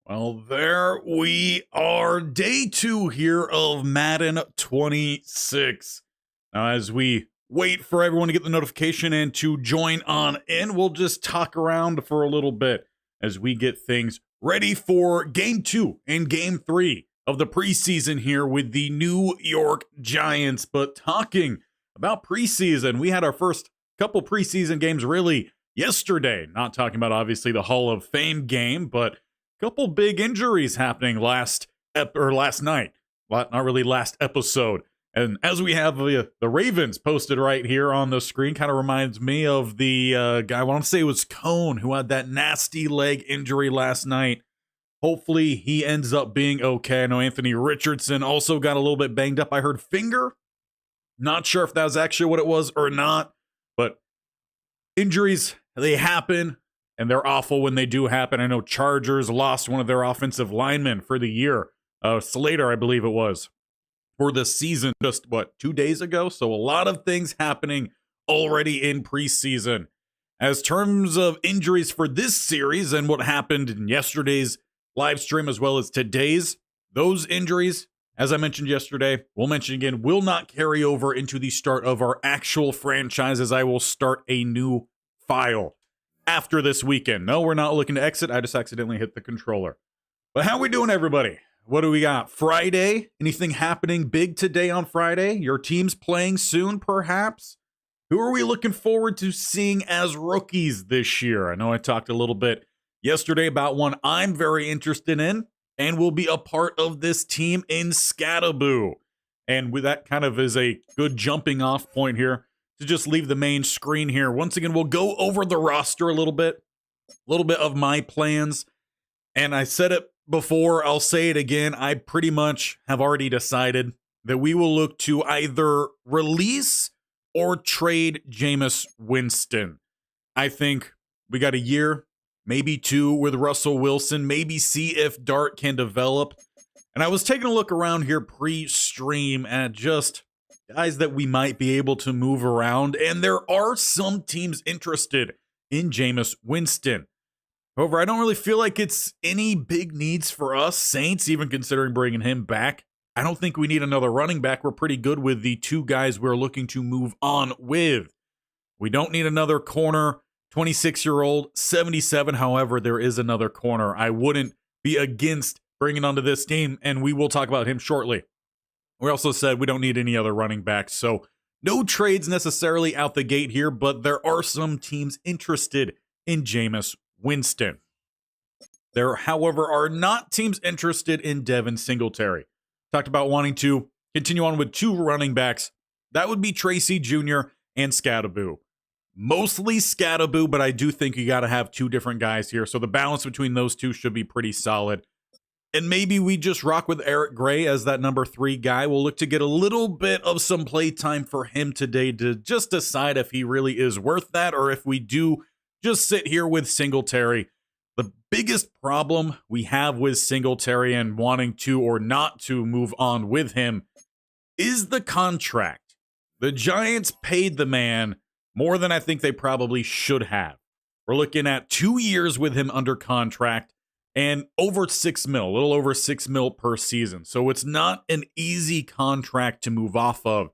Well, there we are. Day 2 here of Madden 26. Now, as we wait for everyone to get the notification and to join on in, we'll just talk around for a little bit as we get things ready for Game 2 and Game 3 of the preseason here with the New York Giants. But talking about preseason, we had our first couple preseason games really yesterday. Not talking about, obviously, the Hall of Fame game, but couple big injuries happening last night. Well, not really last episode. And as we have the Ravens posted right here on the screen, kind of reminds me of the guy, I want to say it was Cone, who had that nasty leg injury last night. Hopefully he ends up being okay. I know Anthony Richardson also got a little bit banged up. I heard finger. Not sure if that was actually what it was or not. But injuries, they happen. And they're awful when they do happen. I know Chargers lost one of their offensive linemen for the year. Slater, I believe it was, for the season just, 2 days ago? So a lot of things happening already in preseason. As terms of injuries for this series and what happened in yesterday's live stream as well as today's, those injuries, as I mentioned yesterday, we'll mention again, will not carry over into the start of our actual franchise as I will start a new file after this weekend. No, we're not looking to exit. I just accidentally hit the controller. But how we doing, everybody? What do we got? Friday? Anything happening big today on Friday? Your team's playing soon, perhaps? Who are we looking forward to seeing as rookies this year? I know I talked a little bit yesterday about one I'm very interested in and will be a part of this team in Scattaboo. And with that kind of is a good jumping off point here to just leave the main screen here. Once again, we'll go over the roster a little bit of my plans. And I said it before, I'll say it again. I pretty much have already decided that we will look to either release or trade Jameis Winston. I think we got a year, maybe 2 with Russell Wilson, maybe see if Dart can develop. And I was taking a look around here pre-stream at just guys that we might be able to move around, and there are some teams interested in Jameis Winston. However, I don't really feel like it's any big needs for us. Saints, even considering bringing him back. I don't think we need another running back. We're pretty good with the 2 guys we're looking to move on with. We don't need another corner. 26-year-old, 77. However, there is another corner I wouldn't be against bringing onto this team, and we will talk about him shortly. We also said we don't need any other running backs, so no trades necessarily out the gate here, but there are some teams interested in Jameis Winston. There, however, are not teams interested in Devin Singletary. Talked about wanting to continue on with 2 running backs. That would be Tracy Jr. and Scattaboo. Mostly Scattaboo, but I do think you got to have 2 different guys here, so the balance between those 2 should be pretty solid. And maybe we just rock with Eric Gray as that number 3 guy. We'll look to get a little bit of some play time for him today to just decide if he really is worth that or if we do just sit here with Singletary. The biggest problem we have with Singletary and wanting to or not to move on with him is the contract. The Giants paid the man more than I think they probably should have. We're looking at 2 years with him under contract. And over $6 million, a little over $6 million per season. So it's not an easy contract to move off of,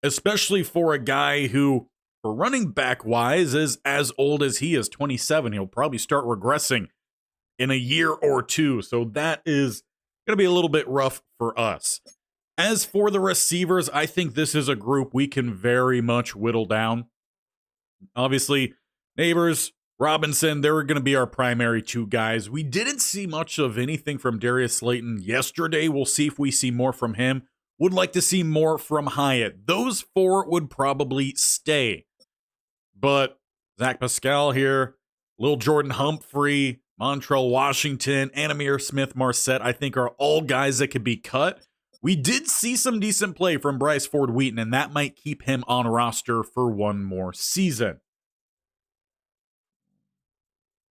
especially for a guy who, for running back wise, is as old as he is, 27. He'll probably start regressing in a year or 2. So that is going to be a little bit rough for us. As for the receivers, I think this is a group we can very much whittle down. Obviously, Neighbors, Robinson, they're going to be our primary 2 guys. We didn't see much of anything from Darius Slayton yesterday. We'll see if we see more from him. Would like to see more from Hyatt. Those 4 would probably stay. But Zach Pascal here, Lil Jordan Humphrey, Montrell Washington, Anamir Smith-Marset, I think are all guys that could be cut. We did see some decent play from Bryce Ford-Wheaton, and that might keep him on roster for 1 more season.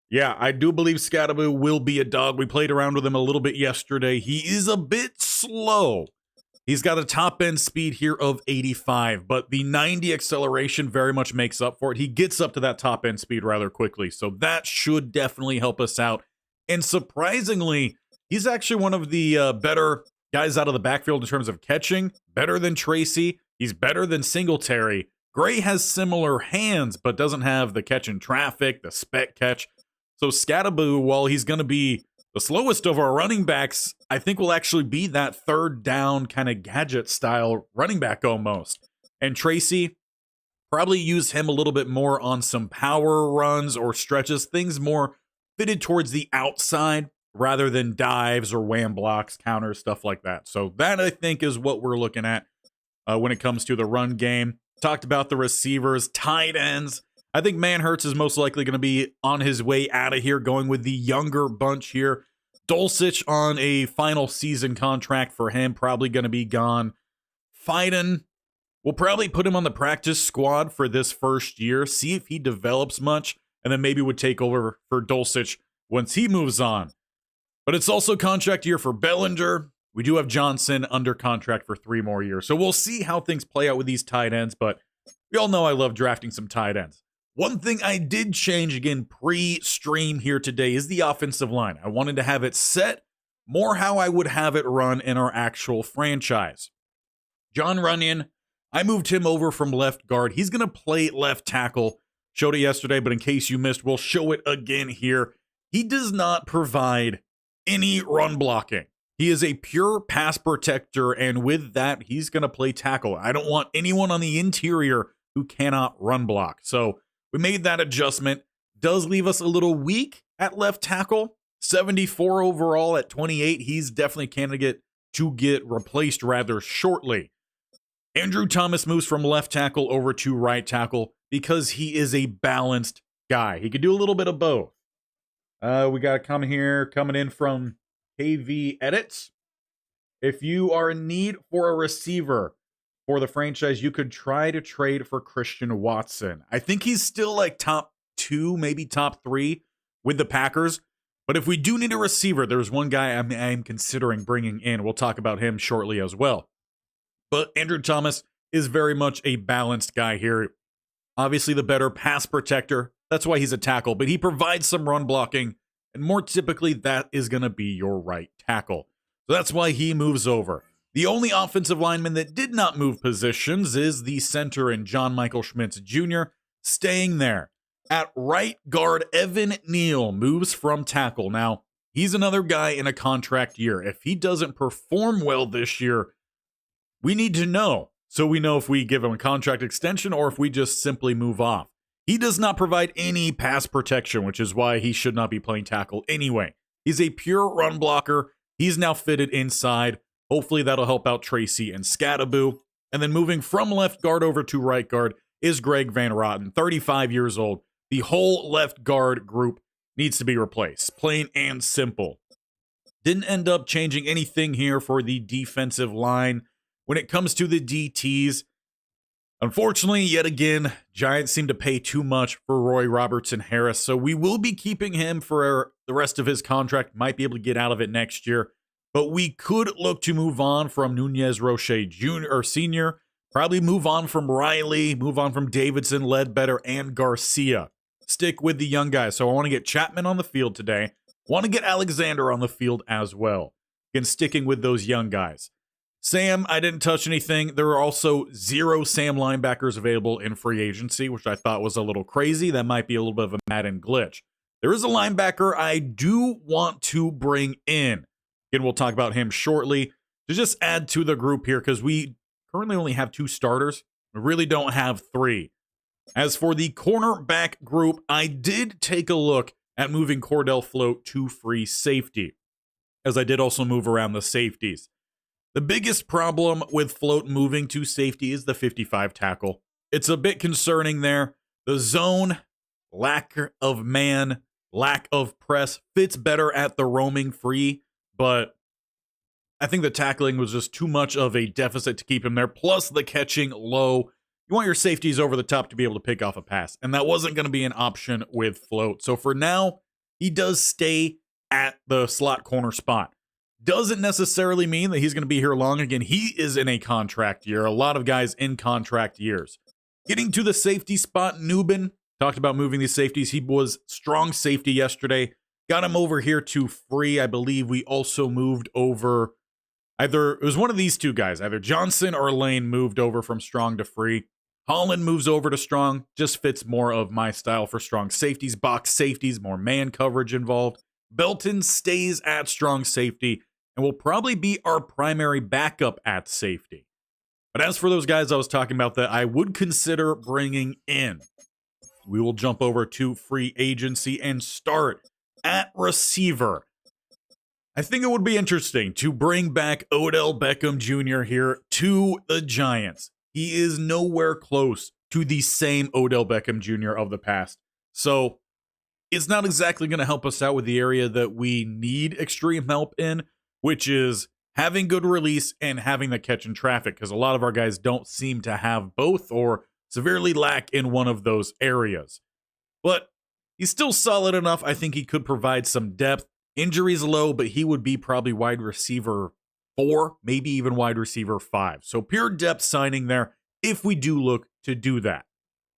Yeah, I do believe Scattaboo will be a dog. We played around with him a little bit yesterday. He is a bit slow. He's got a top end speed here of 85, but the 90 acceleration very much makes up for it. He gets up to that top end speed rather quickly, so that should definitely help us out And surprisingly, he's actually one of the better guys out of the backfield in terms of catching, better than Tracy. He's better than Singletary. Gray has similar hands, but doesn't have the catch in traffic, the spec catch. So Scattaboo, while he's going to be the slowest of our running backs, I think will actually be that third down kind of gadget style running back almost. And Tracy, probably use him a little bit more on some power runs or stretches, things more fitted towards the outside rather than dives or wham blocks, counters, stuff like that. So that, I think, is what we're looking at when it comes to the run game. Talked about the receivers, tight ends. I think Manhurts is most likely going to be on his way out of here, going with the younger bunch here. Dulcich on a final season contract for him, probably going to be gone. Fiden, we'll probably put him on the practice squad for this first year, see if he develops much, and then maybe would take over for Dulcich once he moves on. But it's also contract year for Bellinger. We do have Johnson under contract for 3 more years. So we'll see how things play out with these tight ends, but we all know I love drafting some tight ends. One thing I did change again pre-stream here today is the offensive line. I wanted to have it set more how I would have it run in our actual franchise. John Runyon, I moved him over from left guard. He's going to play left tackle. Showed it yesterday, but in case you missed, we'll show it again here. He does not provide any run blocking. He is a pure pass protector, and with that, he's going to play tackle. I don't want anyone on the interior who cannot run block. So we made that adjustment. Does leave us a little weak at left tackle. 74 overall at 28. He's definitely a candidate to get replaced rather shortly. Andrew Thomas moves from left tackle over to right tackle because he is a balanced guy. He could do a little bit of both. We got a comment here coming in from KV Edits. If you are in need for a receiver for the franchise, you could try to trade for Christian Watson. I think he's still like top 2, maybe top 3 with the Packers. But if we do need a receiver, there's one guy I'm considering bringing in. We'll talk about him shortly as well. But Andrew Thomas is very much a balanced guy here. Obviously the better pass protector. That's why he's a tackle. But he provides some run blocking. And more typically, that is going to be your right tackle. So that's why he moves over. The only offensive lineman that did not move positions is the center and John Michael Schmitz Jr. staying there. At right guard, Evan Neal moves from tackle. Now, he's another guy in a contract year. If he doesn't perform well this year, we need to know. So we know if we give him a contract extension or if we just simply move off. He does not provide any pass protection, which is why he should not be playing tackle anyway. He's a pure run blocker. He's now fitted inside. Hopefully that'll help out Tracy and Scattaboo. And then moving from left guard over to right guard is Greg Van Rotten, 35 years old. The whole left guard group needs to be replaced, plain and simple. Didn't end up changing anything here for the defensive line. When it comes to the DTs, unfortunately, yet again, Giants seem to pay too much for Roy Robertson Harris, so we will be keeping him for the rest of his contract. Might be able to get out of it next year, but we could look to move on from Nunez Roche Jr. or Sr., probably move on from Riley, move on from Davidson, Ledbetter, and Garcia. Stick with the young guys. So I want to get Chapman on the field today. Want to get Alexander on the field as well. Again, sticking with those young guys. Sam, I didn't touch anything. There are also 0 Sam linebackers available in free agency, which I thought was a little crazy. That might be a little bit of a Madden glitch. There is a linebacker I do want to bring in. Again, we'll talk about him shortly to just add to the group here because we currently only have 2 starters. We really don't have 3. As for the cornerback group, I did take a look at moving Cordell Float to free safety, as I did also move around the safeties. The biggest problem with Float moving to safety is the 55 tackle. It's a bit concerning there. The zone, lack of man, lack of press fits better at the roaming free, but I think the tackling was just too much of a deficit to keep him there, plus the catching low. You want your safeties over the top to be able to pick off a pass, and that wasn't going to be an option with Float. So for now, he does stay at the slot corner spot. Doesn't necessarily mean that he's going to be here long. Again, he is in a contract year. A lot of guys in contract years. Getting to the safety spot, Nubin talked about moving these safeties. He was strong safety yesterday. Got him over here to free. I believe we also moved over either, it was one of these two guys, either Johnson or Lane moved over from strong to free. Holland moves over to strong, just fits more of my style for strong safeties, box safeties, more man coverage involved. Belton stays at strong safety and will probably be our primary backup at safety. But as for those guys I was talking about that I would consider bringing in, we will jump over to free agency and start at receiver. I think it would be interesting to bring back Odell Beckham Jr. here to the Giants. He is nowhere close to the same Odell Beckham Jr. of the past. So it's not exactly going to help us out with the area that we need extreme help in, which is having good release and having the catch in traffic, because a lot of our guys don't seem to have both or severely lack in one of those areas. But he's still solid enough. I think he could provide some depth. Injuries low, but he would be probably wide receiver 4, maybe even wide receiver 5. So pure depth signing there if we do look to do that.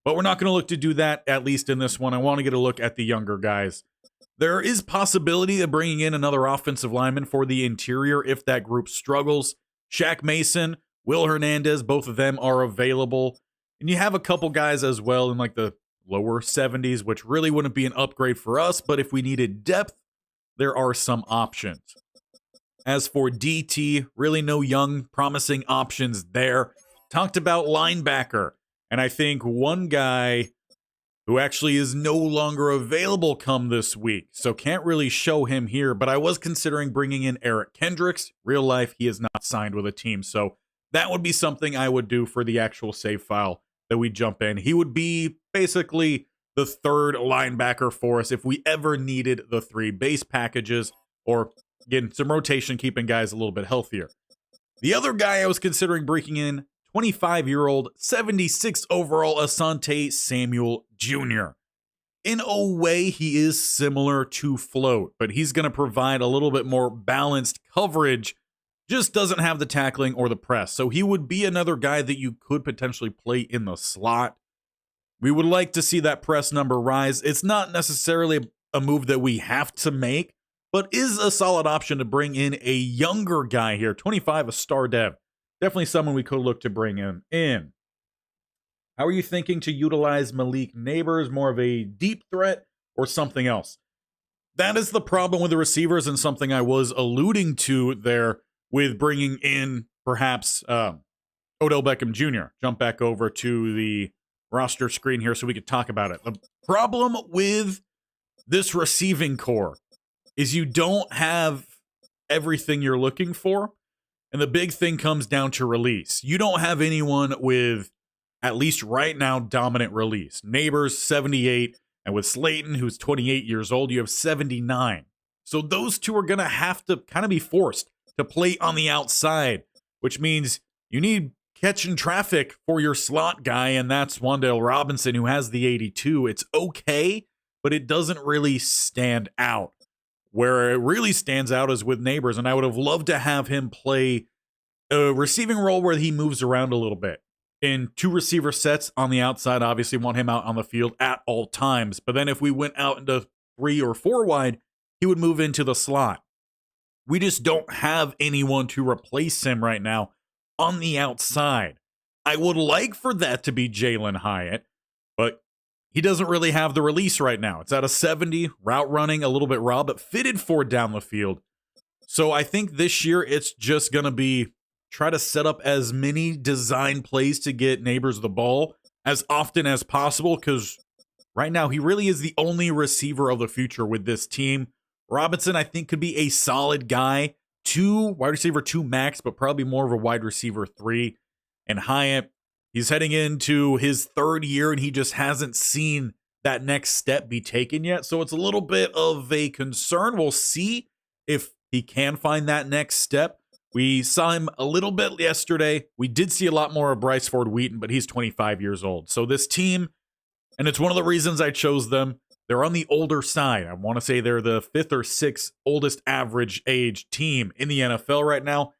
But we're not going to look to do that, at least in this one. I want to get a look at the younger guys. There is possibility of bringing in another offensive lineman for the interior if that group struggles. Shaq Mason, Will Hernandez, both of them are available. And you have a couple guys as well in like the lower 70s, which really wouldn't be an upgrade for us. But if we needed depth, there are some options. As for DT, really no young, promising options there. Talked about linebacker. And I think one guy who actually is no longer available come this week, so can't really show him here, but I was considering bringing in Eric Kendricks. Real life, he is not signed with a team, so that would be something I would do for the actual save file that we jump in. He would be basically the third linebacker for us if we ever needed the 3 base packages or getting some rotation, keeping guys a little bit healthier. The other guy I was considering breaking in, 25-year-old, 76 overall Asante Samuel Jr. In a way, he is similar to Float, but he's going to provide a little bit more balanced coverage, just doesn't have the tackling or the press. So he would be another guy that you could potentially play in the slot. We would like to see that press number rise. It's not necessarily a move that we have to make, but is a solid option to bring in a younger guy here, 25, a star dev. Definitely someone we could look to bring him in. How are you thinking to utilize Malik Neighbors? More of a deep threat or something else? That is the problem with the receivers and something I was alluding to there with bringing in perhaps Odell Beckham Jr. Jump back over to the roster screen here so we could talk about it. The problem with this receiving core is you don't have everything you're looking for. And the big thing comes down to release. You don't have anyone with, at least right now, dominant release. Neighbors, 78. And with Slayton, who's 28 years old, you have 79. So those two are going to have to kind of be forced to play on the outside, which means you need catching traffic for your slot guy, and that's Wan'Dale Robinson, who has the 82. It's okay, but it doesn't really stand out. Where it really stands out is with Neighbors, and I would have loved to have him play a receiving role where he moves around a little bit. In 2 receiver sets on the outside, obviously want him out on the field at all times. But then if we went out into 3 or 4 wide, he would move into the slot. We just don't have anyone to replace him right now on the outside. I would like for that to be Jalen Hyatt, but he doesn't really have the release right now. It's at a 70, route running, a little bit raw, but fitted for down the field. So I think this year it's just going to be try to set up as many design plays to get Neighbors the ball as often as possible, because right now he really is the only receiver of the future with this team. Robinson, I think, could be a solid guy. 2, wide receiver 2 max, but probably more of a wide receiver 3. And Hyatt, he's heading into his 3rd year, and he just hasn't seen that next step be taken yet. So it's a little bit of a concern. We'll see if he can find that next step. We saw him a little bit yesterday. We did see a lot more of Bryce Ford Wheaton, but he's 25 years old. So this team, and it's one of the reasons I chose them, they're on the older side. I want to say they're the 5th or 6th oldest average age team in the NFL right now.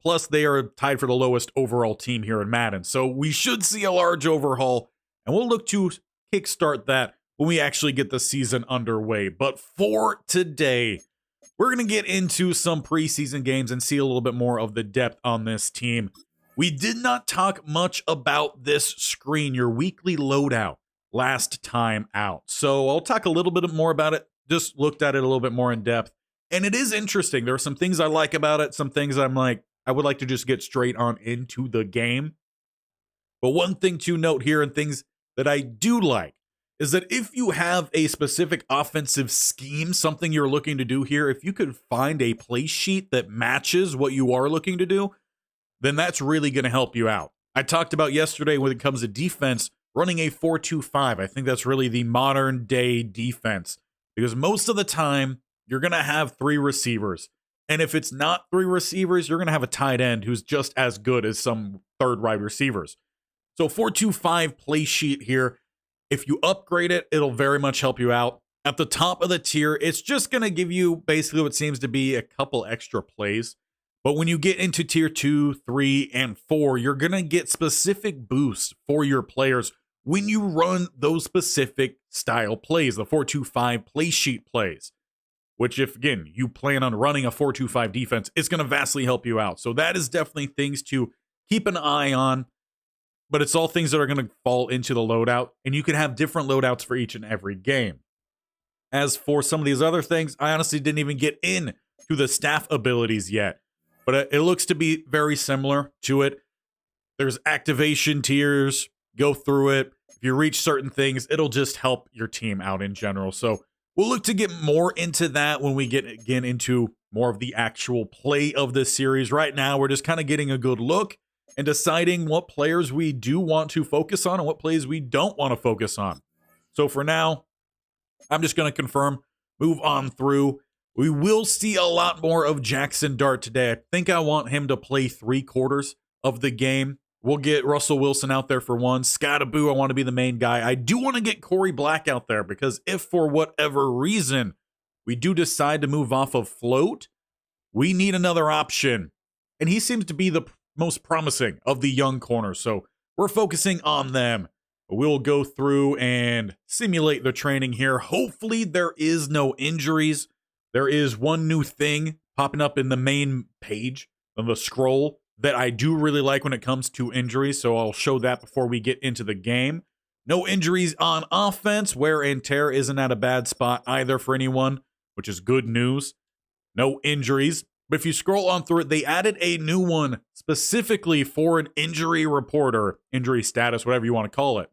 Plus, they are tied for the lowest overall team here in Madden. So we should see a large overhaul, and we'll look to kickstart that when we actually get the season underway. But for today, we're going to get into some preseason games and see a little bit more of the depth on this team. We did not talk much about this screen, your weekly loadout, last time out. So I'll talk a little bit more about it, just looked at it a little bit more in depth. And it is interesting. There are some things I like about it, some things I'm like, I would like to just get straight on into the game. But one thing to note here, and things that I do like, is that if you have a specific offensive scheme, something you're looking to do here, if you could find a play sheet that matches what you are looking to do, then that's really going to help you out. I talked about yesterday when it comes to defense, running a 4-2-5. I think that's really the modern day defense, because most of the time you're going to have 3 receivers. And if it's not 3 receivers, you're going to have a tight end who's just as good as some third wide receivers. So 4-2-5 play sheet here. If you upgrade it, it'll very much help you out. At the top of the tier, it's just going to give you basically what seems to be a couple extra plays. But when you get into tier 2, 3, and 4, you're going to get specific boosts for your players when you run those specific style plays, the 4-2-5 play sheet plays, which if, again, you plan on running a 4-2-5 defense, it's going to vastly help you out. So that is definitely things to keep an eye on. But it's all things that are going to fall into the loadout, and you can have different loadouts for each and every game. As for some of these other things, I honestly didn't even get into the staff abilities yet, but it looks to be very similar to it. There's activation tiers, go through it. If you reach certain things, it'll just help your team out in general. So we'll look to get more into that when we get again into more of the actual play of this series. Right now, we're just kind of getting a good look and deciding what players we do want to focus on and what plays we don't want to focus on. So for now, I'm just going to confirm, move on through. We will see a lot more of Jackson Dart today. I think I want him to play 3/4 of the game. We'll get Russell Wilson out there for 1. Scottaboo, I want to be the main guy. I do want to get Corey Black out there, because if for whatever reason we do decide to move off of float, we need another option. And he seems to be the most promising of the young corners, so we're focusing on them. We'll go through and simulate the training here. Hopefully there is no injuries. There is one new thing popping up in the main page of the scroll that I do really like when it comes to injuries, so I'll show that before we get into the game. No injuries on offense. Wear and tear isn't at a bad spot either for anyone, which is good news. No injuries. But if you scroll on through it, they added a new one specifically for an injury report or injury status, whatever you want to call it,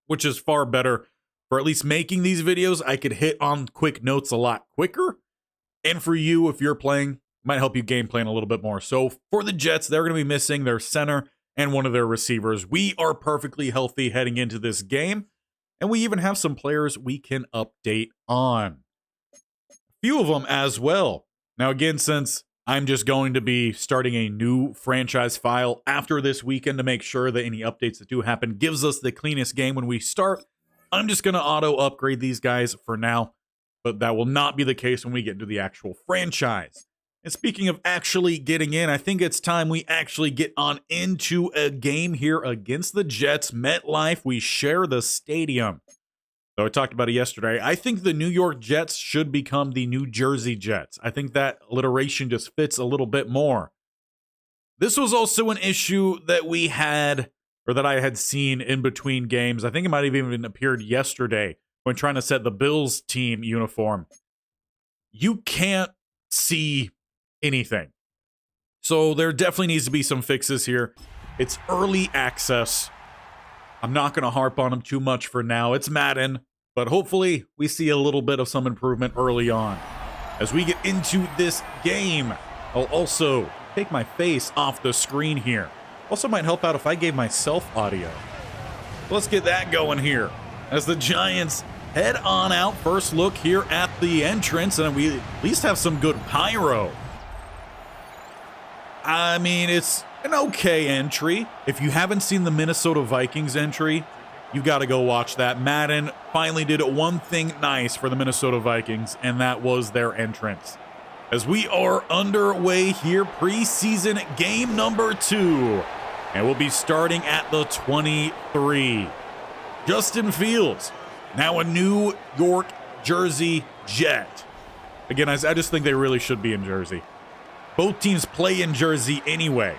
which is far better for at least making these videos. I could hit on quick notes a lot quicker. And for you, if you're playing, might help you game plan a little bit more. So for the Jets, they're going to be missing their center and one of their receivers. We are perfectly healthy heading into this game, and we even have some players we can update on. A few of them as well. Now, again, since I'm just going to be starting a new franchise file after this weekend to make sure that any updates that do happen gives us the cleanest game when we start, I'm just going to auto upgrade these guys for now, but that will not be the case when we get into the actual franchise. And speaking of actually getting in, I think it's time we actually get on into a game here against the Jets. MetLife, we share the stadium. So I talked about it yesterday. I think the New York Jets should become the New Jersey Jets. I think that alliteration just fits a little bit more. This was also an issue that we had, or that I had seen in between games. I think it might have even appeared yesterday when trying to set the Bills team uniform. You can't see anything. So there definitely needs to be some fixes here. It's early access. I'm not going to harp on them too much for now. It's Madden, but hopefully we see a little bit of some improvement early on. As we get into this game, I'll also take my face off the screen here. Also might help out if I gave myself audio. Let's get that going here. As the Giants head on out, first look here at the entrance, and we at least have some good pyro. I mean, it's an okay entry. If you haven't seen the Minnesota Vikings entry, you got to go watch that. Madden finally did one thing nice for the Minnesota Vikings, and that was their entrance. As we are underway here, preseason game number 2, and we'll be starting at the 23. Justin Fields Now a New York Jersey Jet. Again, I just think they really should be in Jersey. Both teams play in Jersey anyway.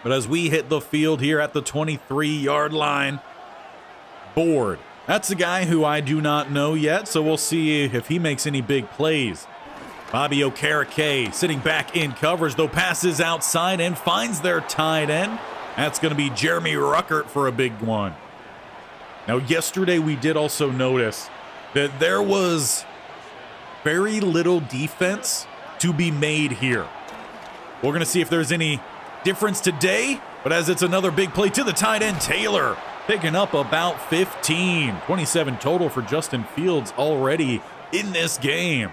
But as we hit the field here at the 23-yard line, Board. That's a guy who I do not know yet, so we'll see if he makes any big plays. Bobby Okereke sitting back in coverage, though passes outside and finds their tight end. That's going to be Jeremy Ruckert for a big one. Now, yesterday we did also notice that there was very little defense to be made here. We're going to see if there's any difference today, but as it's another big play to the tight end, Taylor picking up about 15. 27 total for Justin Fields already in this game.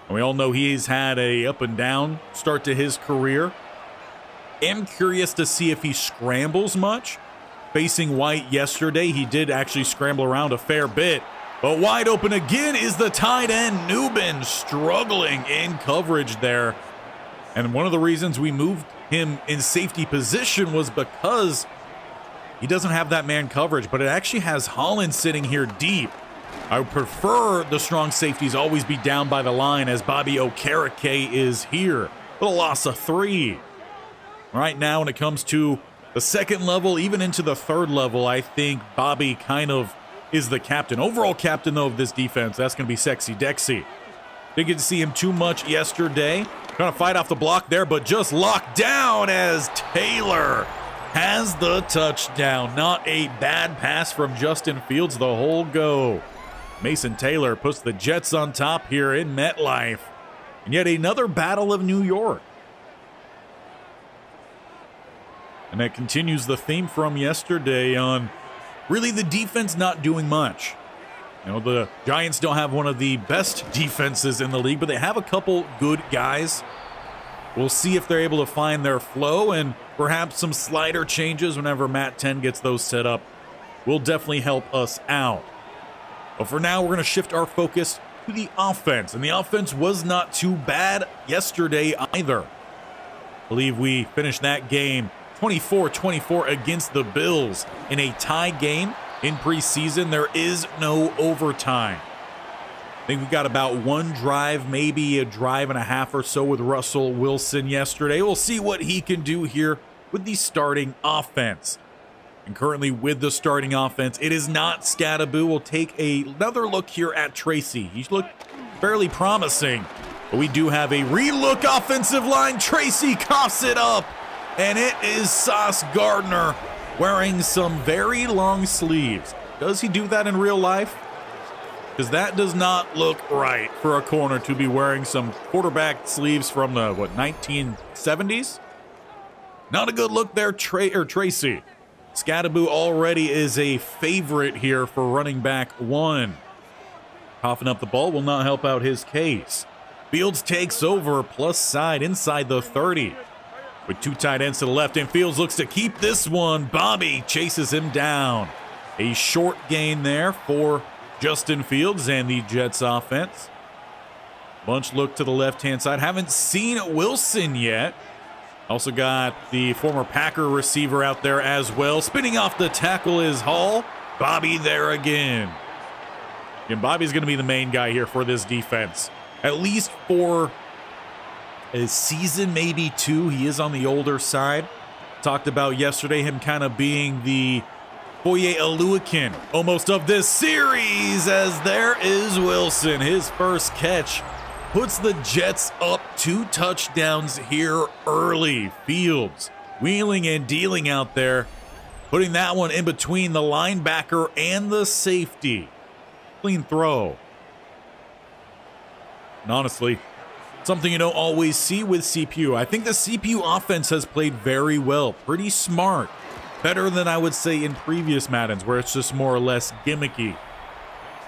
And we all know he's had a up and down start to his career. Am curious to see if he scrambles much. Facing White yesterday, he did actually scramble around a fair bit. But wide open again is the tight end, Nubin, struggling in coverage there. And one of the reasons we moved him in safety position was because he doesn't have that man coverage, but it actually has Holland sitting here deep. I would prefer the strong safeties always be down by the line as Bobby Okereke is here. But a loss of 3. Right now, when it comes to the second level, even into the third level, I think Bobby kind of is the captain. Overall captain, though, of this defense. That's going to be Sexy Dexy. Didn't get to see him too much yesterday. Trying to fight off the block there, but just locked down as Taylor has the touchdown. Not a bad pass from Justin Fields the whole go. Mason Taylor puts the Jets on top here in MetLife. And yet another Battle of New York. And that continues the theme from yesterday on really the defense not doing much. You know, the Giants don't have one of the best defenses in the league, but they have a couple good guys. We'll see if they're able to find their flow, and perhaps some slider changes whenever Matt 10 gets those set up will definitely help us out. But for now, we're going to shift our focus to the offense, and the offense was not too bad yesterday either. I believe we finished that game 24-24 against the Bills in a tie game. In preseason, there is no overtime. I think we got about one drive, maybe a drive and a half or so with Russell Wilson yesterday. We'll see what he can do here with the starting offense. And currently with the starting offense, it is not Scadaboo. We'll take another look here at Tracy. He looked fairly promising, but we do have a relook offensive line. Tracy coughs it up, and it is Sauce Gardner wearing some very long sleeves. Does he do that in real life? Because that does not look right for a corner to be wearing some quarterback sleeves from the, 1970s? Not a good look there, Tracy. Scadaboo already is a favorite here for running back 1. Coughing up the ball will not help out his case. Fields takes over plus side inside the 30. With 2 tight ends to the left, and Fields looks to keep this one. Bobby chases him down. A short gain there for Justin Fields and the Jets offense. Bunch look to the left-hand side. Haven't seen Wilson yet. Also got the former Packer receiver out there as well. Spinning off the tackle is Hall. Bobby there again. And Bobby's going to be the main guy here for this defense. At least for a season, maybe 2. He is on the older side. Talked about yesterday him kind of being the Foye Oluwakin almost of this series, as there is Wilson. His first catch puts the Jets up 2 touchdowns here early. Fields wheeling and dealing out there, putting that one in between the linebacker and the safety. Clean throw. And honestly, something you don't always see with CPU. I think the CPU offense has played very well. Pretty smart. Better than I would say in previous Maddens, where it's just more or less gimmicky.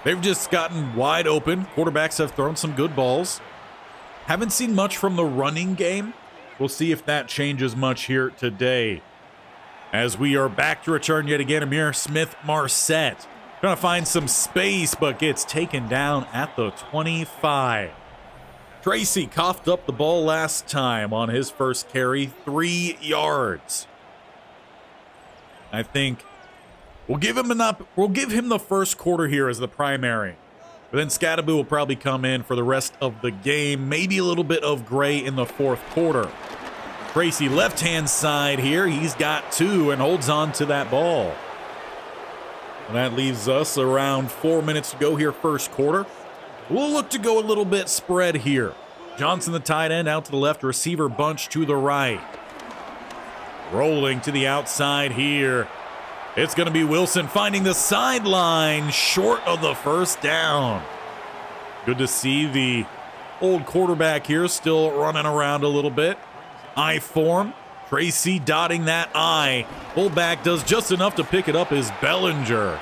They've just gotten wide open. Quarterbacks have thrown some good balls. Haven't seen much from the running game. We'll see if that changes much here today. As we are back to return yet again, Amir Smith-Marset. Trying to find some space, but gets taken down at the 25. Tracy coughed up the ball last time on his first carry, 3 yards. I think We'll give him the first quarter here as the primary. But then Scattaboo will probably come in for the rest of the game. Maybe a little bit of Gray in the fourth quarter. Tracy left-hand side here. He's got 2 and holds on to that ball. And that leaves us around 4 minutes to go here first quarter. We'll look to go a little bit spread here. Johnson, the tight end, out to the left. Receiver bunch to the right. Rolling to the outside here. It's going to be Wilson finding the sideline short of the first down. Good to see the old quarterback here still running around a little bit. I form. Tracy dotting that I. Fullback does just enough to pick it up is Bellinger.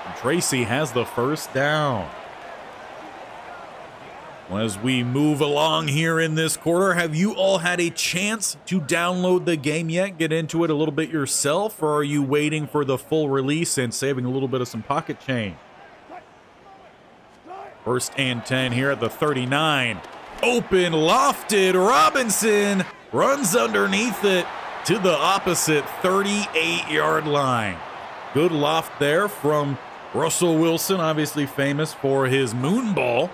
And Tracy has the first down. As we move along here in this quarter, have you all had a chance to download the game yet? Get into it a little bit yourself, or are you waiting for the full release and saving a little bit of some pocket change? First and 10 here at the 39. Open, lofted, Robinson runs underneath it to the opposite 38-yard line. Good loft there from Russell Wilson, obviously famous for his moon ball.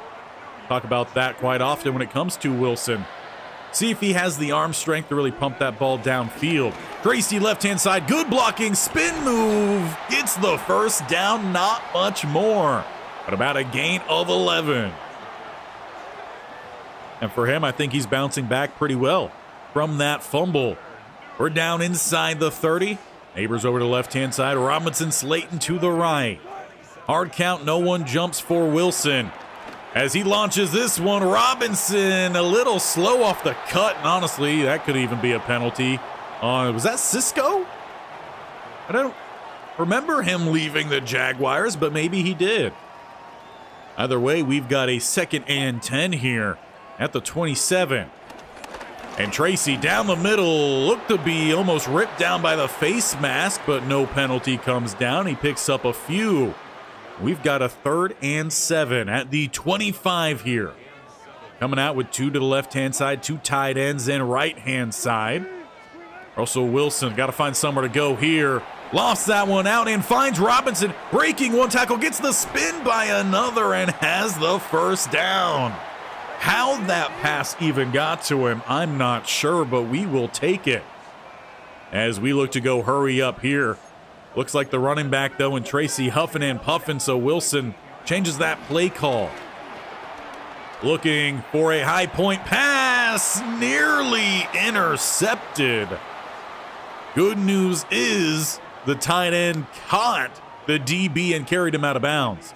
Talk about that quite often when it comes to Wilson. See if he has the arm strength to really pump that ball downfield. Tracy left-hand side, good blocking, spin move. Gets the first down, not much more, but about a gain of 11. And for him, I think he's bouncing back pretty well from that fumble. We're down inside the 30. Neighbors over to the left-hand side. Robinson, Slayton to the right. Hard count, no one jumps for Wilson. As he launches this one, Robinson a little slow off the cut, and honestly, that could even be a penalty. Was that Cisco? I don't remember him leaving the Jaguars, but maybe he did. Either way, we've got a 2nd and 10 here at the 27. And Tracy down the middle, looked to be almost ripped down by the face mask, but no penalty comes down. He picks up a few. We've got a 3rd and 7 at the 25 here. Coming out with 2 to the left-hand side, 2 tight ends and right-hand side. Russell Wilson got to find somewhere to go here. Lost that one out and finds Robinson. Breaking one tackle, gets the spin by another and has the first down. How that pass even got to him, I'm not sure, but we will take it. As we look to go hurry up here. Looks like the running back, though, and Tracy huffing and puffing, so Wilson changes that play call. Looking for a high point pass, nearly intercepted. Good news is the tight end caught the DB and carried him out of bounds.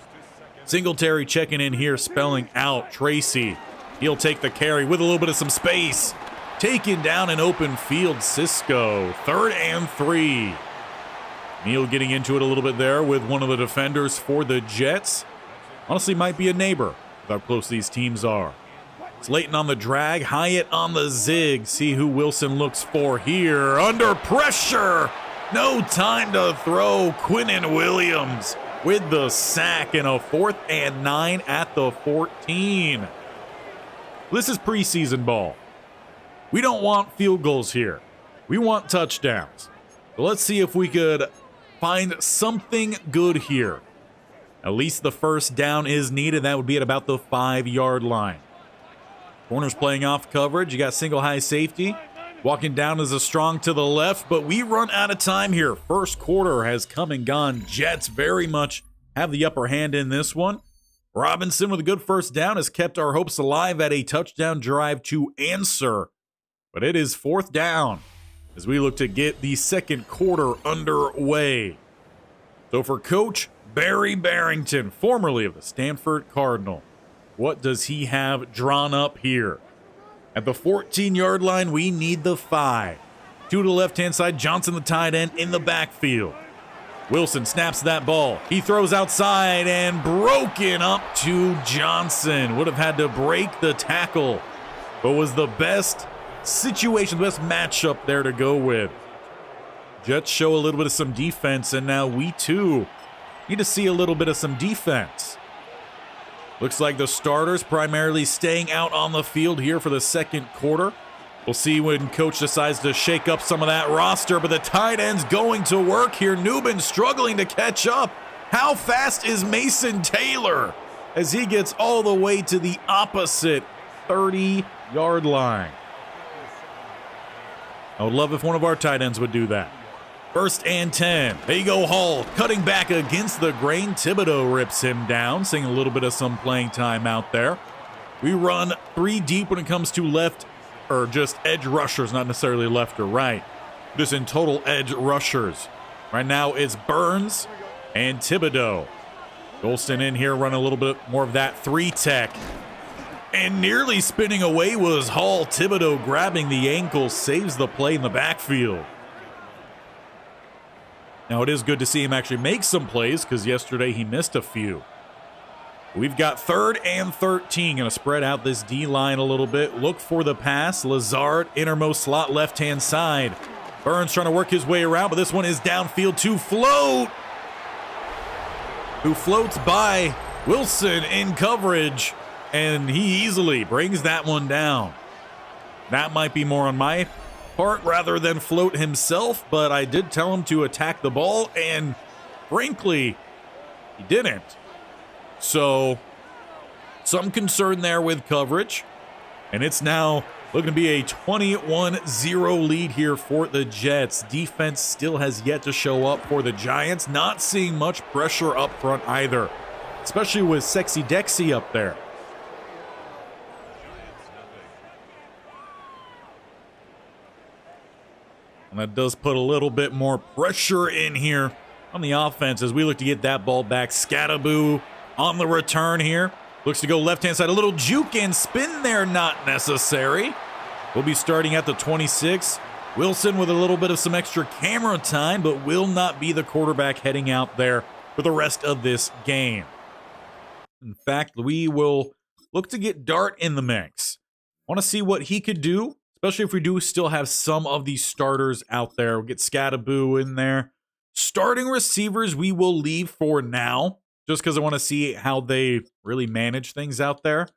Singletary checking in here, spelling out Tracy. He'll take the carry with a little bit of some space. Taken down in open field, Cisco. 3rd and 3. Neal getting into it a little bit there with one of the defenders for the Jets. Honestly, might be a neighbor with how close these teams are. Slayton on the drag, Hyatt on the zig. See who Wilson looks for here. Under pressure. No time to throw. Quinnen Williams with the sack and a 4th and 9 at the 14. This is preseason ball. We don't want field goals here. We want touchdowns. So let's see if we could find something good here. At least the first down is needed. That would be at about the 5-yard line. Corners playing off coverage. You got single high safety. Walking down is a strong to the left, but we run out of time here. First quarter has come and gone. Jets very much have the upper hand in this one. Robinson with a good first down has kept our hopes alive at a touchdown drive to answer. But it is 4th down as we look to get the second quarter underway. So for Coach Barry Bearington, formerly of the Stanford Cardinal, what does he have drawn up here? At the 14-yard line, we need the 5. 2 to the left-hand side, Johnson the tight end in the backfield. Wilson snaps that ball. He throws outside and broken up to Johnson. Would have had to break the tackle, but was the best situation, the best matchup there to go with. Jets show a little bit of some defense, and now we too need to see a little bit of some defense. Looks like the starters primarily staying out on the field here for the second quarter. We'll see when coach decides to shake up some of that roster, but the tight end's going to work here. Newman struggling to catch up. How fast is Mason Taylor as he gets all the way to the opposite 30-yard line? I would love if one of our tight ends would do that. 1st and 10. There you go, Hall. Cutting back against the grain. Thibodeau rips him down, seeing a little bit of some playing time out there. We run 3 deep when it comes to left, or just edge rushers, not necessarily left or right. Just in total edge rushers. Right now it's Burns and Thibodeau. Golston in here running a little bit more of that 3-tech. And nearly spinning away was Hall. Thibodeau grabbing the ankle, saves the play in the backfield. Now it is good to see him actually make some plays because yesterday he missed a few. We've got 3rd and 13. Going to spread out this D-line a little bit. Look for the pass. Lazard, innermost slot, left-hand side. Burns trying to work his way around, but this one is downfield to Float, who floats by Wilson in coverage, and he easily brings that one down. That might be more on my part rather than Float himself, but I did tell him to attack the ball, and frankly, he didn't. So, some concern there with coverage, and it's now looking to be a 21-0 lead here for the Jets. Defense still has yet to show up for the Giants. Not seeing much pressure up front either, especially with Sexy Dexy up there. And that does put a little bit more pressure in here on the offense as we look to get that ball back. Scattaboo on the return here. Looks to go left-hand side. A little juke and spin there, not necessary. We'll be starting at the 26. Wilson with a little bit of some extra camera time, but will not be the quarterback heading out there for the rest of this game. In fact, we will look to get Dart in the mix. Want to see what he could do, especially if we do still have some of these starters out there. We'll get Scattaboo in there. Starting receivers we will leave for now, just because I want to see how they really manage things out there.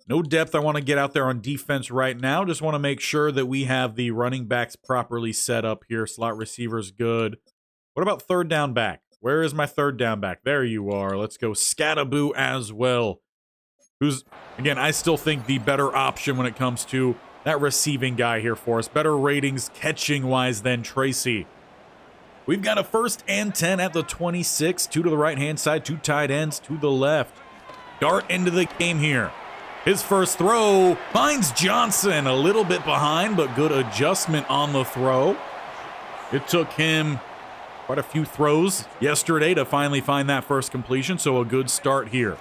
No depth I want to get out there on defense right now. Just want to make sure that we have the running backs properly set up here. Slot receivers good. What about 3rd down back? Where is my 3rd down back? There you are. Let's go Scattaboo as well. Who's, again, I still think the better option when it comes to that receiving guy here for us. Better ratings catching-wise than Tracy. We've got a 1st and 10 at the 26. 2 to the right-hand side, 2 tight ends to the left. Dart into the game here. His first throw finds Johnson a little bit behind, but good adjustment on the throw. It took him quite a few throws yesterday to finally find that first completion, so a good start here.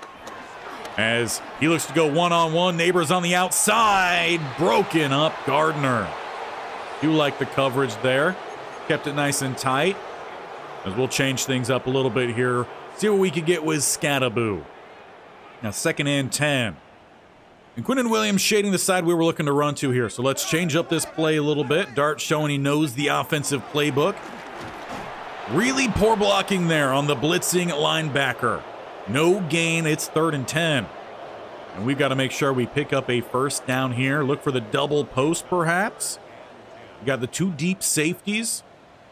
As he looks to go one-on-one, Neighbors on the outside, broken up Gardner. Do like the coverage there. Kept it nice and tight. As we'll change things up a little bit here. See what we could get with Scattaboo. Now 2nd and 10. And Quinnen Williams shading the side we were looking to run to here. So let's change up this play a little bit. Dart showing he knows the offensive playbook. Really poor blocking there on the blitzing linebacker. No gain. It's 3rd and 10. And we've got to make sure we pick up a 1st down here. Look for the double post perhaps. We got the 2 deep safeties.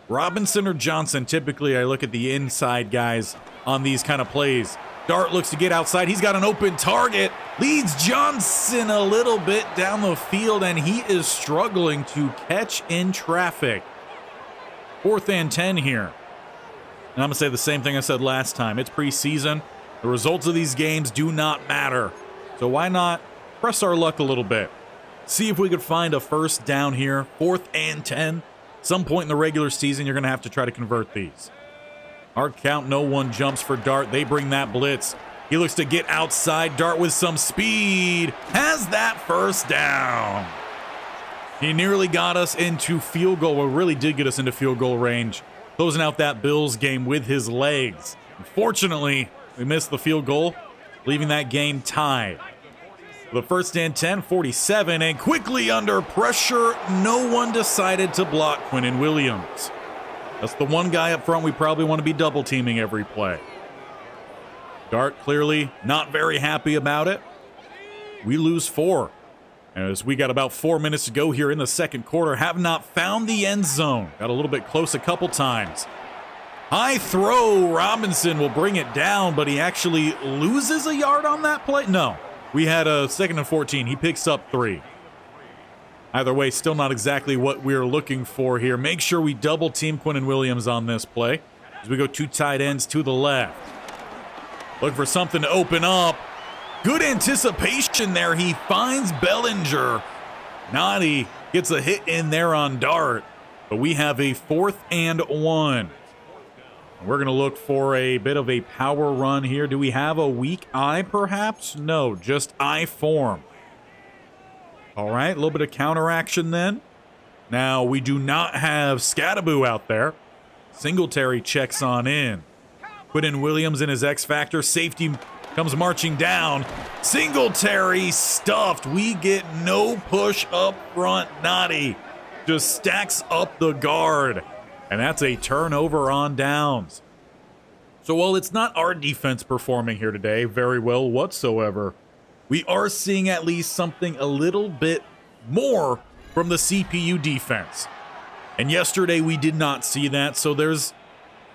Robinson or Johnson. Typically, I look at the inside guys on these kind of plays. Dart looks to get outside. He's got an open target. Leads Johnson a little bit down the field, and he is struggling to catch in traffic. 4th and 10 here. And I'm going to say the same thing I said last time. It's preseason. The results of these games do not matter. So why not press our luck a little bit? See if we could find a 1st down here. 4th and 10. Some point in the regular season, you're going to have to try to convert these. Hard count, no one jumps for Dart. They bring that blitz. He looks to get outside. Dart with some speed. Has that 1st down. He nearly got us into field goal. Well, really did get us into field goal range. Closing out that Bills game with his legs. Unfortunately, we missed the field goal, leaving that game tied. The 1st and 10, 47, and quickly under pressure, no one decided to block Quinnen Williams. That's the one guy up front we probably want to be double teaming every play. Dart clearly not very happy about it. We lose 4. As we got about 4 minutes to go here in the second quarter, have not found the end zone. Got a little bit close a couple times. High throw, Robinson will bring it down, but he actually loses a yard on that play? No, we had a 2nd and 14. He picks up 3. Either way, still not exactly what we're looking for here. Make sure we double team Quinnen Williams on this play as we go 2 tight ends to the left. Looking for something to open up. Good anticipation there. He finds Bellinger. Noddy gets a hit in there on Dart, but we have a 4th and 1. We're going to look for a bit of a power run here. Do we have a weak eye, perhaps? No, just eye form. All right, a little bit of counteraction then. Now, we do not have Scattaboo out there. Singletary checks on in. Quinnen Williams in his X Factor. Safety comes marching down. Singletary stuffed. We get no push up front. Noddy just stacks up the guard. And that's a turnover on downs. So while it's not our defense performing here today very well whatsoever, we are seeing at least something a little bit more from the CPU defense. And yesterday we did not see that, so there's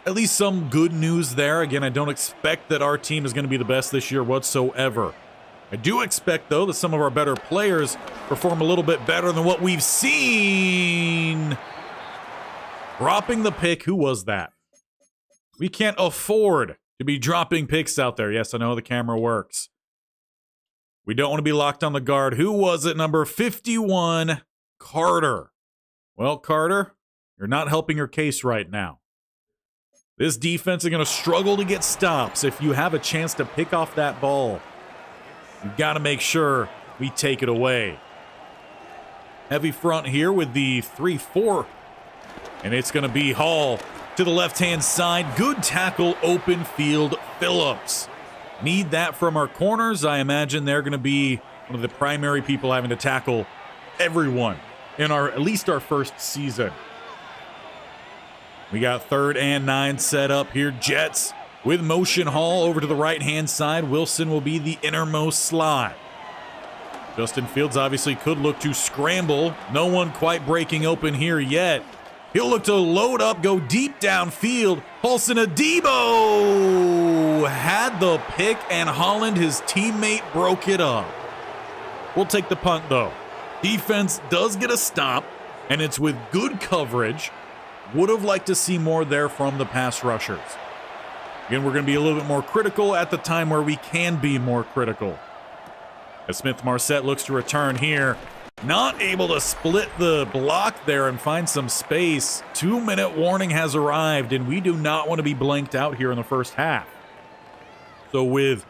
at least some good news there. Again, I don't expect that our team is going to be the best this year whatsoever. I do expect, though, that some of our better players perform a little bit better than what we've seen. Dropping the pick, who was that? We can't afford to be dropping picks out there. Yes, I know the camera works. We don't want to be locked on the guard. Who was it? Number 51, Carter. Well, Carter, you're not helping your case right now. This defense is going to struggle to get stops. If you have a chance to pick off that ball, you've got to make sure we take it away. Heavy front here with the 3-4. And it's going to be Hall to the left-hand side. Good tackle, open field, Phillips. Need that from our corners. I imagine they're going to be one of the primary people having to tackle everyone in at least our first season. We got 3rd and 9 set up here. Jets with motion. Hall over to the right-hand side. Wilson will be the innermost slot. Justin Fields obviously could look to scramble. No one quite breaking open here yet. He'll look to load up, go deep downfield. Paulson Adebo had the pick, and Holland, his teammate, broke it up. We'll take the punt, though. Defense does get a stop, and it's with good coverage. Would have liked to see more there from the pass rushers. Again, we're going to be a little bit more critical at the time where we can be more critical. As Smith-Marset looks to return here. Not able to split the block there and find some space. 2-minute warning has arrived, and we do not want to be blanked out here in the first half. So with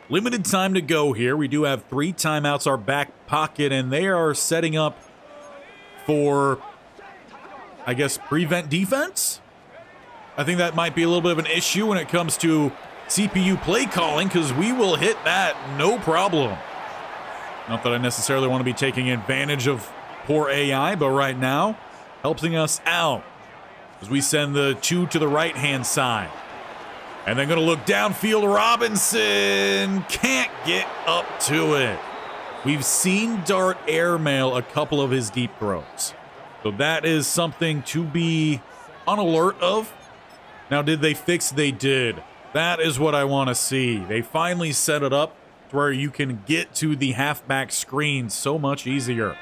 limited time to go here, we do have 3 timeouts our back pocket, and they are setting up for, I guess, prevent defense? I think that might be a little bit of an issue when it comes to CPU play calling, because we will hit that no problem. Not that I necessarily want to be taking advantage of poor AI, but right now, helping us out as we send the 2 to the right-hand side. And they're going to look downfield. Robinson can't get up to it. We've seen Dart airmail a couple of his deep throws. So that is something to be on alert of. Now, did they fix? They did. That is what I want to see. They finally set it up to where you can get to the halfback screen so much easier.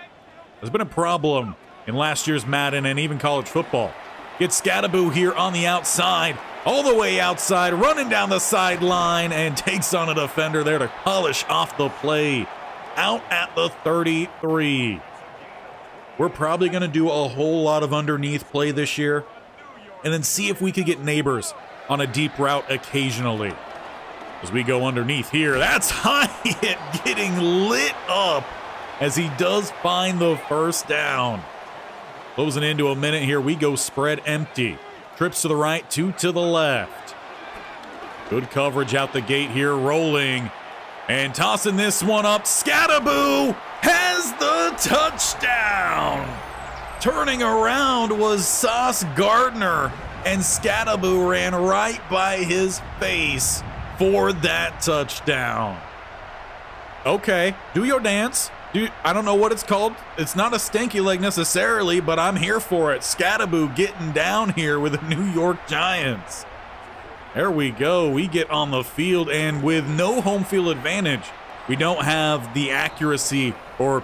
There's been a problem in last year's Madden and even college football. Get Scattaboo here on the outside, all the way outside, running down the sideline, and takes on a defender there to polish off the play. Out at the 33. We're probably going to do a whole lot of underneath play this year, and then see if we could get Neighbors on a deep route occasionally. As we go underneath here, that's Hyatt getting lit up as he does find the first down. Closing into a minute here, we go spread empty. Trips to the right, 2 to the left. Good coverage out the gate here, rolling. And tossing this one up, Scattaboo has the touchdown. Turning around was Sauce Gardner, and Scattaboo ran right by his face for that touchdown. Okay, do your dance. Dude, I don't know what it's called. It's not a stanky leg necessarily, but I'm here for it. Scattaboo getting down here with the New York Giants. There we go. We get on the field, and with no home field advantage, we don't have the accuracy or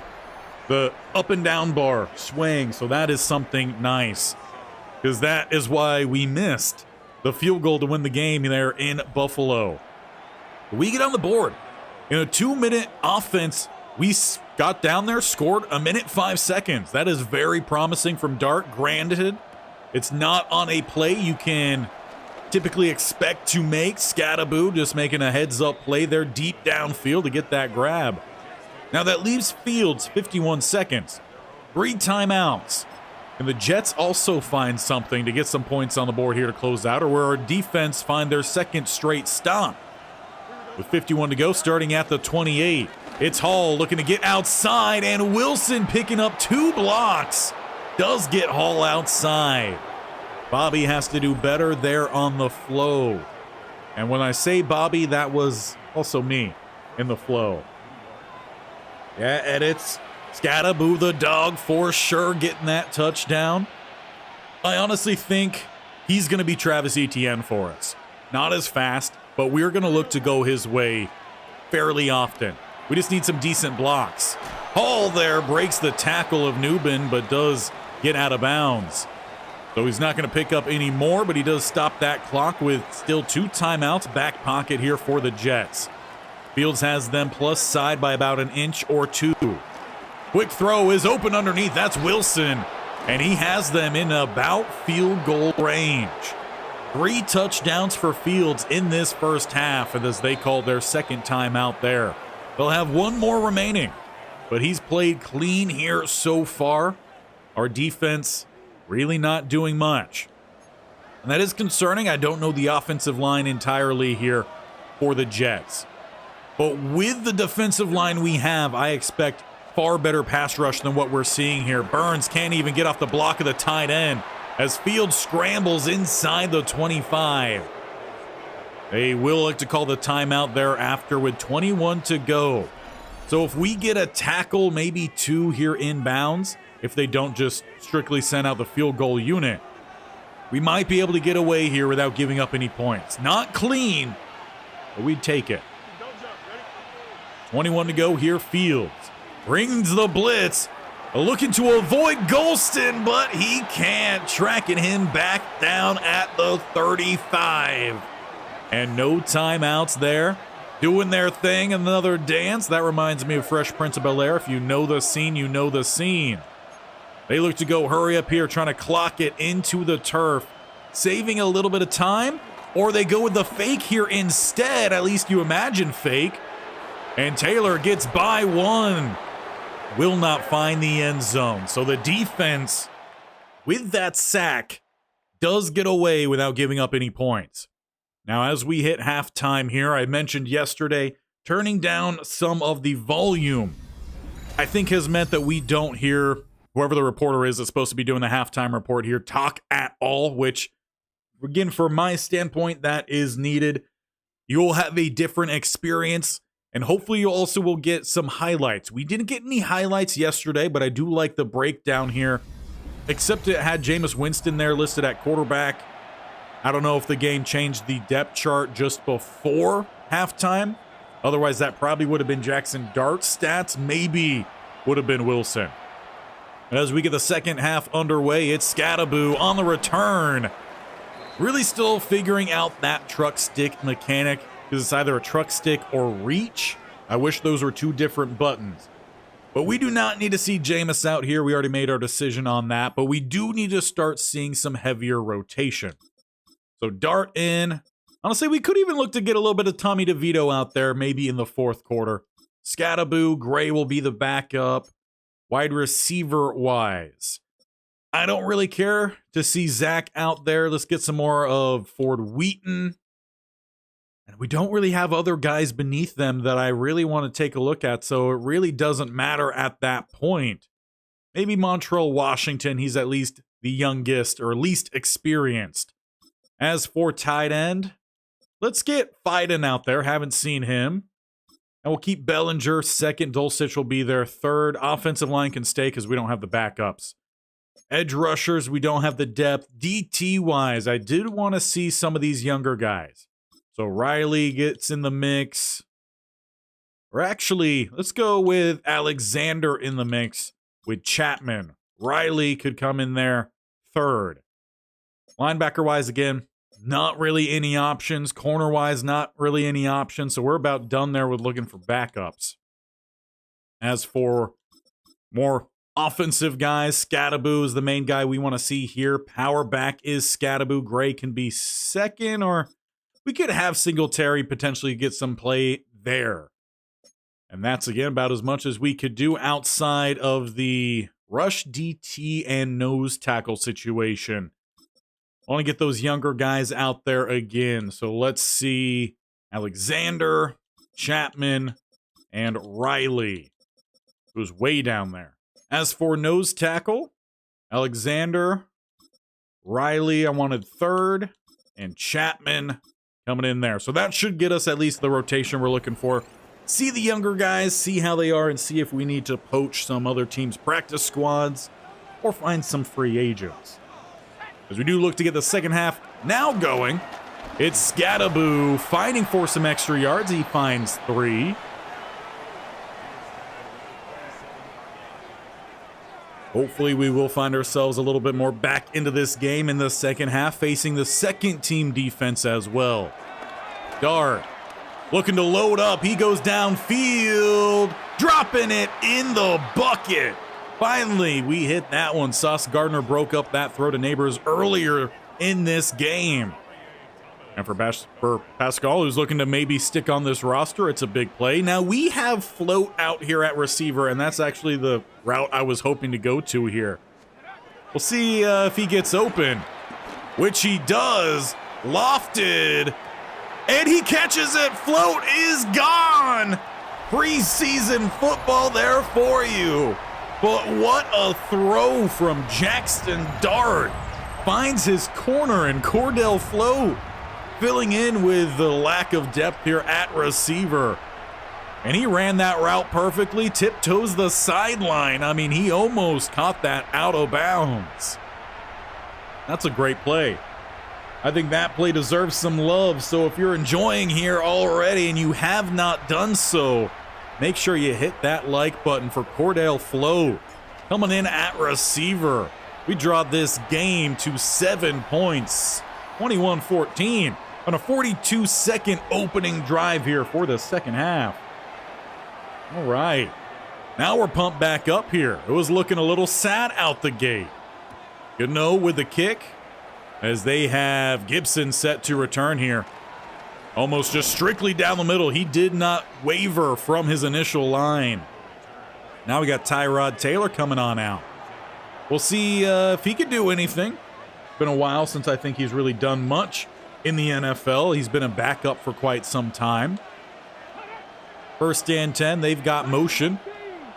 the up and down bar swing, so that is something nice, because that is why we missed the field goal to win the game there in Buffalo. We get on the board. In a 2-minute offense, we got down there, scored a minute 5 seconds. That is very promising from Dart. Granted, it's not on a play you can typically expect to make. Scattaboo just making a heads-up play there deep downfield to get that grab. Now that leaves Fields 51 seconds. 3 timeouts. And the Jets also find something to get some points on the board here to close out, or where our defense find their second straight stop. With 51 to go, starting at the 28. It's Hall looking to get outside, and Wilson picking up 2 blocks. Does get Hall outside. Bobby has to do better there on the flow. And when I say Bobby, that was also me in the flow. Yeah, edits. Scattaboo the dog for sure getting that touchdown. I honestly think he's going to be Travis Etienne for us. Not as fast, but we're going to look to go his way fairly often. We just need some decent blocks. Hall there breaks the tackle of Newbin, but does get out of bounds. So he's not going to pick up any more, but he does stop that clock with still 2 timeouts back pocket here for the Jets. Fields has them plus side by about an inch or 2. Quick throw is open underneath. That's Wilson, and he has them in about field goal range. 3 touchdowns for Fields in this first half, and as they call their second timeout there. They'll have 1 more remaining, but he's played clean here so far. Our defense really not doing much. And that is concerning. I don't know the offensive line entirely here for the Jets. But with the defensive line we have, I expect far better pass rush than what we're seeing here. Burns can't even get off the block of the tight end as Fields scrambles inside the 25. They will like to call the timeout thereafter with 21 to go. So if we get a tackle, maybe 2 here inbounds, if they don't just strictly send out the field goal unit, we might be able to get away here without giving up any points. Not clean, but we'd take it. 21 to go here. Fields brings the blitz, looking to avoid Golston, but he can't. Tracking him back down at the 35. And no timeouts there. Doing their thing, another dance. That reminds me of Fresh Prince of Bel-Air. If you know the scene, you know the scene. They look to go hurry up here, trying to clock it into the turf, saving a little bit of time, or they go with the fake here instead. At least you imagine fake. And Taylor gets by 1. Will not find the end zone. So the defense, with that sack, does get away without giving up any points. Now, as we hit halftime here, I mentioned yesterday, turning down some of the volume, I think has meant that we don't hear whoever the reporter is that's supposed to be doing the halftime report here talk at all, which, again, from my standpoint, that is needed. You'll have a different experience, and hopefully you also will get some highlights. We didn't get any highlights yesterday, but I do like the breakdown here, except it had Jameis Winston there listed at quarterback. I don't know if the game changed the depth chart just before halftime. Otherwise, that probably would have been Jackson Dart's stats. Maybe would have been Wilson. As we get the second half underway, it's Scattaboo on the return. Really still figuring out that truck stick mechanic, because it's either a truck stick or reach. I wish those were 2 different buttons. But we do not need to see Jameis out here. We already made our decision on that. But we do need to start seeing some heavier rotation. So Dart in. Honestly, we could even look to get a little bit of Tommy DeVito out there, maybe in the 4th quarter. Scattaboo, Gray will be the backup. Wide receiver wise, I don't really care to see Zach out there. Let's get some more of Ford Wheaton. And we don't really have other guys beneath them that I really want to take a look at, so it really doesn't matter at that point. Maybe Montrell Washington, he's at least the youngest or least experienced. As for tight end, let's get Fiden out there. Haven't seen him. And we'll keep Bellinger second. Dulcich will be there third. Offensive line can stay because we don't have the backups. Edge rushers, we don't have the depth. DT-wise, I did want to see some of these younger guys. So Riley gets in the mix. Or actually, let's go with Alexander in the mix with Chapman. Riley could come in there third. Linebacker-wise, again, not really any options. Corner-wise, not really any options. So we're about done there with looking for backups. As for more offensive guys, Scattaboo is the main guy we want to see here. Power back is Scattaboo. Gray can be second, or we could have Singletary potentially get some play there. And that's, again, about as much as we could do outside of the rush, DT, and nose tackle situation. I want to get those younger guys out there again. So let's see Alexander, Chapman, and Riley, who's way down there. As for nose tackle, Alexander, Riley, I wanted third, and Chapman coming in there. So that should get us at least the rotation we're looking for. See the younger guys, see how they are, and see if we need to poach some other teams' practice squads or find some free agents. As we do look to get the second half now going, it's Scattaboo fighting for some extra yards. He finds 3. Hopefully we will find ourselves a little bit more back into this game in the second half, facing the second team defense as well. Dart looking to load up. He goes downfield, dropping it in the bucket. Finally, we hit that one. Sauce Gardner broke up that throw to Neighbors earlier in this game. And for Pascal, who's looking to maybe stick on this roster, it's a big play. Now, we have Float out here at receiver, and that's actually the route I was hoping to go to here. We'll see if he gets open, which he does. Lofted, and he catches it. Float is gone. Preseason football there for you. But what a throw from Jackson Dart. Finds his corner, and Cordell Float filling in with the lack of depth here at receiver. And he ran that route perfectly, tiptoes the sideline. I mean, he almost caught that out of bounds. That's a great play. I think that play deserves some love. So if you're enjoying here already and you have not done so, make sure you hit that like button for Cordell Float coming in at receiver. We draw this game to 7 points, 21-14. On a 42-second opening drive here for the second half. All right. Now we're pumped back up here. It was looking a little sad out the gate. Gano with the kick as they have Gibson set to return here. Almost just strictly down the middle. He did not waver from his initial line. Now we got Tyrod Taylor coming on out. We'll see if he can do anything. It's been a while since I think he's really done much in the NFL. He's been a backup for quite some time. First and 10, they've got motion.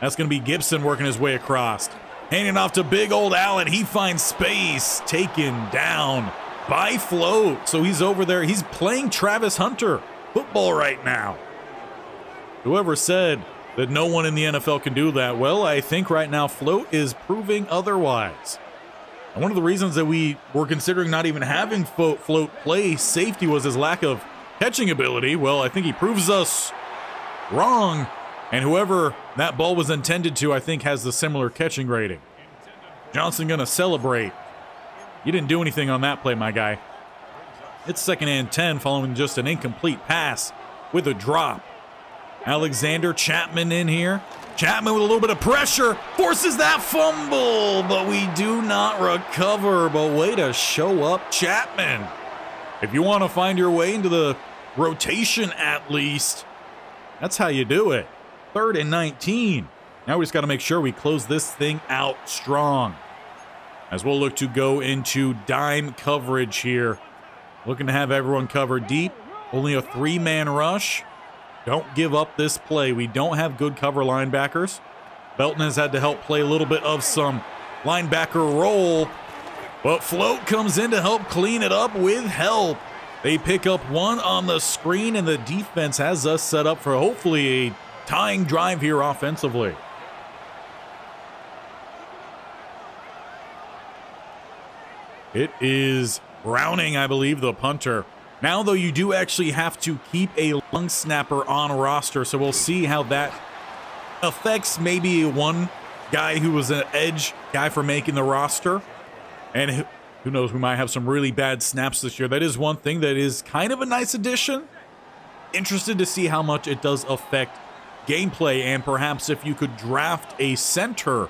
That's going to be Gibson working his way across. Handing off to big old Allen. He finds space. Taken down by Float. So he's over there. He's playing Travis Hunter football right now. Whoever said that no one in the NFL can do that? Well, I think right now Float is proving otherwise. And one of the reasons that we were considering not even having Float play safety was his lack of catching ability. Well, I think he proves us wrong. And whoever that ball was intended to, I think, has the similar catching rating. Johnson going to celebrate. You didn't do anything on that play, my guy. It's second and 10 following just an incomplete pass with a drop. Alexander Chapman in here. Chapman with a little bit of pressure, forces that fumble, but we do not recover. But way to show up, Chapman. If you want to find your way into the rotation at least, that's how you do it. 3rd and 19. Now we just got to make sure we close this thing out strong. As we'll look to go into dime coverage here. Looking to have everyone covered deep. Only a 3-man rush. Don't give up this play. We don't have good cover linebackers. Belton has had to help play a little bit of some linebacker role. But Float comes in to help clean it up with help. They pick up one on the screen, and the defense has us set up for hopefully a tying drive here offensively. It is Browning, I believe, the punter. Now, though, you do actually have to keep a long snapper on roster, so we'll see how that affects maybe one guy who was an edge guy for making the roster. And who knows, we might have some really bad snaps this year. That is one thing that is kind of a nice addition. Interested to see how much it does affect gameplay, and perhaps if you could draft a center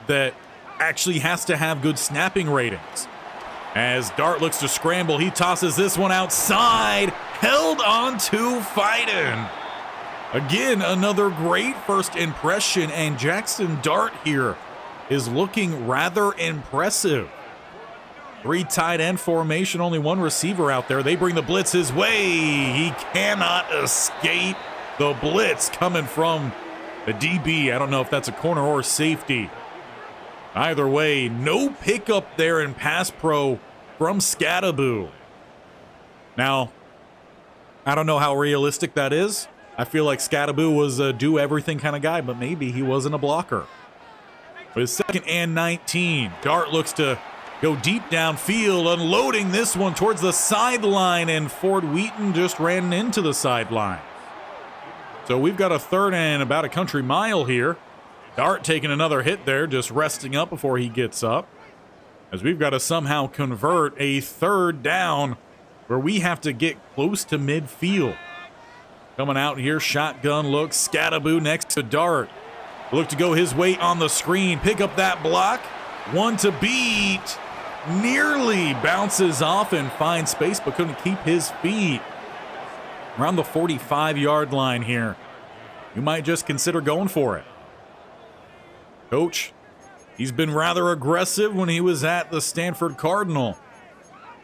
that actually has to have good snapping ratings. As Dart looks to scramble, he tosses this one outside, held on to Fiden. Again, another great first impression, and Jackson Dart here is looking rather impressive. 3 tight end formation, only 1 receiver out there. They bring the blitz his way. He cannot escape the blitz coming from the DB. I don't know if that's a corner or safety. Either way, no pickup there in pass pro from Scattaboo. Now, I don't know how realistic that is. I feel like Scattaboo was a do-everything kind of guy, but maybe he wasn't a blocker. With 2nd and 19, Dart looks to go deep downfield, unloading this one towards the sideline, and Ford Wheaton just ran into the sideline. So we've got a 3rd and about a country mile here. Dart taking another hit there, just resting up before he gets up. As we've got to somehow convert a 3rd down where we have to get close to midfield. Coming out here, shotgun look, Scattaboo next to Dart. Look to go his way on the screen, pick up that block. 1 to beat. Nearly bounces off and finds space, but couldn't keep his feet. Around the 45-yard line here. You might just consider going for it. Coach, he's been rather aggressive when he was at the Stanford Cardinal.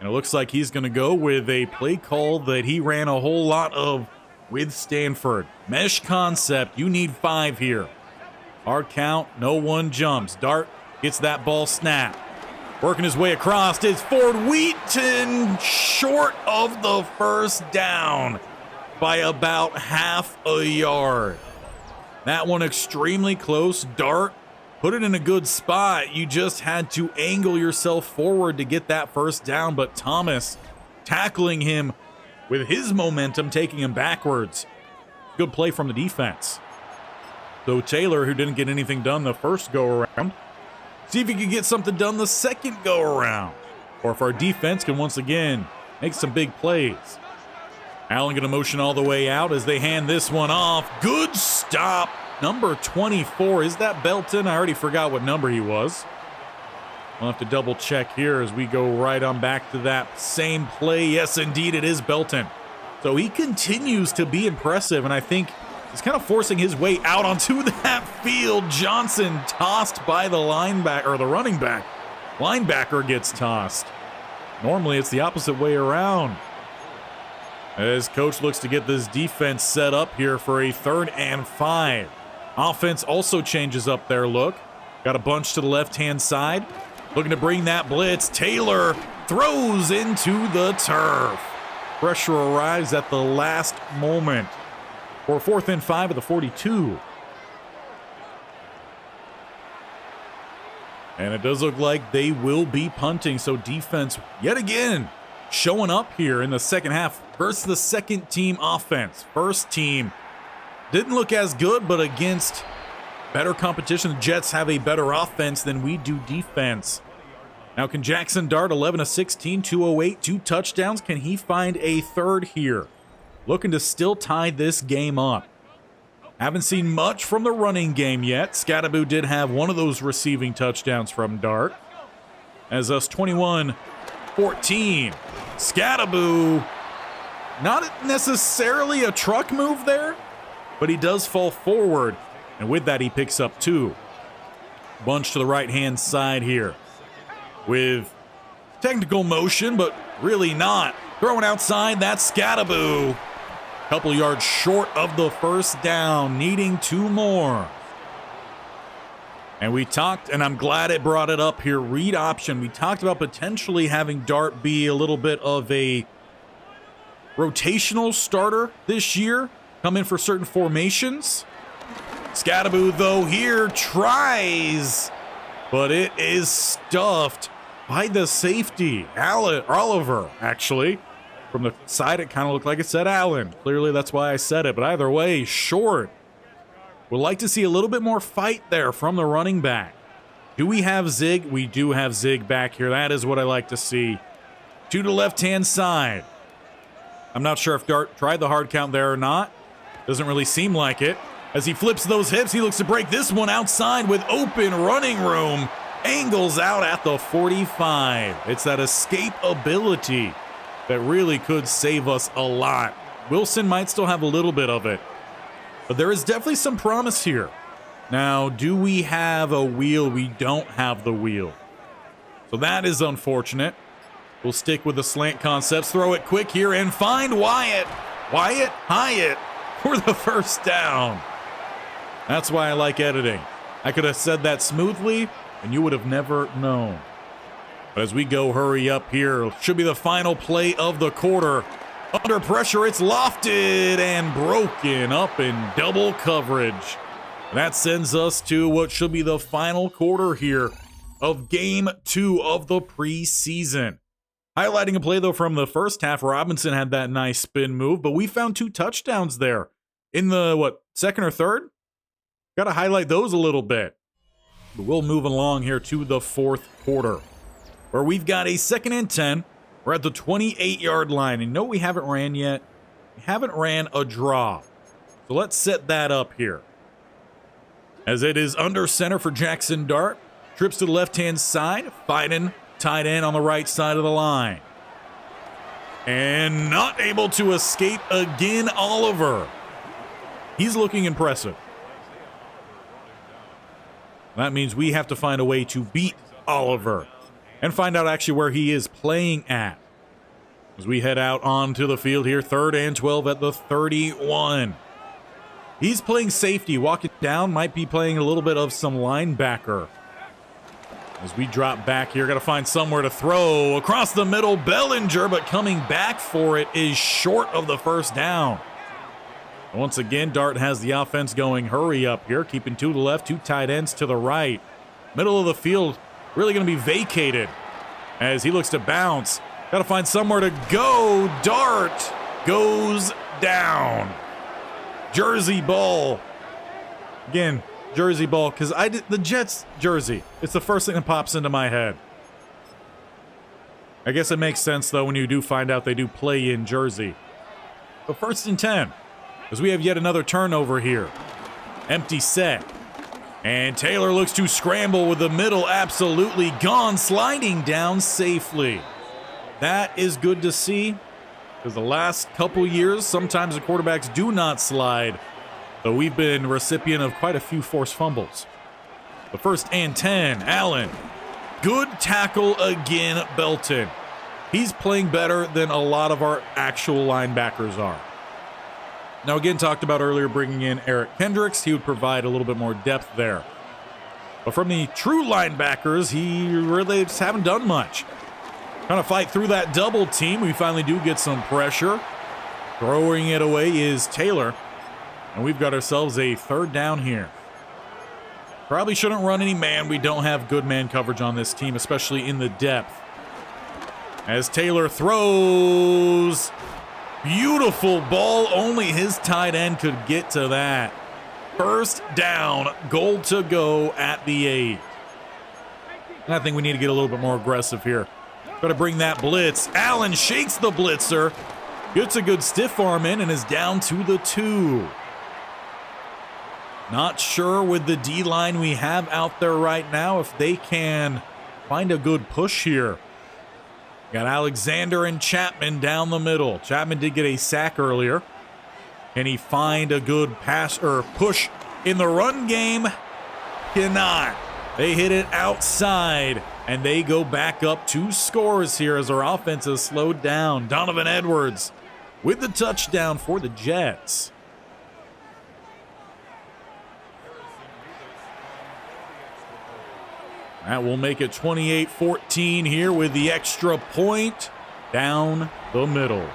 And it looks like he's going to go with a play call that he ran a whole lot of with Stanford. Mesh concept, you need 5 here. Hard count, no one jumps. Dart gets that ball snapped. Working his way across is Ford Wheaton, short of the 1st down by about half a yard. That one extremely close. Dart put it in a good spot. You just had to angle yourself forward to get that 1st down, but Thomas tackling him with his momentum, taking him backwards. Good play from the defense. So Taylor, who didn't get anything done the first go-around, see if he can get something done the second go-around. Or if our defense can once again make some big plays. Allen going to motion all the way out as they hand this one off. Good stop. Number 24. Is that Belton? I already forgot what number he was. We'll have to double check here as we go right on back to that same play. Yes, indeed, it is Belton. So he continues to be impressive, and I think he's kind of forcing his way out onto that field. Johnson tossed by the linebacker, or the running back. Linebacker gets tossed. Normally, it's the opposite way around. As coach looks to get this defense set up here for a 3rd and 5. Offense also changes up their look. Got a bunch to the left-hand side. Looking to bring that blitz. Taylor throws into the turf. Pressure arrives at the last moment for 4th and 5 of the 42. And it does look like they will be punting. So defense, yet again, showing up here in the second half versus the second team offense. First team didn't look as good, but against better competition, the Jets have a better offense than we do defense. Now, can Jackson Dart, 11 of 16, 208, 2 touchdowns? Can he find a 3rd here? Looking to still tie this game up. Haven't seen much from the running game yet. Scattaboo did have one of those receiving touchdowns from Dart. As us 21-14. Scattaboo, not necessarily a truck move there, but he does fall forward. And with that, he picks up 2. Bunch to the right-hand side here with technical motion, but really not. Throwing outside, that's Scattaboo. Couple yards short of the 1st down, needing 2 more. And we talked, and I'm glad it brought it up here, read option. We talked about potentially having Dart be a little bit of a rotational starter this year, come in for certain formations. Scattaboo, though, here tries, but it is stuffed by the safety. Oliver, actually. From the side, it kind of looked like it said Allen. Clearly, that's why I said it, but either way, short. Would like to see a little bit more fight there from the running back. Do we have Zig? We do have Zig back here. That is what I like to see. To the left-hand side. I'm not sure if Dart tried the hard count there or not. Doesn't really seem like it. As he flips those hips, he looks to break this one outside with open running room. Angles out at the 45. It's that escape ability that really could save us a lot. Wilson might still have a little bit of it, but there is definitely some promise here. Now, do we have a wheel? We don't have the wheel. So that is unfortunate. We'll stick with the slant concepts, throw it quick here, and find Wyatt. Hyatt for the first down. That's why I like editing. I could have said that smoothly, and you would have never known. But as we go hurry up here, should be the final play of the quarter. Under pressure, it's lofted and broken up in double coverage. That sends us to what should be the final quarter here of Game 2 of the preseason. Highlighting a play, though, from the first half, Robinson had that nice spin move, but we found 2 touchdowns there in the, second or third? Got to highlight those a little bit. But we'll move along here to the fourth quarter, where we've got a 2nd and 10. We're at the 28-yard line, and no, we haven't ran yet. We haven't ran a draw. So let's set that up here. As it is under center for Jackson Dart. Trips to the left-hand side. Fiden, tight end on the right side of the line. And not able to escape again, Oliver. He's looking impressive. That means we have to find a way to beat Oliver and find out actually where he is playing at. As we head out onto the field here, 3rd and 12 at the 31. He's playing safety. Walking down, might be playing a little bit of some linebacker. As we drop back here, got to find somewhere to throw. Across the middle, Bellinger, but coming back for it is short of the first down. Once again, Dart has the offense going hurry up here, keeping 2 to the left, 2 tight ends to the right. Middle of the field really going to be vacated as he looks to bounce. Got to find somewhere to go. Dart goes down. Jersey ball. Again, jersey ball, because the Jets jersey. It's the first thing that pops into my head. I guess it makes sense, though, when you do find out they do play in Jersey. But 1st and 10, as we have yet another turnover here. Empty set. And Taylor looks to scramble with the middle absolutely gone, sliding down safely. That is good to see, because the last couple years, sometimes the quarterbacks do not slide. So we've been recipient of quite a few forced fumbles. The 1st and 10, Allen. Good tackle again, Belton. He's playing better than a lot of our actual linebackers are. Now, again, talked about earlier bringing in Eric Kendricks. He would provide a little bit more depth there. But from the true linebackers, he really just haven't done much. Trying to fight through that double team. We finally do get some pressure. Throwing it away is Taylor. And we've got ourselves a 3rd down here. Probably shouldn't run any man. We don't have good man coverage on this team, especially in the depth. As Taylor throws. Beautiful ball. Only his tight end could get to that. 1st down. Goal to go at the 8. I think we need to get a little bit more aggressive here. Got to bring that blitz. Allen shakes the blitzer. Gets a good stiff arm in and is down to the 2. Not sure with the D-line we have out there right now if they can find a good push here. Got Alexander and Chapman down the middle. Chapman did get a sack earlier. Can he find a good pass or push in the run game? Cannot. They hit it outside, and they go back up 2 scores here as our offense is slowed down. Donovan Edwards with the touchdown for the Jets. That will make it 28-14 here with the extra point down the middle.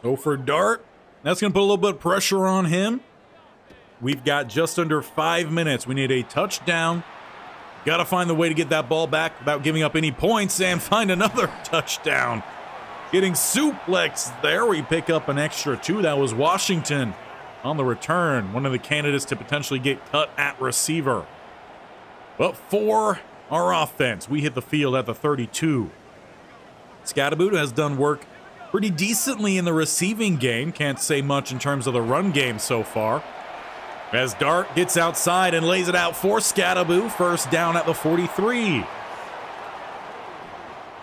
Go for Dart. That's going to put a little bit of pressure on him. We've got just under 5 minutes. We need a touchdown. Got to find the way to get that ball back without giving up any points and find another touchdown. Getting suplexed there. We pick up an extra 2. That was Washington on the return. One of the candidates to potentially get cut at receiver. But for our offense, we hit the field at the 32. Scatterboot has done work pretty decently in the receiving game. Can't say much in terms of the run game so far. As Dart gets outside and lays it out for Scatterboot. First down at the 43.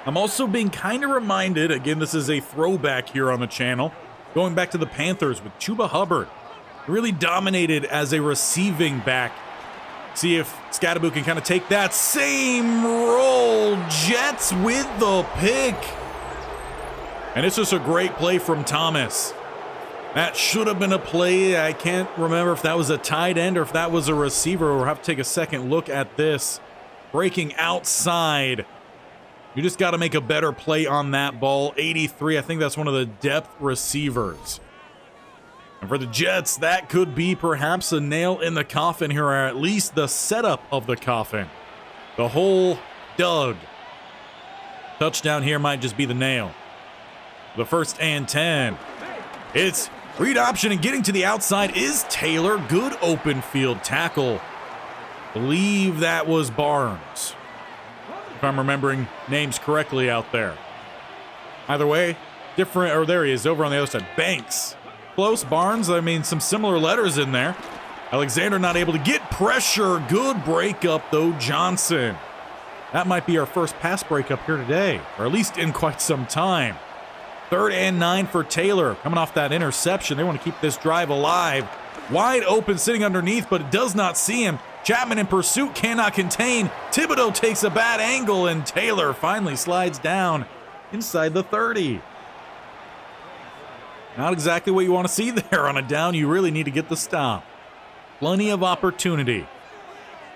I'm also being kind of reminded, again, this is a throwback here on the channel, going back to the Panthers with Chuba Hubbard. Really dominated as a receiving back. See if Scatterboot can kind of take that same role. Jets with the pick. And it's just a great play from Thomas. That should have been a play. I can't remember if that was a tight end or if that was a receiver. We'll have to take a second look at this. Breaking outside. You just got to make a better play on that ball. 83, I think that's one of the depth receivers. And for the Jets, that could be perhaps a nail in the coffin here, or at least the setup of the coffin. The hole dug. Touchdown here might just be the nail. The 1st and 10. It's read option, and getting to the outside is Taylor. Good open field tackle. Believe that was Barnes, if I'm remembering names correctly out there. Either way, different, or there he is over on the other side. Banks. Close. Barnes, I mean, some similar letters in there. Alexander not able to get pressure. Good breakup, though, Johnson. That might be our first pass breakup here today, or at least in quite some time. 3rd and 9 for Taylor. Coming off that interception, they want to keep this drive alive. Wide open, sitting underneath, but it does not see him. Chapman in pursuit, cannot contain. Thibodeau takes a bad angle, and Taylor finally slides down inside the 30. Not exactly what you want to see there on a down. You really need to get the stop. Plenty of opportunity.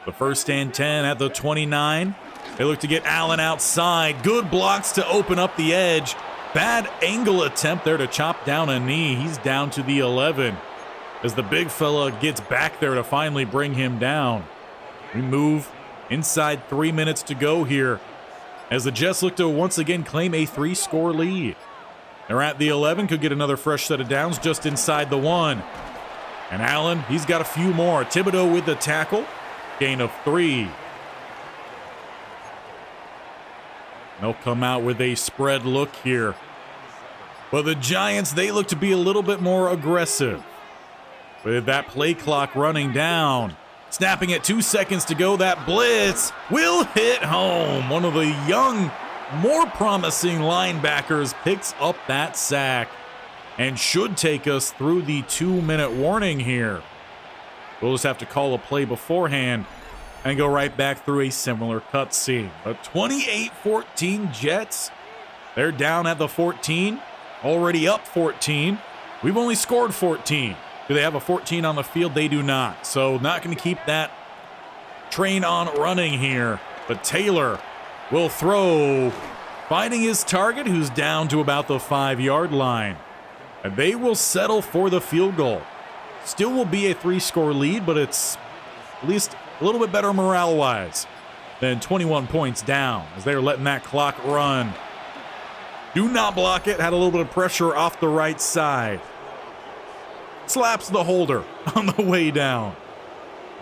The 1st and 10 at the 29. They look to get Allen outside. Good blocks to open up the edge. Bad angle attempt there to chop down a knee. He's down to the 11 as the big fella gets back there to finally bring him down. We move inside 3 minutes to go here as the Jets look to once again claim a 3-score lead. They're at the 11, could get another fresh set of downs just inside the 1. And Allen, he's got a few more. Thibodeau with the tackle, gain of 3. They'll come out with a spread look here. But the Giants, they look to be a little bit more aggressive. With that play clock running down. Snapping at 2 seconds to go, that blitz will hit home. One of the young, more promising linebackers picks up that sack and should take us through the 2-minute warning here. We'll just have to call a play beforehand and go right back through a similar cutscene. A 28-14 Jets. They're down at the 14, already up 14. We've only scored 14. Do they have a 14 on the field? They do not. So not going to keep that train on running here. But Taylor will throw, finding his target, who's down to about the 5-yard line. And they will settle for the field goal. Still will be a 3-score lead, but it's at least a little bit better morale-wise than 21 points down as they're letting that clock run. Do not block it. Had a little bit of pressure off the right side. Slaps the holder on the way down.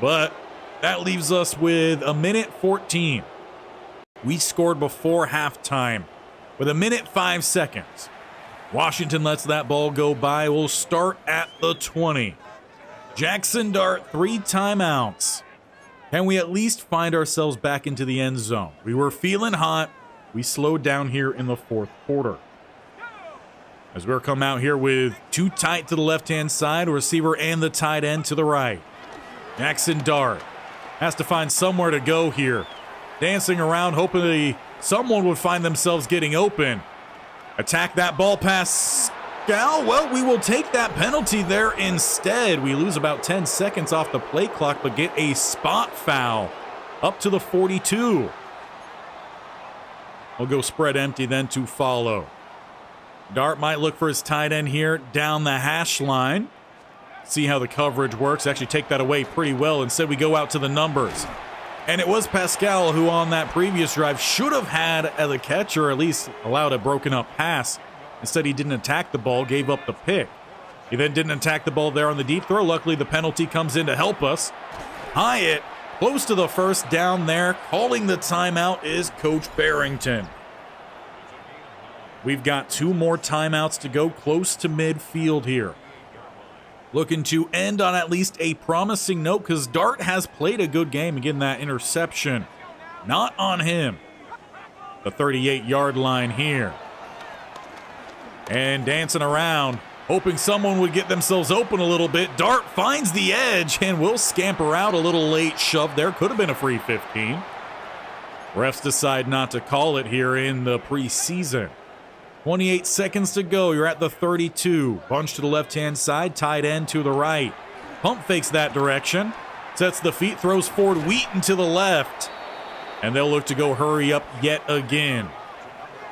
But that leaves us with a minute 14. We scored before halftime with a minute 5 seconds. Washington lets that ball go by. We'll start at the 20. Jackson Dart, 3 timeouts. Can we at least find ourselves back into the end zone? We were feeling hot. We slowed down here in the 4th quarter. As we're come out here with 2 tight to the left-hand side, a receiver and the tight end to the right. Jackson Dart has to find somewhere to go here. Dancing around, hoping someone would find themselves getting open. Attack that ball pass. Well, we will take that penalty there instead. We lose about 10 seconds off the play clock, but get a spot foul up to the 42. We'll go spread empty then to follow. Dart might look for his tight end here down the hash line. See how the coverage works. Actually take that away pretty well. Instead, we go out to the numbers. And it was Pascal who on that previous drive should have had the catch or at least allowed a broken up pass. Instead, he didn't attack the ball, gave up the pick. He then didn't attack the ball there on the deep throw. Luckily, the penalty comes in to help us. Hyatt, close to the first down there. Calling the timeout is Coach Bearington. We've got 2 more timeouts to go close to midfield here. Looking to end on at least a promising note because Dart has played a good game and getting that interception. Not on him. The 38-yard line here. And dancing around, hoping someone would get themselves open a little bit. Dart finds the edge and will scamper out. A little late shove there. Could have been a free 15. Refs decide not to call it here in the preseason. 28 seconds to go. You're at the 32. Bunch to the left-hand side. Tight end to the right. Pump fakes that direction. Sets the feet. Throws forward. Wheaton to the left. And they'll look to go hurry up yet again.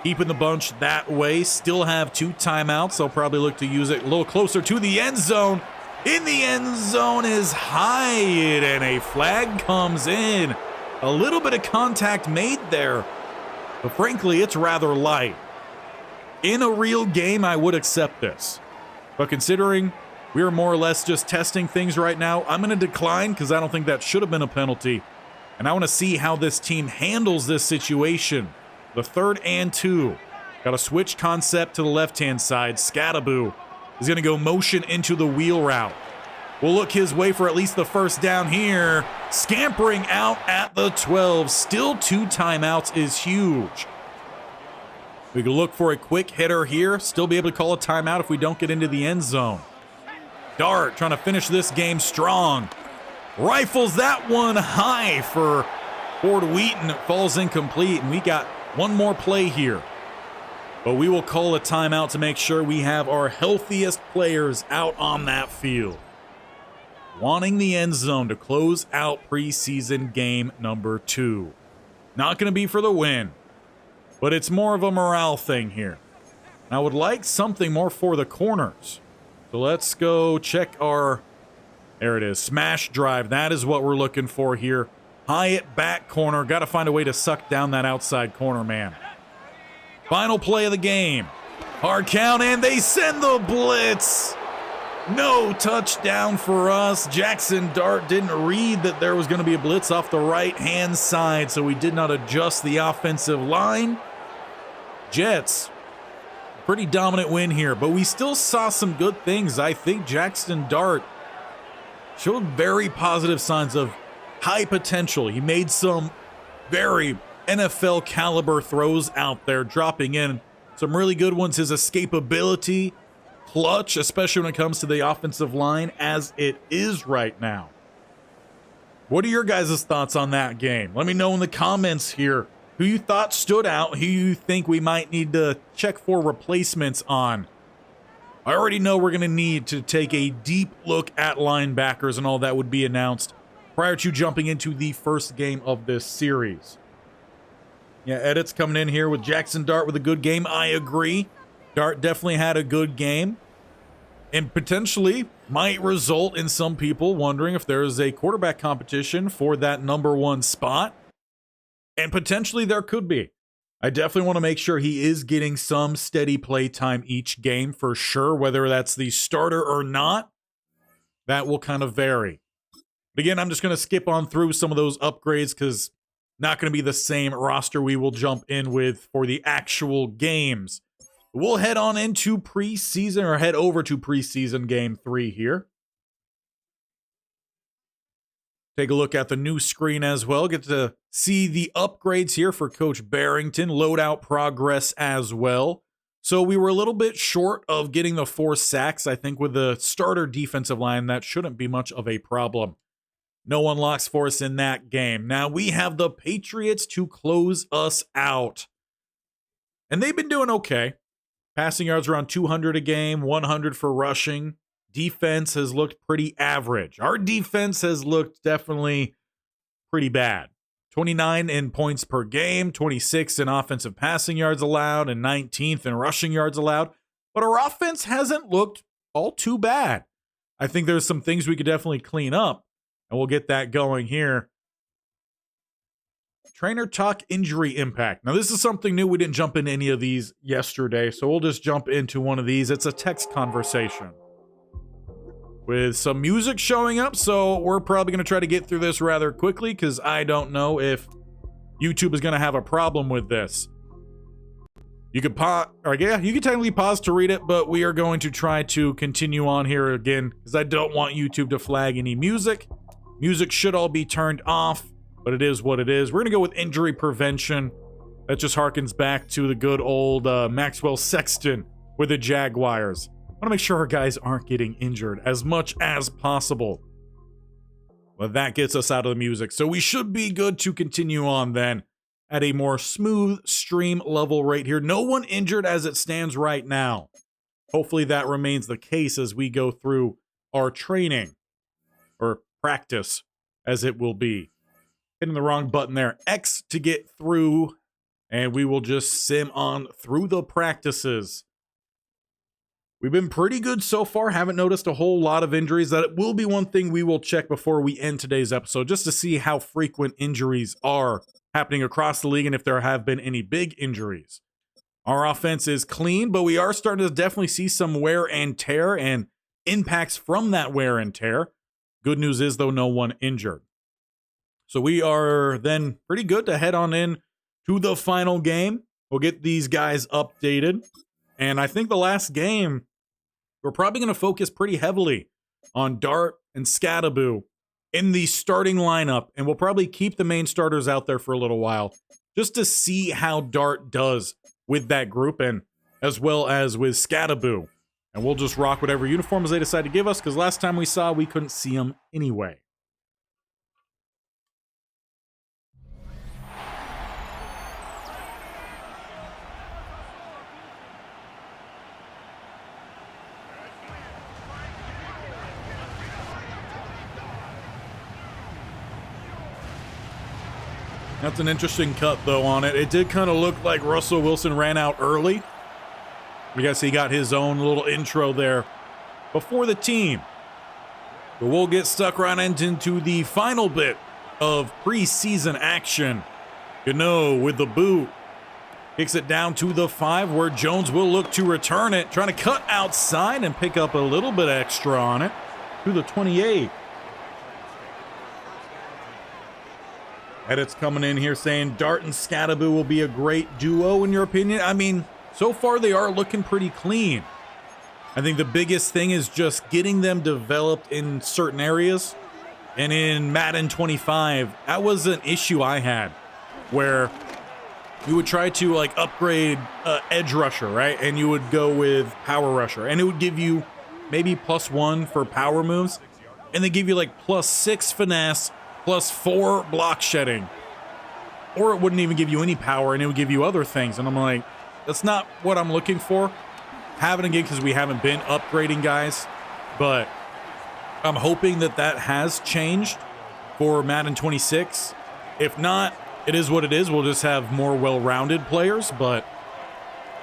Keeping the bunch that way. Still have 2 timeouts. They'll probably look to use it a little closer to the end zone. In the end zone is Hyatt. And a flag comes in. A little bit of contact made there. But frankly, it's rather light. In a real game, I would accept this. But considering we're more or less just testing things right now, I'm going to decline because I don't think that should have been a penalty. And I want to see how this team handles this situation. The 3rd and 2. Got a switch concept to the left-hand side. Scattaboo is going to go motion into the wheel route. We'll look his way for at least the first down here. Scampering out at the 12. Still 2 timeouts is huge. We can look for a quick hitter here. Still be able to call a timeout if we don't get into the end zone. Dart trying to finish this game strong. Rifles that one high for Ford Wheaton. It falls incomplete, and we got one more play here. But we will call a timeout to make sure we have our healthiest players out on that field. Wanting the end zone to close out preseason game number 2. Not going to be for the win. But it's more of a morale thing here. I would like something more for the corners. So let's go check our... There it is. Smash drive. That is what we're looking for here. Hyatt back corner. Got to find a way to suck down that outside corner man. Final play of the game. Hard count, and they send the blitz. No touchdown for us. Jackson Dart didn't read that there was going to be a blitz off the right-hand side, so we did not adjust the offensive line. Jets, pretty dominant win here, but we still saw some good things. I think Jackson Dart showed very positive signs of high potential. He made some very NFL caliber throws out there, dropping in some really good ones. His escapability, clutch, especially when it comes to the offensive line as it is right now. What are your guys' thoughts on that game? Let me know in the comments here who you thought stood out, who you think we might need to check for replacements on. I already know we're going to need to take a deep look at linebackers, and all that would be announced prior to jumping into the first game of this series. Yeah, edits coming in here with Jackson Dart with a good game. I agree. Dart definitely had a good game, and potentially might result in some people wondering if there is a quarterback competition for that number 1 spot. And potentially there could be. I definitely want to make sure he is getting some steady play time each game for sure, whether that's the starter or not. That will kind of vary. But again, I'm just going to skip on through some of those upgrades because not going to be the same roster we will jump in with for the actual games. We'll head on into preseason, or head over to preseason game 3 here. Take a look at the new screen as well. Get to see the upgrades here for Coach Bearington. Loadout progress as well. So we were a little bit short of getting the 4 sacks. I think with the starter defensive line, that shouldn't be much of a problem. No unlocks for us in that game. Now we have the Patriots to close us out. And they've been doing okay. Passing yards around 200 a game, 100 for rushing. Defense has looked pretty average. Our defense has looked definitely pretty bad. 29 in points per game, 26 in offensive passing yards allowed, and 19th in rushing yards allowed. but our offense hasn't looked all too bad. I think there's some things we could definitely clean up, and we'll get that going here. Trainer talk injury impact. Now, this is something new. We didn't jump into any of these yesterday, so we'll just jump into one of these. It's a text conversation with some music showing up, so we're probably going to try to get through this rather quickly because I don't know if YouTube is going to have a problem with this. You could pause, or yeah, you can technically pause to read it, but we are going to try to continue on here again because I don't want YouTube to flag any music. Music should all be turned off, but it is what it is. We're going to go with injury prevention. That just harkens back to the good old Maxwell Sexton with the Jaguars. I want to make sure our guys aren't getting injured as much as possible. Well, that gets us out of the music, so we should be good to continue on then at a more smooth stream level right here. No one injured as it stands right now. Hopefully that remains the case as we go through our training or practice as it will be. Hitting the wrong button there. X to get through, and we will just sim on through the practices. We've been pretty good so far. Haven't noticed a whole lot of injuries. That will be one thing we will check before we end today's episode, just to see how frequent injuries are happening across the league and if there have been any big injuries. Our offense is clean, but we are starting to definitely see some wear and tear and impacts from that wear and tear. Good news is, though, no one injured. So we are then pretty good to head on in to the final game. We'll get these guys updated. And I think the last game, we're probably going to focus pretty heavily on Dart and Scattaboo in the starting lineup. And we'll probably keep the main starters out there for a little while just to see how Dart does with that group and as well as with Scattaboo. And we'll just rock whatever uniforms they decide to give us because last time we saw, we couldn't see them anyway. That's an interesting cut, though, on it. It did kind of look like Russell Wilson ran out early. I guess he got his own little intro there before the team. But we'll get stuck right into the final bit of preseason action. With the boot. Kicks it down to the 5, where Jones will look to return it. Trying to cut outside and pick up a little bit extra on it. To the 28. Edits coming in here saying Dart and Scattaboo will be a great duo in your opinion. I mean, so far they are looking pretty clean. I think the biggest thing is just getting them developed in certain areas. And in Madden 25, that was an issue I had where you would try to like upgrade edge rusher, right? And you would go with power rusher and it would give you maybe +1 for power moves. And they give you like +6 finesse, +4 block shedding, or it wouldn't even give you any power and it would give you other things. And I'm like, that's not what I'm looking for. Haven't again because we haven't been upgrading guys, but I'm hoping that that has changed for Madden 26. If not, it is what it is. We'll just have more well-rounded players, but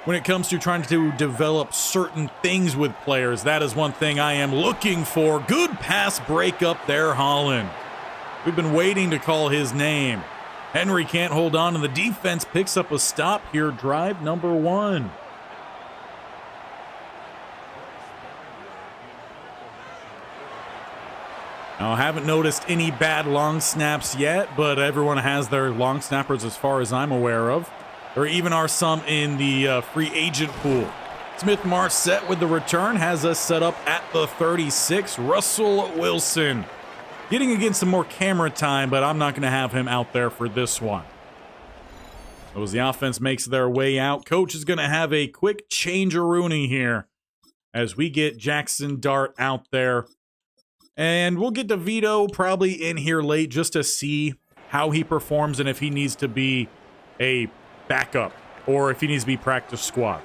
when it comes to trying to develop certain things with players, that is one thing I am looking for. Good pass breakup there, Holland. We've been waiting to call his name. Henry can't hold on, and the defense picks up a stop here. Drive number 1. Now, I haven't noticed any bad long snaps yet, but everyone has their long snappers as far as I'm aware of. There even are some in the free agent pool. Smith-Marset with the return has us set up at the 36. Russell Wilson getting again some more camera time, but I'm not going to have him out there for this one. So as the offense makes their way out, coach is going to have a quick change-a-rooney here as we get Jackson Dart out there. And we'll get DeVito probably in here late just to see how he performs and if he needs to be a backup or if he needs to be practice squad.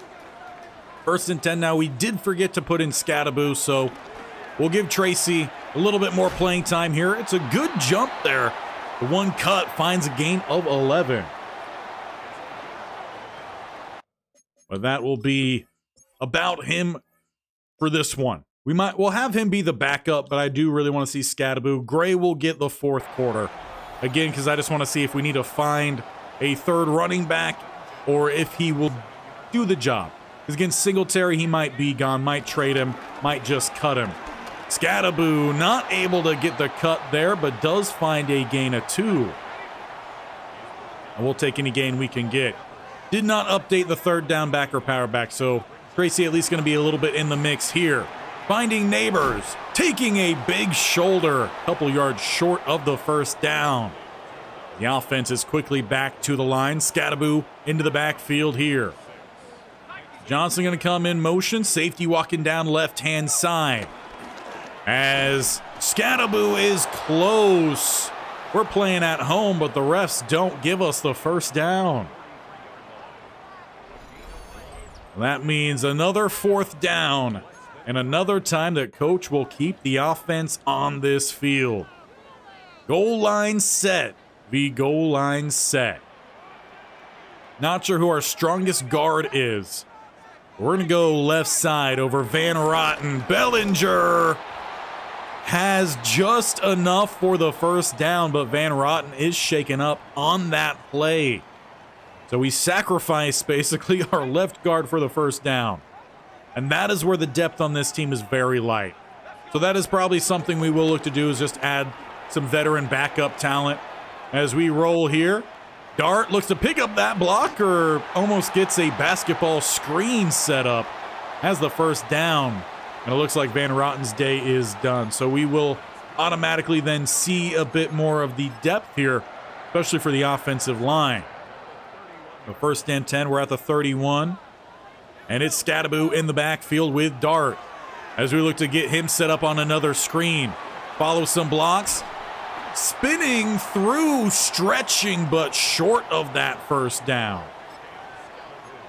1st and 10 now. We did forget to put in Scattaboo, so we'll give Tracy a little bit more playing time here. It's a good jump there. The one cut finds a gain of 11. But that will be about him for this one. We'll have him be the backup, but I do really want to see Scadaboo. Gray will get the fourth quarter. Again, because I just want to see if we need to find a third running back or if he will do the job. Because against Singletary, he might be gone, might trade him, might just cut him. Scadaboo not able to get the cut there, but does find a gain of 2. And we'll take any gain we can get. Did not update the third down back or power back, so Tracy at least going to be a little bit in the mix here. Finding Neighbors, taking a big shoulder, a couple yards short of the first down. The offense is quickly back to the line. Scadaboo into the backfield here. Johnson going to come in motion. Safety walking down left-hand side. As Scadaboo is close. We're playing at home, but the refs don't give us the first down. That means another fourth down. And another time that coach will keep the offense on this field. Goal line set. The goal line set. Not sure who our strongest guard is. We're going to go left side over Van Rotten. Bellinger has just enough for the first down, but Van Rotten is shaken up on that play. So we sacrifice basically our left guard for the first down. And that is where the depth on this team is very light. So that is probably something we will look to do, is just add some veteran backup talent as we roll here. Dart looks to pick up that blocker, almost gets a basketball screen set up, has the first down. And it looks like Van Rotten's day is done. So we will automatically then see a bit more of the depth here, especially for the offensive line. The first and 10, we're at the 31. And it's Scadaboo in the backfield with Dart as we look to get him set up on another screen. Follow some blocks. Spinning through, stretching, but short of that first down.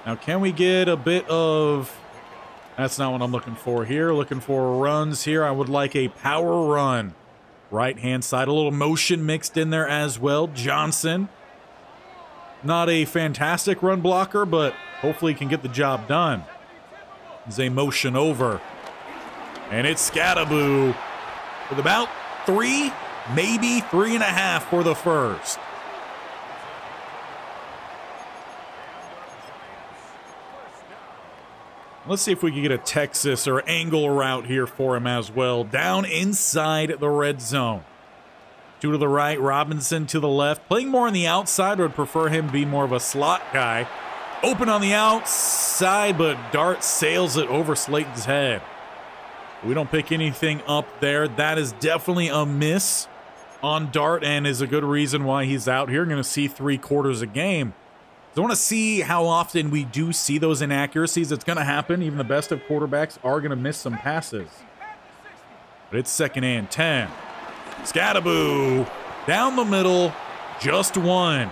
Now, can we get a bit of... That's not what I'm looking for here. Looking for runs here. I would like a power run. Right-hand side, a little motion mixed in there as well. Johnson. Not a fantastic run blocker, but hopefully can get the job done. There's a motion over. And it's Scadaboo with about 3, maybe 3.5 for the first. Let's see if we can get a Texas or angle route here for him as well. Down inside the red zone. 2 to the right, Robinson to the left. Playing more on the outside, would prefer him be more of a slot guy. Open on the outside, but Dart sails it over Slayton's head. We don't pick anything up there. That is definitely a miss on Dart and is a good reason why he's out here. Going to see 3 quarters a game. So I want to see how often we do see those inaccuracies. It's going to happen. Even the best of quarterbacks are going to miss some passes. But it's 2nd and 10. Scadaboo down the middle, just 1.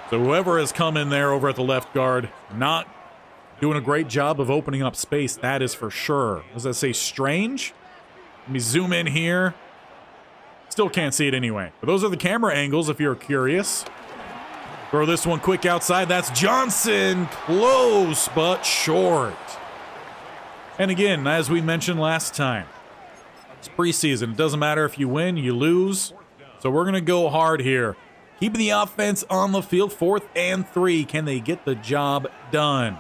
So whoever has come in there over at the left guard, not doing a great job of opening up space, that is for sure. Does that say Strange? Let me zoom in here. Still can't see it anyway. But those are the camera angles if you're curious. Throw this one quick outside. That's Johnson. Close, but short. And again, as we mentioned last time, it's preseason. It doesn't matter if you win, you lose. So we're going to go hard here. Keeping the offense on the field. 4th and 3. Can they get the job done?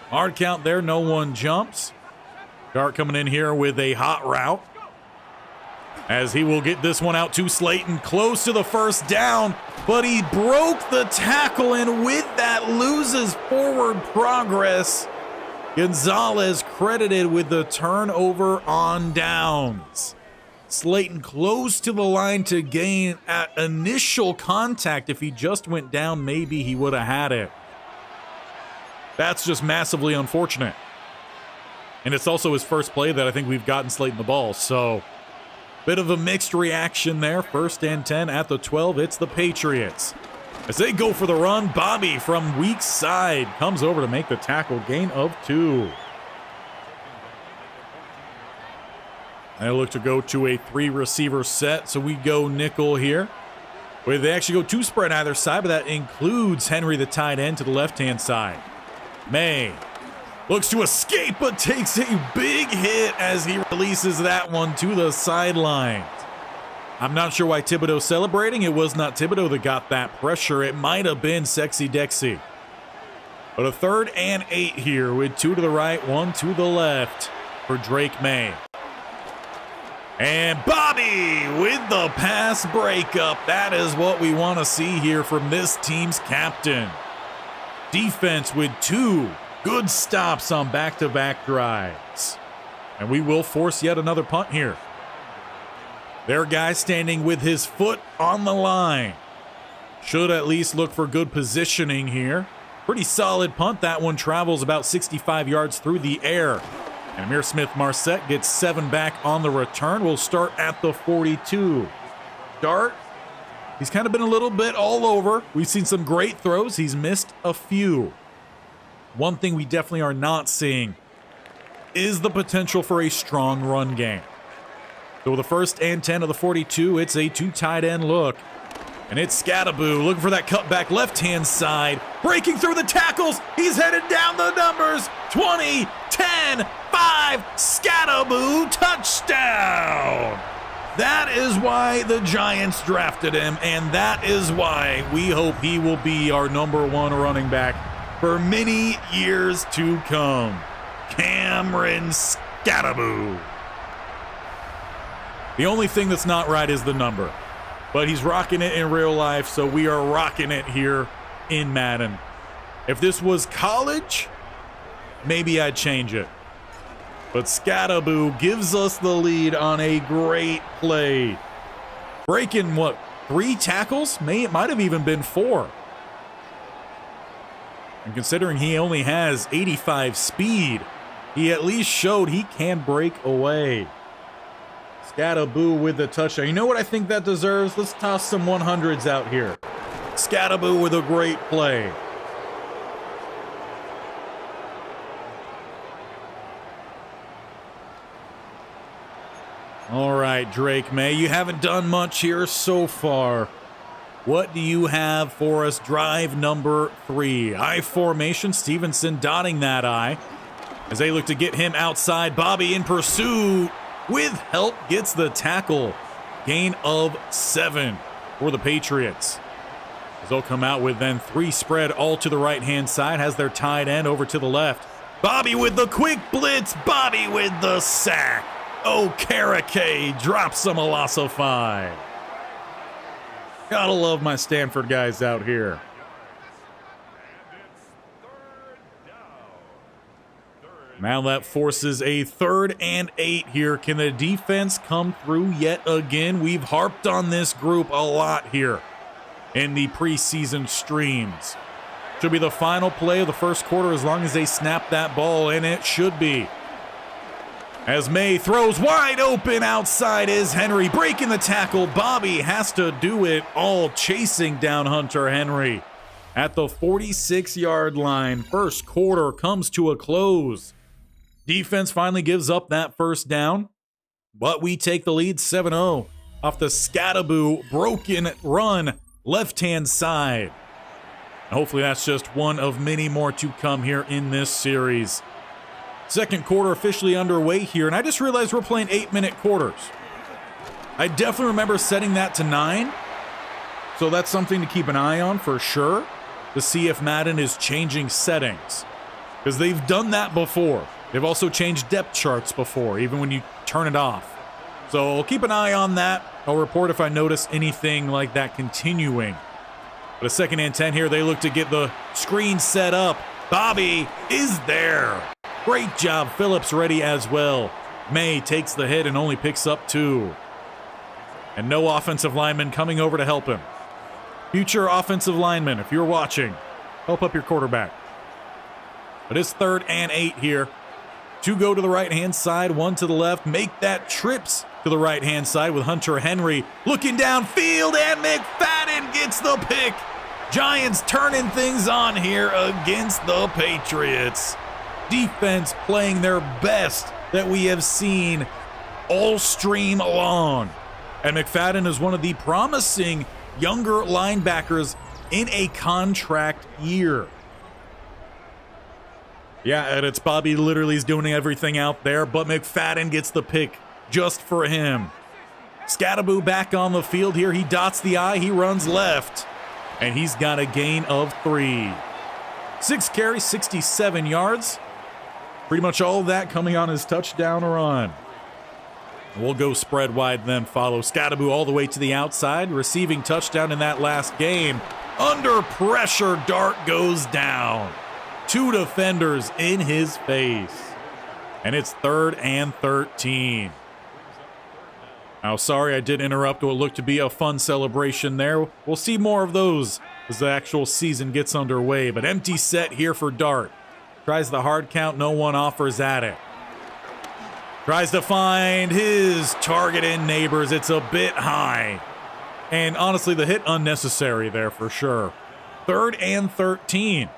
Hard count there. No one jumps. Dart coming in here with a hot route. As he will get this one out to Slayton. Close to the first down. But he broke the tackle and with that loses forward progress. Gonzalez credited with the turnover on downs. Slayton close to the line to gain at initial contact. If he just went down, maybe he would have had it. That's just massively unfortunate. And it's also his first play that I think we've gotten Slayton the ball. So, bit of a mixed reaction there. 1st and 10 at the 12. It's the Patriots. As they go for the run, Bobby from weak side comes over to make the tackle. Gain of 2. They look to go to a 3-receiver set, so we go nickel here. Where they actually go 2 spread either side, but that includes Henry, the tight end, to the left-hand side. May Looks to escape, but takes a big hit as he releases that one to the sidelines. I'm not sure why Thibodeau's celebrating. It was not Thibodeau that got that pressure. It might have been Sexy Dexy. But a 3rd and 8 here with 2 to the right, 1 to the left for Drake May. And Bobby with the pass breakup. That is what we want to see here from this team's captain. Defense with 2 good stops on back-to-back drives. And we will force yet another punt here. Their guy standing with his foot on the line. Should at least look for good positioning here. Pretty solid punt. That one travels about 65 yards through the air. And Amir Smith-Marset gets 7 back on the return. We'll start at the 42. Dart, he's kind of been a little bit all over. We've seen some great throws. He's missed a few. One thing we definitely are not seeing is the potential for a strong run game. So with the 1st and 10 of the 42, it's a 2 tight end look. And it's Scattaboo looking for that cutback left-hand side. Breaking through the tackles. He's headed down the numbers. 20, 10, 5, Scattaboo, touchdown. That is why the Giants drafted him, and that is why we hope he will be our #1 running back for many years to come. Cameron Scattaboo. The only thing that's not right is the number. But he's rocking it in real life, so we are rocking it here in Madden. If this was college, maybe I'd change it. But Scattaboo gives us the lead on a great play. Breaking, what, 3 tackles? It might have even been 4. And considering he only has 85 speed, he at least showed he can break away. Scattaboo with the touchdown. You know what I think that deserves? Let's toss some 100s out here. Scattaboo with a great play. All right, Drake May, you haven't done much here so far. What do you have for us? Drive number 3. I formation, Stevenson dotting that I. As they look to get him outside, Bobby in pursuit. With help, gets the tackle. Gain of 7 for the Patriots. As they'll come out with then 3 spread all to the right-hand side. Has their tight end over to the left. Bobby with the quick blitz. Bobby with the sack. Okereke drops some loss of 5. Gotta love my Stanford guys out here. Now that forces a 3rd and 8 here. Can the defense come through yet again? We've harped on this group a lot here in the preseason streams. Should be the final play of the first quarter as long as they snap that ball, and it should be. As May throws wide open outside is Henry. Breaking the tackle. Bobby has to do it all, chasing down Hunter Henry. At the 46-yard line, first quarter comes to a close. Defense finally gives up that first down, but we take the lead 7-0 off the Scattaboo broken run left-hand side. Hopefully that's just one of many more to come here in this series. Second quarter officially underway here, and I just realized we're playing 8-minute quarters. I definitely remember setting that to 9, so that's something to keep an eye on for sure, to see if Madden is changing settings, because they've done that before. They've also changed depth charts before, even when you turn it off. So I'll keep an eye on that. I'll report if I notice anything like that continuing. But a 2nd and 10 here. They look to get the screen set up. Bobby is there. Great job. Phillips ready as well. May takes the hit and only picks up 2. And no offensive lineman coming over to help him. Future offensive lineman, if you're watching, help up your quarterback. But it's 3rd and 8 here. 2 go to the right-hand side, 1 to the left. Make that trips to the right-hand side with Hunter Henry looking downfield, and McFadden gets the pick. Giants turning things on here against the Patriots. Defense playing their best that we have seen all stream long. And McFadden is one of the promising younger linebackers in a contract year. Yeah, and it's Bobby literally is doing everything out there, but McFadden gets the pick just for him. Scattaboo back on the field here. He dots the I. He runs left, and he's got a gain of 3. 6 carries, 67 yards. Pretty much all of that coming on his touchdown run. We'll go spread wide, then follow Scattaboo all the way to the outside. Receiving touchdown in that last game. Under pressure, Dart goes down. 2 defenders in his face. And it's 3rd and 13. Now, sorry I did interrupt what looked to be a fun celebration there. We'll see more of those as the actual season gets underway. But empty set here for Dart. Tries the hard count, no one offers at it. Tries to find his target in Neighbors. It's a bit high. And honestly, the hit unnecessary there for sure. 3rd and 13.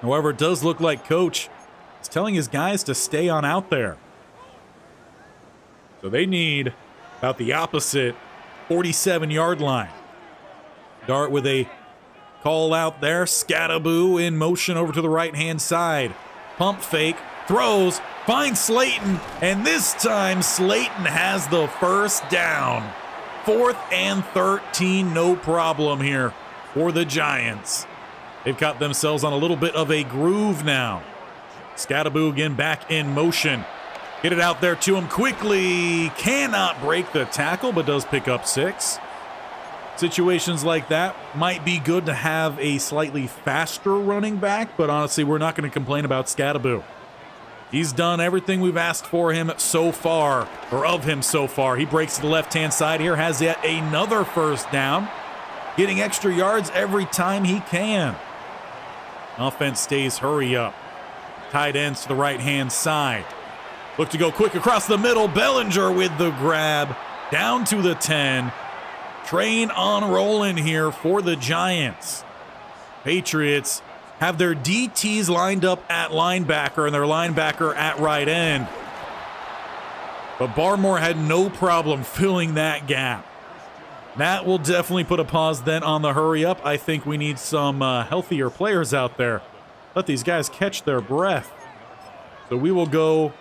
However, it does look like Coach is telling his guys to stay on out there. So they need about the opposite 47-yard line. Dart with a call out there. Scattaboo in motion over to the right-hand side. Pump fake, throws, finds Slayton, and this time Slayton has the first down. 4th and 13, no problem here for the Giants. They've got themselves on a little bit of a groove now. Scattaboo again back in motion. Get it out there to him quickly. Cannot break the tackle, but does pick up 6. Situations like that might be good to have a slightly faster running back, but honestly, we're not going to complain about Scattaboo. He's done everything we've asked for him so far, or of him so far. He breaks to the left-hand side here, has yet another first down, getting extra yards every time he can. Offense stays hurry up. Tight ends to the right-hand side. Look to go quick across the middle. Bellinger with the grab. Down to the 10. Train on rolling here for the Giants. Patriots have their DTs lined up at linebacker and their linebacker at right end. But Barmore had no problem filling that gap. That will definitely put a pause then on the hurry up. I think we need some healthier players out there. Let these guys catch their breath. So we will go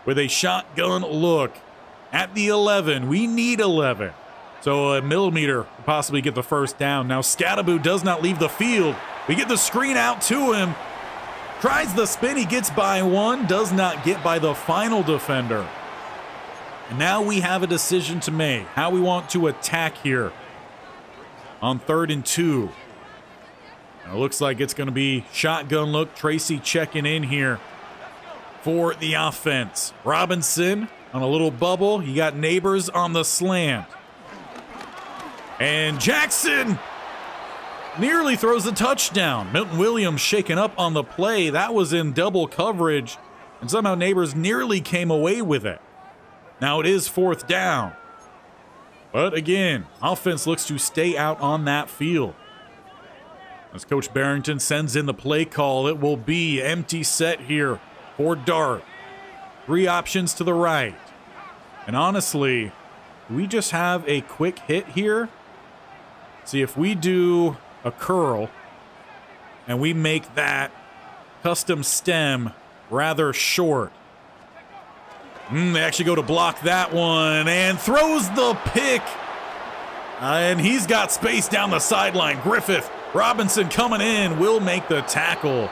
with a shotgun look at the 11. We need 11. So a millimeter to possibly get the first down. Now Scattaboo does not leave the field. We get the screen out to him. Tries the spin. He gets by one. Does not get by the final defender. And now we have a decision to make. How we want to attack here on 3rd and 2. Now it looks like it's going to be shotgun look. Tracy checking in here for the offense. Robinson on a little bubble. You got Neighbors on the slant. And Jackson nearly throws a touchdown. Milton Williams shaken up on the play. That was in double coverage, and somehow Neighbors nearly came away with it. Now it is 4th down. But again, offense looks to stay out on that field. As Coach Bearington sends in the play call, it will be empty set here for Dart. 3 options to the right. And honestly, we just have a quick hit here. See, if we do a curl and we make that custom stem rather short. They actually go to block that one and throws the pick. And he's got space down the sideline. Griffith, Robinson coming in, will make the tackle.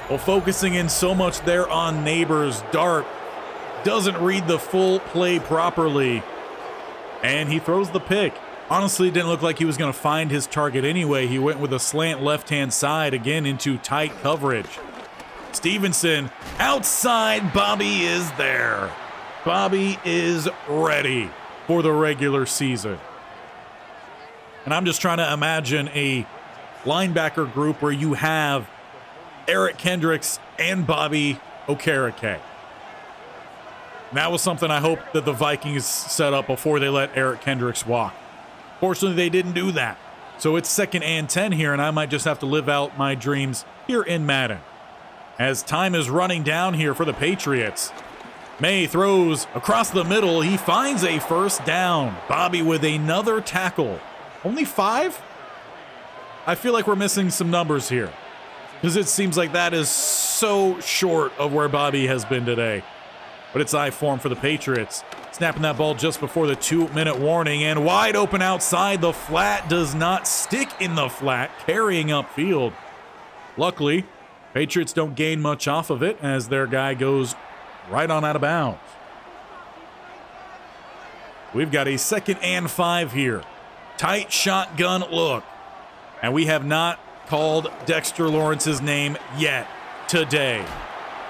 Well, focusing in so much there on Neighbors, Dart doesn't read the full play properly. And he throws the pick. Honestly, it didn't look like he was going to find his target anyway. He went with a slant left-hand side, again into tight coverage. Stevenson outside. Bobby is there. Bobby is ready for the regular season. And I'm just trying to imagine a linebacker group where you have Eric Kendricks and Bobby Okereke. That was something I hope that the Vikings set up before they let Eric Kendricks walk. Fortunately, they didn't do that. So it's 2nd and 10 here, and I might just have to live out my dreams here in Madden. As time is running down here for the Patriots. May throws across the middle. He finds a first down. Bobby with another tackle. Only 5? I feel like we're missing some numbers here. because it seems like that is so short of where Bobby has been today. But it's I form for the Patriots. Snapping that ball just before the 2-minute warning, and wide open outside. The flat does not stick in the flat, carrying upfield. Luckily, Patriots don't gain much off of it as their guy goes right on out of bounds. We've got a 2nd and 5 here. Tight shotgun look. And we have not called Dexter Lawrence's name yet today.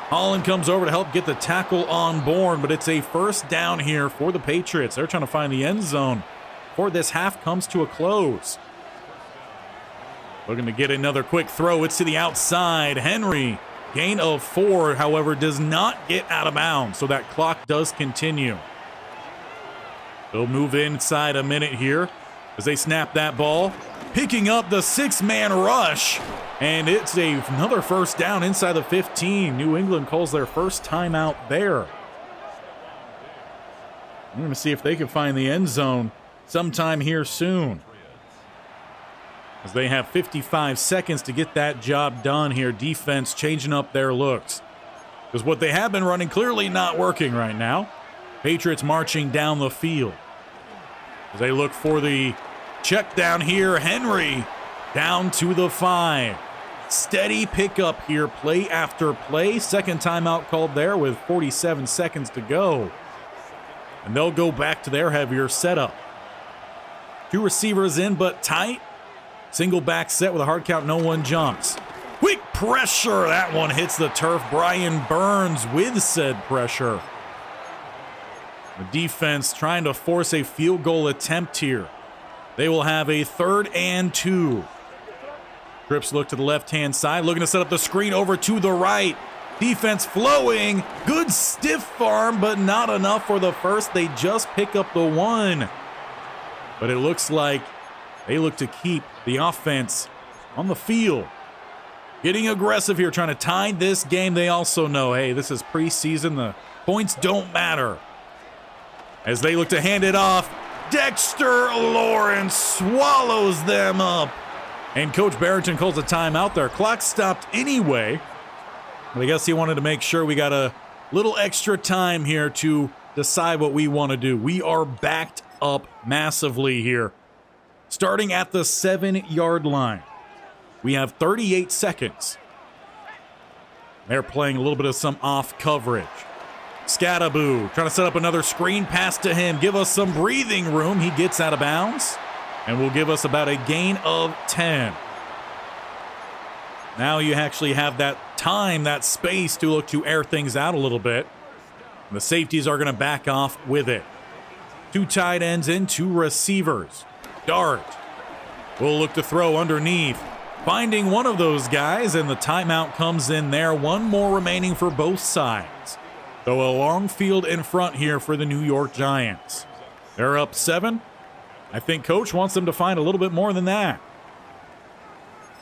Holland comes over to help get the tackle on board, but it's a 1st down here for the Patriots. They're trying to find the end zone before this half comes to a close. Looking to get another quick throw. It's to the outside. Henry, gain of 4, however, does not get out of bounds, so that clock does continue. They'll move inside a minute here as they snap that ball. Picking up the 6-man rush, and it's another 1st down inside the 15. New England calls their first timeout there. I'm going to see if they can find the end zone sometime here soon, as they have 55 seconds to get that job done here. Defense changing up their looks, because what they have been running clearly not working right now. Patriots marching down the field as they look for the check down here. Henry down to the 5. Steady pickup here, play after play. 2nd timeout called there with 47 seconds to go. And they'll go back to their heavier setup. 2 receivers in, but tight. Single back set with a hard count, no one jumps. Quick pressure, that one hits the turf. Brian Burns with said pressure. The defense trying to force a field goal attempt here. They will have a 3rd and 2. Trips look to the left-hand side, looking to set up the screen over to the right. Defense flowing. Good stiff arm, but not enough for the 1st. They just pick up the 1. But it looks like they look to keep the offense on the field. Getting aggressive here, trying to tie this game. They also know, hey, this is preseason. The points don't matter. As they look to hand it off, Dexter Lawrence swallows them up. And Coach Bearington calls a timeout there. Clock stopped anyway. But I guess he wanted to make sure we got a little extra time here to decide what we want to do. We are backed up massively here. Starting at the 7-yard line. We have 38 seconds. They're playing a little bit of some off coverage. Scattaboo trying to set up another screen pass to him. Give us some breathing room. He gets out of bounds and will give us about a gain of 10. Now you actually have that time, that space to look to air things out a little bit. And the safeties are going to back off with it. 2 tight ends and 2 receivers. Dart will look to throw underneath. Finding one of those guys, and the timeout comes in there. 1 more remaining for both sides. Though a long field in front here for the New York Giants. They're up 7. I think Coach wants them to find a little bit more than that.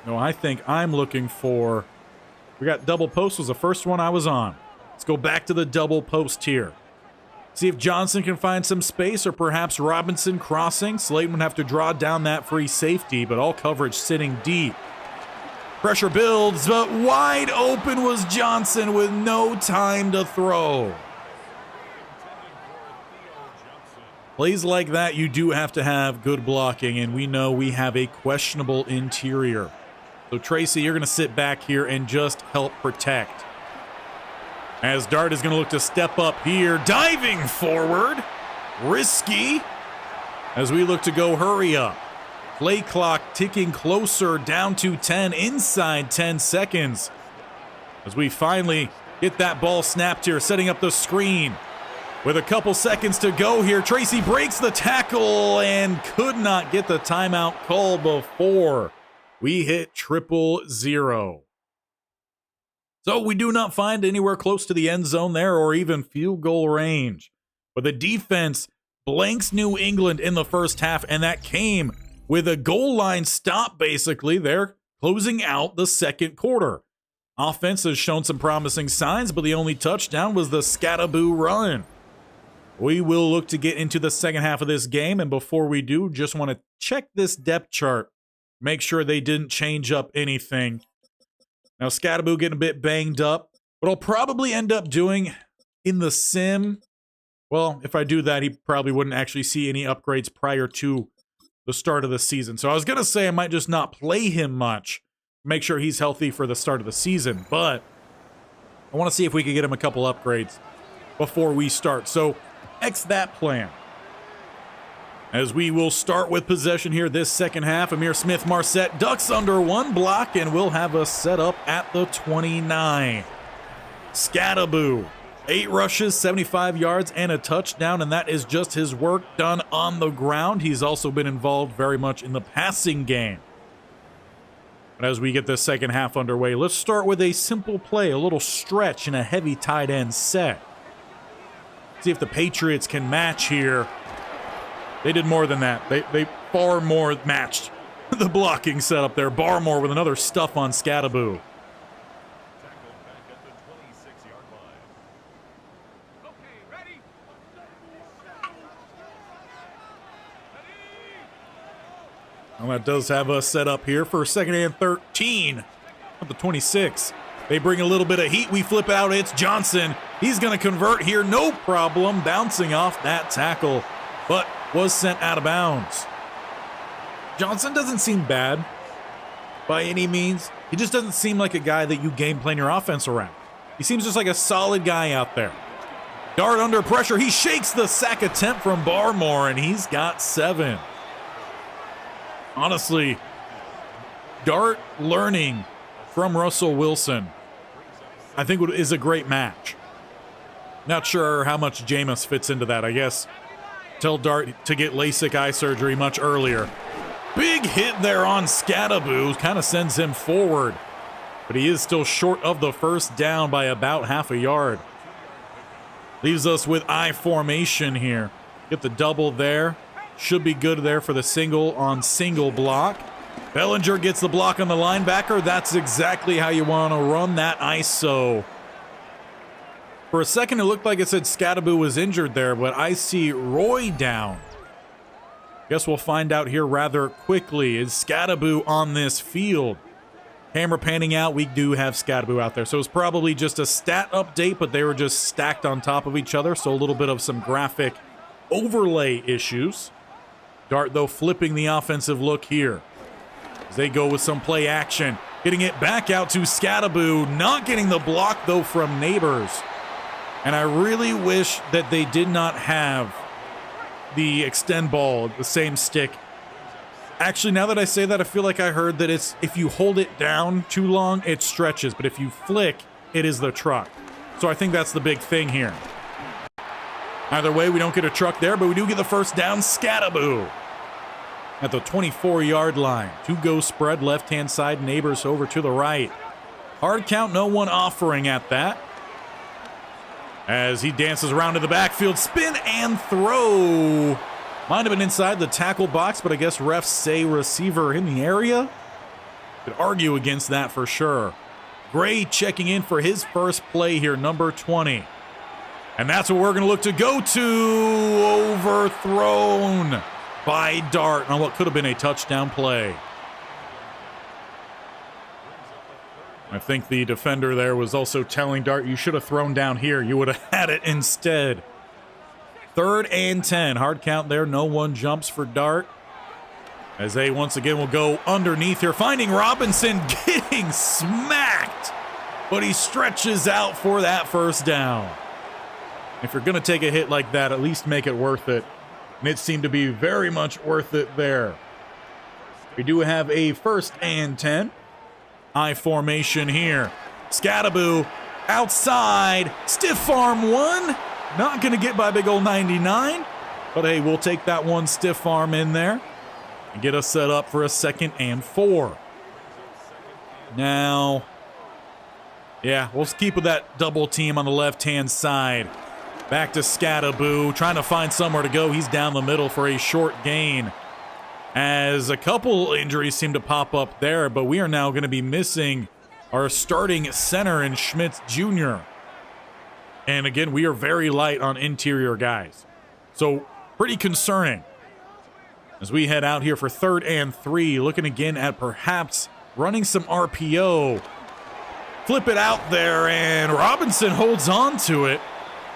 No, I think I'm looking for... We got double post was the first one I was on. Let's go back to the double post here. See if Johnson can find some space, or perhaps Robinson crossing. Slayton would have to draw down that free safety, but all coverage sitting deep. Pressure builds, but wide open was Johnson with no time to throw. Plays like that, you do have to have good blocking, and we know we have a questionable interior. So Tracy, you're going to sit back here and just help protect. As Dart is going to look to step up here, diving forward. Risky as we look to go hurry up. Play clock ticking closer, down to 10, inside 10 seconds. As we finally get that ball snapped here, setting up the screen. With a couple seconds to go here, Tracy breaks the tackle and could not get the timeout called before we hit 000. So we do not find anywhere close to the end zone there or even field goal range. But the defense blanks New England in the first half, and that came with a goal line stop, basically. They're closing out the second quarter. Offense has shown some promising signs, but the only touchdown was the Scattaboo run. We will look to get into the second half of this game, and before we do, just want to check this depth chart. Make sure they didn't change up anything. Now, Scattaboo getting a bit banged up. What I'll probably end up doing in the sim, well, if I do that, he probably wouldn't actually see any upgrades prior to the start of the season. So I was going to say I might just not play him much, make sure he's healthy for the start of the season, but I want to see if we can get him a couple upgrades before we start. So X that plan. As we will start with possession here this second half, Amir Smith-Marset ducks under one block and will have us set up at the 29. Scattaboo, 8 rushes, 75 yards, and a touchdown, and that is just his work done on the ground. He's also been involved very much in the passing game. But as we get the second half underway, let's start with a simple play, a little stretch in a heavy tight end set. See if the Patriots can match here. They did more than that. They far more matched the blocking setup there. Barmore with another stuff on Scattaboo. Well, that does have us set up here for second and 13 at the 26. They bring a little bit of heat. We flip out. It's Johnson. He's going to convert here. No problem. Bouncing off that tackle, but was sent out of bounds. Johnson doesn't seem bad by any means. He just doesn't seem like a guy that you game plan your offense around. He seems just like a solid guy out there. Dart under pressure. He shakes the sack attempt from Barmore, and he's got 7. Honestly, Dart learning from Russell Wilson, I think is a great match. Not sure how much Jameis fits into that, I guess. Tell Dart to get LASIK eye surgery much earlier. Big hit there on Scattaboo. Kind of sends him forward. But he is still short of the first down by about half a yard. Leaves us with I formation here. Get the double there. Should be good there for the single on single block. Bellinger gets the block on the linebacker. That's exactly how you want to run that ISO. For a second, it looked like it said Scattaboo was injured there, but I see Roy down. Guess we'll find out here rather quickly. Is Scattaboo on this field? Camera panning out, we do have Scattaboo out there. So it's probably just a stat update, but they were just stacked on top of each other, so a little bit of some graphic overlay issues. Dart, though, flipping the offensive look here as they go with some play action. Getting it back out to Scattaboo, not getting the block, though, from Neighbors. And I really wish that they did not have the extend ball, the same stick. Actually, now that I say that, I feel like I heard that it's if you hold it down too long, it stretches. But if you flick, it is the truck. So I think that's the big thing here. Either way, we don't get a truck there, but we do get the first down. Scattaboo at the 24-yard line. 2-go spread, left-hand side, Neighbors over to the right. Hard count, no one offering at that. As he dances around to the backfield, spin and throw. Might have been inside the tackle box, but I guess refs say receiver in the area. Could argue against that for sure. Gray checking in for his first play here, number 20. And that's what we're going to look to go to. Overthrown by Dart on what could have been a touchdown play. I think the defender there was also telling Dart, you should have thrown down here. You would have had it instead. 3rd and 10. Hard count there. No one jumps for Dart. As they once again will go underneath here. Finding Robinson, getting smacked. But he stretches out for that first down. If you're going to take a hit like that, at least make it worth it. And it seemed to be very much worth it there. We do have a 1st and 10. I formation here. Scattaboo outside. Stiff arm 1. Not going to get by big old 99. But hey, we'll take that one stiff arm in there. And get us set up for a 2nd and 4. Now, yeah, we'll keep with that double team on the left-hand side. Back to Scattaboo, trying to find somewhere to go. He's down the middle for a short gain. As a couple injuries seem to pop up there, but we are now going to be missing our starting center in Schmitz Jr. And again, we are very light on interior guys. So pretty concerning. As we head out here for 3rd and 3, looking again at perhaps running some RPO. flip it out there, and Robinson holds on to it.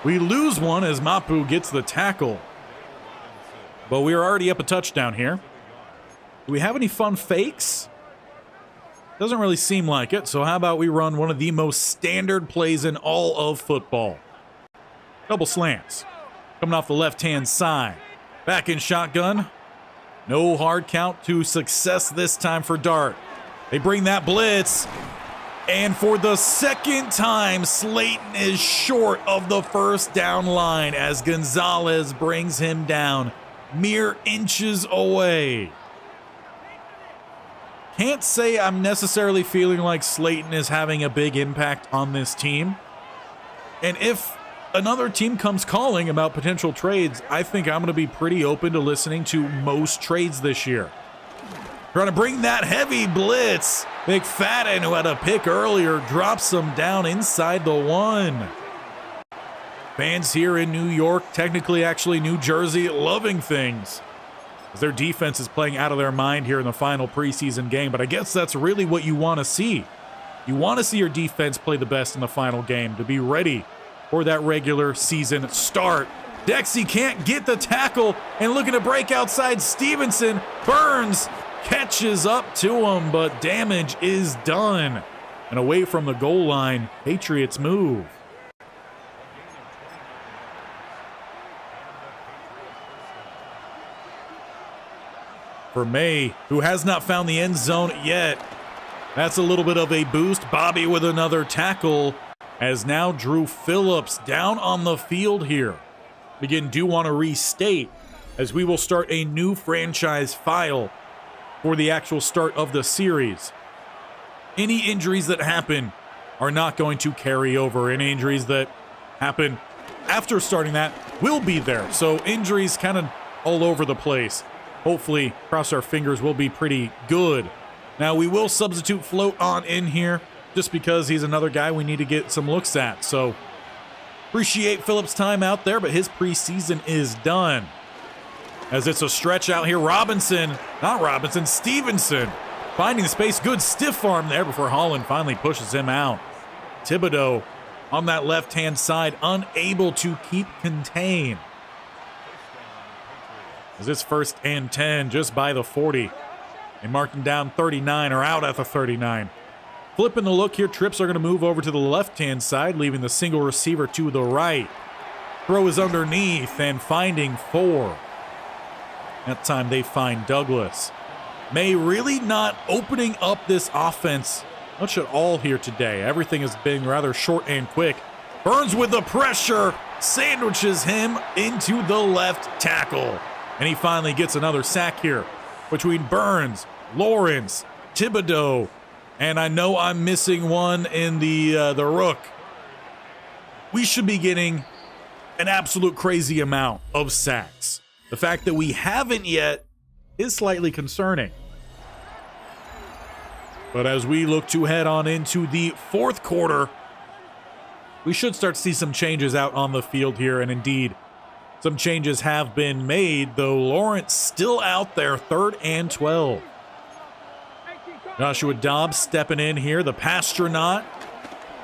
We lose one as Mapu gets the tackle. But we're already up a touchdown here. Do we have any fun fakes? Doesn't really seem like it, so how about we run one of the most standard plays in all of football. Double slants. Coming off the left-hand side. Back in shotgun. No hard count to success this time for Dart. They bring that blitz. And for the second time, Slayton is short of the first down line as Gonzalez brings him down mere inches away. Can't say I'm necessarily feeling like Slayton is having a big impact on this team. And if another team comes calling about potential trades, I think I'm going to be pretty open to listening to most trades this year. Trying to bring that heavy blitz. McFadden, who had a pick earlier, drops him down inside the 1. Fans here in New York, technically actually New Jersey, loving things. As their defense is playing out of their mind here in the final preseason game, but I guess that's really what you want to see. You want to see your defense play the best in the final game to be ready for that regular season start. Dexy can't get the tackle and looking to break outside Stevenson. Burns catches up to him, but damage is done. And away from the goal line, Patriots move. For May, who has not found the end zone yet. That's a little bit of a boost. Bobby with another tackle, as now Drew Phillips down on the field here. Again, do want to restate, as we will start a new franchise file for the actual start of the series. Any injuries that happen are not going to carry over. Any injuries that happen after starting that will be there. So injuries kind of all over the place. Hopefully, cross our fingers, will be pretty good. Now, we will substitute Float on in here just because he's another guy we need to get some looks at. So, appreciate Phillips' time out there, but his preseason is done. As it's a stretch out here, Stevenson finding the space. Good stiff arm there before Holland finally pushes him out. Thibodeau on that left-hand side, unable to keep contained. As it's 1st and 10 just by the 40. They marked him down 39 or out at the 39. Flipping the look here, trips are going to move over to the left-hand side, leaving the single receiver to the right. Throw is underneath and finding 4. That time they find Douglas. May really not opening up this offense much at all here today. Everything has been rather short and quick. Burns with the pressure, sandwiches him into the left tackle. And he finally gets another sack here between Burns, Lawrence, Thibodeau, and I know I'm missing one in the Rook. We should be getting an absolute crazy amount of sacks. The fact that we haven't yet is slightly concerning. But as we look to head on into the 4th quarter, we should start to see some changes out on the field here, and indeed, some changes have been made, though Lawrence still out there, 3rd and 12. Joshua Dobbs stepping in here, the Pastronaut,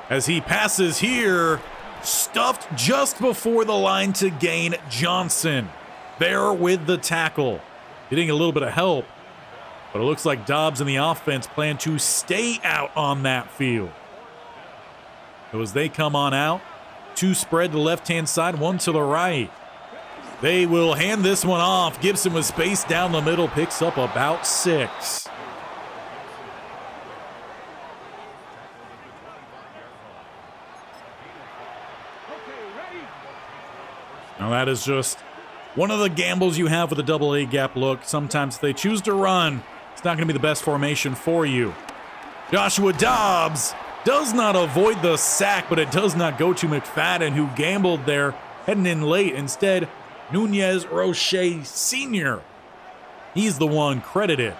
as he passes here, stuffed just before the line to gain. Johnson there with the tackle, getting a little bit of help, but it looks like Dobbs and the offense plan to stay out on that field. So as they come on out, 2 spread to the left-hand side, 1 to the right. They will hand this one off. Gibson with space down the middle, picks up about 6. Now that is just one of the gambles you have with a double A gap look. Sometimes if they choose to run, it's not going to be the best formation for you. Joshua Dobbs does not avoid the sack, but it does not go to McFadden, who gambled there, heading in late. Instead, Nunez Roche Sr. He's the one credited.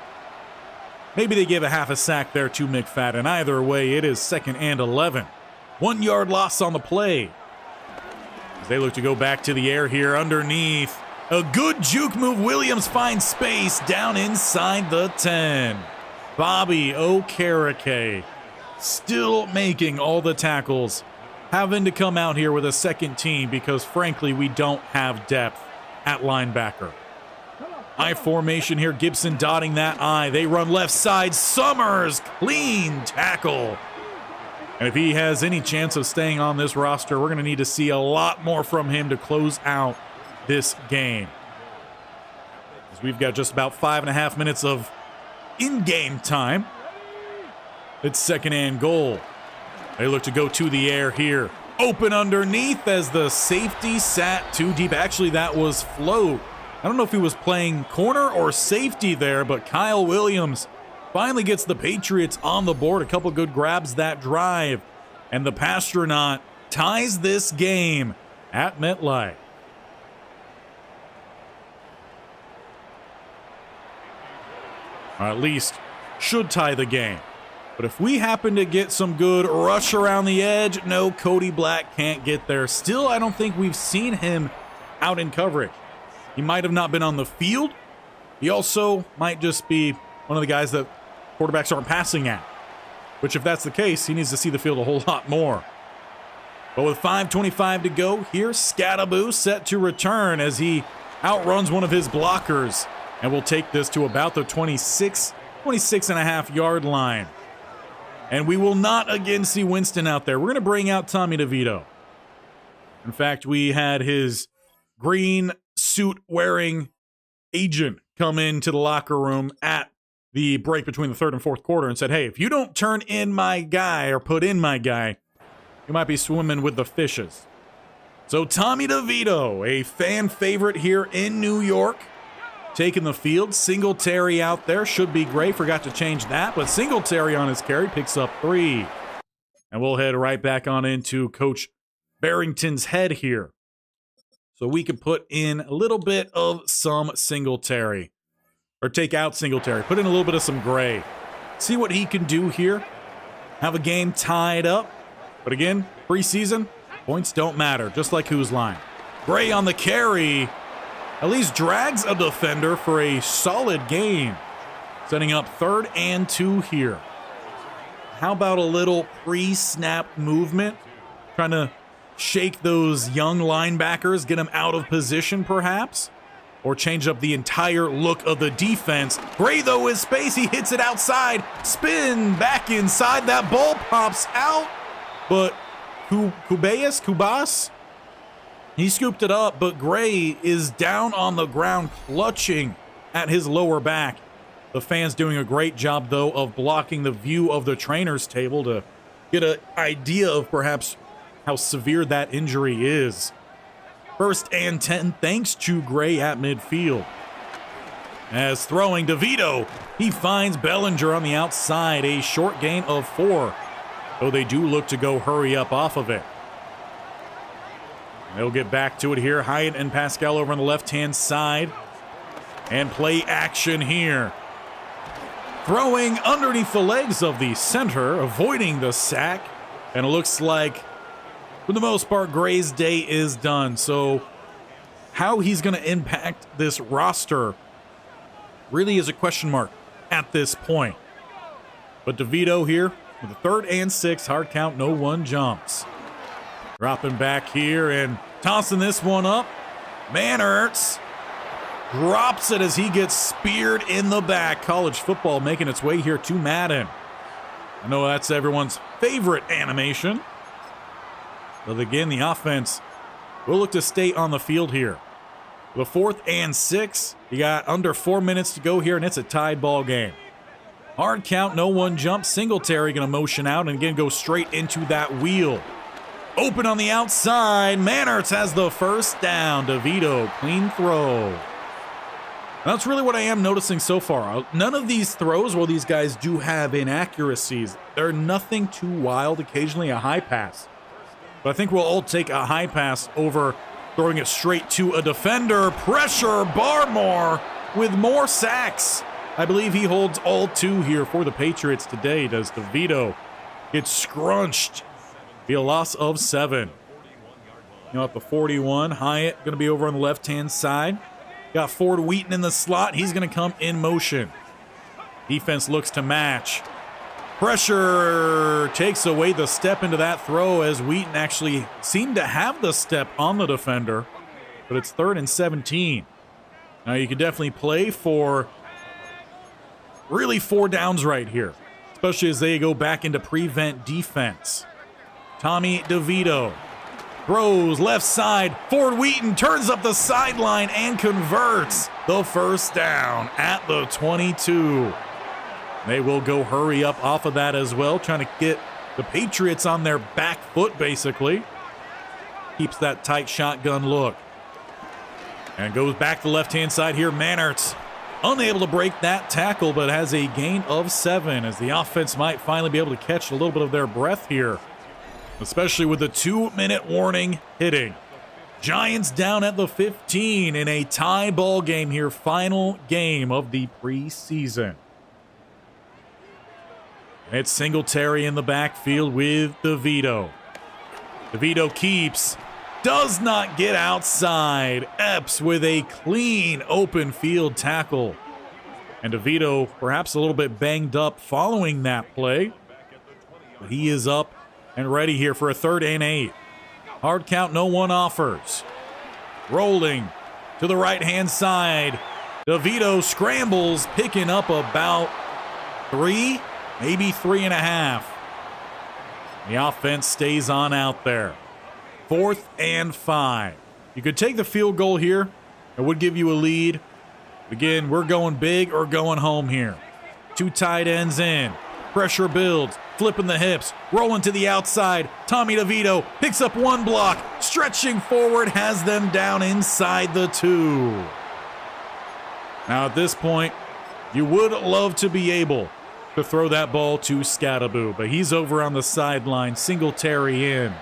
Maybe they give a half a sack there to McFadden. Either way, it is 2nd and 11. 1 yard loss on the play. As they look to go back to the air here underneath. A good juke move. Williams finds space down inside the 10. Bobby Okereke still making all the tackles, having to come out here with a second team because, frankly, we don't have depth at linebacker. I formation here, Gibson dotting that I. They run left side, Summers, clean tackle. And if he has any chance of staying on this roster, we're going to need to see a lot more from him to close out this game. As we've got just about 5.5 minutes of in-game time. It's second and goal. They look to go to the air here. Open underneath as the safety sat too deep. Actually, that was float. I don't know if he was playing corner or safety there, but Kyle Williams finally gets the Patriots on the board. A couple good grabs that drive. And the Pastronaut ties this game at MetLife. Or at least should tie the game. But if we happen to get some good rush around the edge, no, Cody Black can't get there. Still, I don't think we've seen him out in coverage. He might have not been on the field. He also might just be one of the guys that quarterbacks aren't passing at. Which, if that's the case, he needs to see the field a whole lot more. But with 5:25 to go here, Scattaboo set to return as he outruns one of his blockers. And we'll take this to about the 26.5 yard line. And we will not again see Winston out there. We're going to bring out Tommy DeVito. In fact, we had his green suit wearing agent come into the locker room at the break between the third and fourth quarter and said, hey, if you don't turn in my guy or put in my guy, you might be swimming with the fishes. So Tommy DeVito, a fan favorite here in New York, taking the field. Singletary out there should be great. Forgot to change that, but Singletary on his carry picks up 3. And we'll head right back on into Coach Bearington's head here. So we can put in a little bit of some Singletary. Or take out Singletary. Put in a little bit of some Gray. See what he can do here. Have a game tied up. But again, preseason, points don't matter. Just like whose line. Gray on the carry. At least drags a defender for a solid game. Setting up 3rd and 2 here. How about a little pre-snap movement? Trying to shake those young linebackers, get them out of position perhaps? Or change up the entire look of the defense. Gray, though, is space. He hits it outside. Spin back inside. That ball pops out. But Kubas, he scooped it up, but Gray is down on the ground clutching at his lower back. The fans doing a great job, though, of blocking the view of the trainer's table to get an idea of perhaps how severe that injury is. 1st and 10, thanks to Gray at midfield. As throwing DeVito, he finds Bellinger on the outside, a short gain of 4. Though they do look to go hurry up off of it. They'll get back to it here. Hyatt and Pascal over on the left-hand side. And play action here. Throwing underneath the legs of the center, avoiding the sack. And it looks like, for the most part, Gray's day is done. So how he's going to impact this roster really is a question mark at this point. But DeVito here with a 3rd and 6, hard count, no one jumps. Dropping back here and tossing this one up. Mannertz drops it as he gets speared in the back. College football making its way here to Madden. I know that's everyone's favorite animation. But again, the offense will look to stay on the field here. The 4th and 6. You got under 4 minutes to go here, and it's a tied ball game. Hard count, no one jumps. Singletary going to motion out and again go straight into that wheel. Open on the outside. Mannertz has the first down. DeVito, clean throw. That's really what I am noticing so far. None of these throws, while these guys do have inaccuracies, they're nothing too wild. Occasionally a high pass. But I think we'll all take a high pass over throwing it straight to a defender. Pressure, Barmore with more sacks. I believe he holds all 2 here for the Patriots today. Does DeVito get scrunched? Be a loss of 7. At the 41, Hyatt going to be over on the left-hand side. Got Ford Wheaton in the slot. He's going to come in motion. Defense looks to match. Pressure takes away the step into that throw as Wheaton actually seemed to have the step on the defender, but it's 3rd and 17. Now you can definitely play for really 4 downs right here, especially as they go back into prevent defense. Tommy DeVito throws left side. Ford Wheaton turns up the sideline and converts the first down at the 22. They will go hurry up off of that as well, trying to get the Patriots on their back foot, basically. Keeps that tight shotgun look. And goes back to the left-hand side here. Mannertz unable to break that tackle, but has a gain of 7 as the offense might finally be able to catch a little bit of their breath here, especially with the 2-minute warning hitting. Giants down at the 15 in a tie ball game here. Final game of the preseason. It's Singletary in the backfield with DeVito. DeVito keeps, does not get outside. Epps with a clean open field tackle. And DeVito perhaps a little bit banged up following that play. But he is up and ready here for a 3rd and 8. Hard count, no one offers. Rolling to the right-hand side. DeVito scrambles, picking up about 3, maybe 3.5. The offense stays on out there. 4th and 5. You could take the field goal here. It would give you a lead. Again, we're going big or going home here. 2 tight ends in. Pressure builds. Flipping the hips. Rolling to the outside. Tommy DeVito picks up 1 block. Stretching forward. Has them down inside the 2. Now at this point, you would love to be able to throw that ball to Scattaboo, but he's over on the sideline. Singletary in.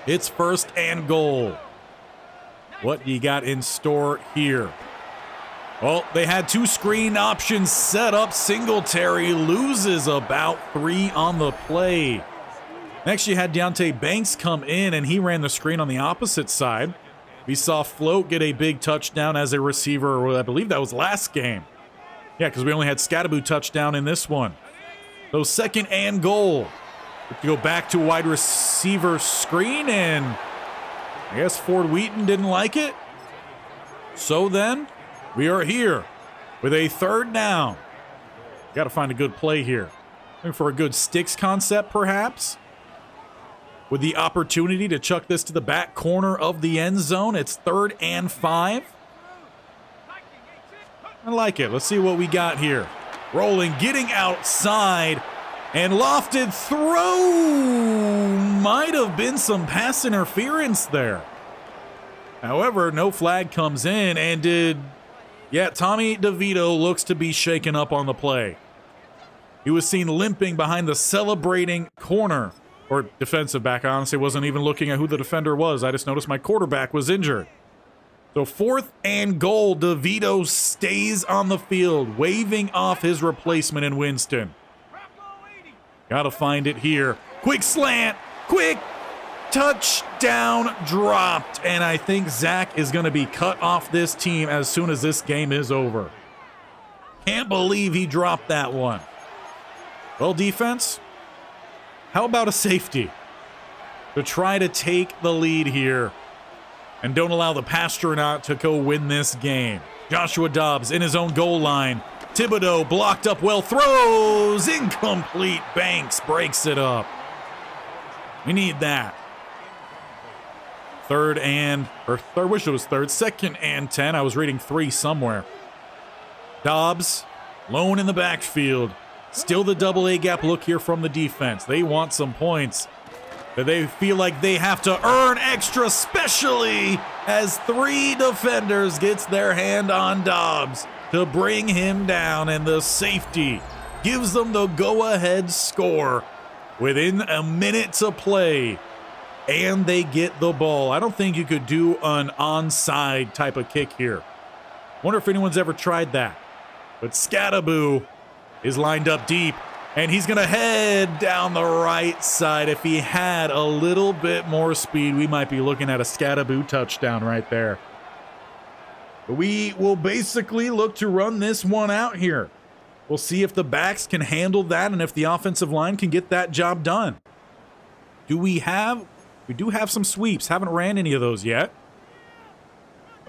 It's 1st and goal. What do you got in store here? Well, they had 2 screen options set up. Singletary loses about 3 on the play. Next, you had Deonte Banks come in, and he ran the screen on the opposite side. We saw Float get a big touchdown as a receiver. I believe that was last game. Yeah, because we only had Scattaboo touchdown in this one. So 2nd and goal. To go back to wide receiver screen, and I guess Ford Wheaton didn't like it. So then, we are here with a 3rd down. Got to find a good play here. Looking for a good sticks concept, perhaps. With the opportunity to chuck this to the back corner of the end zone. It's 3rd and 5. I like it. Let's see what we got here. Rolling, getting outside, and lofted throw. Might have been some pass interference there. However, no flag comes in, and Tommy DeVito looks to be shaken up on the play. He was seen limping behind the celebrating corner, or defensive back. I honestly wasn't even looking at who the defender was. I just noticed my quarterback was injured. So 4th and goal, DeVito stays on the field, waving off his replacement in Winston. Got to find it here. Quick slant, quick touchdown dropped. And I think Zach is going to be cut off this team as soon as this game is over. Can't believe he dropped that one. Well, defense, how about a safety to try to take the lead here? And don't allow the Pastronaut to go win this game. Joshua Dobbs in his own goal line. Thibodeau blocked up well, throws, incomplete. Banks breaks it up. We need that. 2nd and 10. I was reading 3 somewhere. Dobbs, lone in the backfield. Still the double A gap look here from the defense. They want some points. They feel like they have to earn extra, especially as 3 defenders gets their hand on Dobbs to bring him down, and the safety gives them the go-ahead score within a minute to play, and they get the ball. I don't think you could do an onside type of kick here. Wonder if anyone's ever tried that. But Scattaboo is lined up deep, and he's going to head down the right side. If he had a little bit more speed, we might be looking at a Scattaboo touchdown right there. But we will basically look to run this one out here. We'll see if the backs can handle that and if the offensive line can get that job done. We do have some sweeps. Haven't ran any of those yet.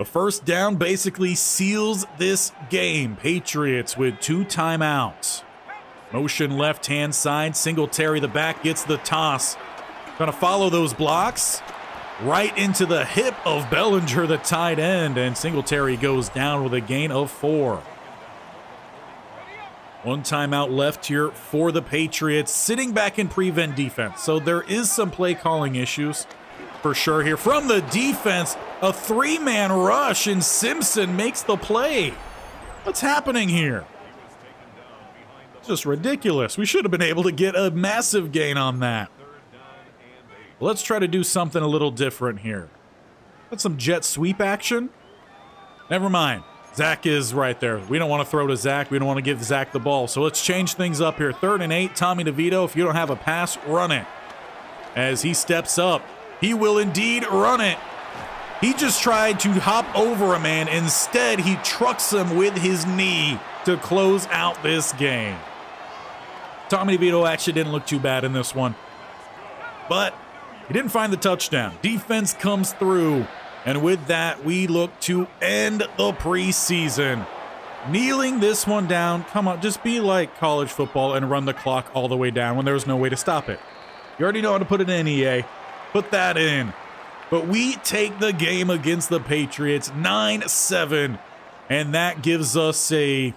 A first down basically seals this game. Patriots with 2 timeouts. Motion left-hand side. Singletary, the back, gets the toss. Gonna follow those blocks. Right into the hip of Bellinger, the tight end. And Singletary goes down with a gain of 4. 1 timeout left here for the Patriots, sitting back in prevent defense. So there is some play calling issues for sure here. From the defense, a 3-man rush, and Simpson makes the play. What's happening here? Just ridiculous. We should have been able to get a massive gain on that. Let's try to do something a little different here. Got some jet sweep action. Never mind. Zach is right there. We don't want to throw to Zach. We don't want to give Zach the ball. So let's change things up here. 3rd and 8. Tommy DeVito, if you don't have a pass, run it. As he steps up, he will indeed run it. He just tried to hop over a man. Instead, he trucks him with his knee to close out this game. Tommy DeVito actually didn't look too bad in this one. But he didn't find the touchdown. Defense comes through. And with that, we look to end the preseason. Kneeling this one down. Come on, just be like college football and run the clock all the way down when there's no way to stop it. You already know how to put it in, EA. Put that in. But we take the game against the Patriots 9-7. And that gives us a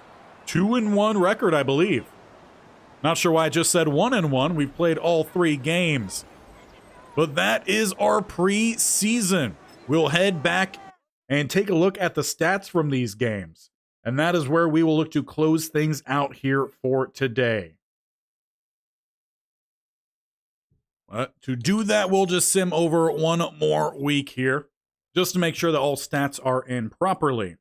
2-1 record, I believe. Not sure why I just said 1-1. We've played all 3 games. But that is our preseason. We'll head back and take a look at the stats from these games. And that is where we will look to close things out here for today. To do that, we'll just sim over one more week here, just to make sure that all stats are in properly.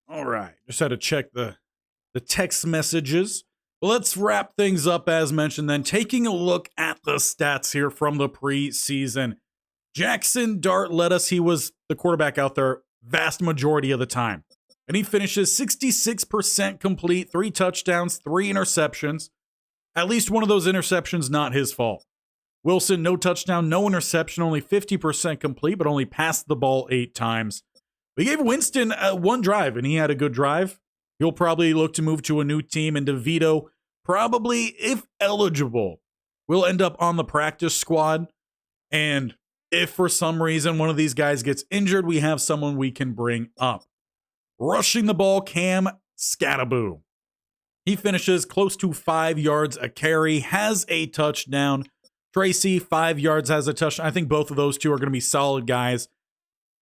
All right, just had to check the text messages. Let's wrap things up as mentioned then, taking a look at the stats here from the preseason. Jackson Dart led us. He was the quarterback out there vast majority of the time. And he finishes 66% complete, 3 touchdowns, 3 interceptions. At least one of those interceptions not his fault. Wilson, no touchdown, no interception, only 50% complete, but only passed the ball 8 times. We gave Winston 1 drive, and he had a good drive. He'll probably look to move to a new team, and DeVito, probably, if eligible, will end up on the practice squad. And if for some reason one of these guys gets injured, we have someone we can bring up. Rushing the ball, Cam Skattebo. He finishes close to 5 yards a carry, has a touchdown. Tracy, 5 yards, has a touchdown. I think both of those two are going to be solid guys.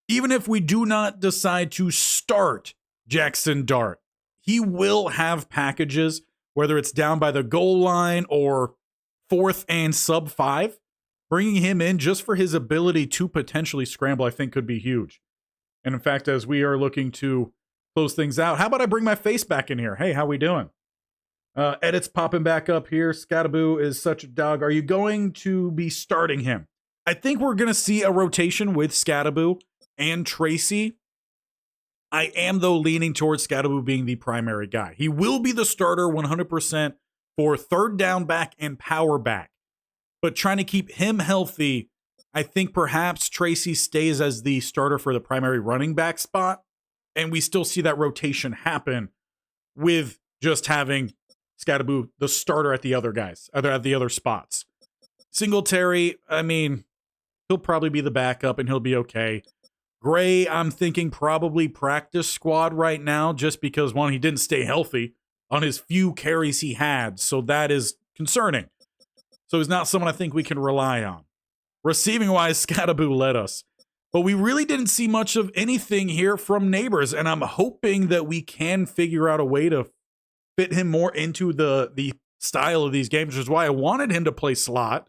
Even if we do not decide to start Jackson Dart, he will have packages, whether it's down by the goal line or 4th and sub 5. Bringing him in just for his ability to potentially scramble, I think could be huge. And in fact, as we are looking to close things out, how about I bring my face back in here? Hey, how we doing? Edits popping back up here. Skattebo is such a dog. Are you going to be starting him? I think we're going to see a rotation with Skattebo and Tracy. I am, though, leaning towards Skattebo being the primary guy. He will be the starter 100% for 3rd down back and power back. But trying to keep him healthy, I think perhaps Tracy stays as the starter for the primary running back spot. And we still see that rotation happen with just having Skattebo the starter at the other guys, at the other spots. Singletary, I mean, he'll probably be the backup and he'll be okay. Gray, I'm thinking probably practice squad right now just because, one, he didn't stay healthy on his few carries he had. So that is concerning. So he's not someone I think we can rely on. Receiving-wise, Skattebo led us. But we really didn't see much of anything here from Neighbors, and I'm hoping that we can figure out a way to fit him more into the style of these games, which is why I wanted him to play slot,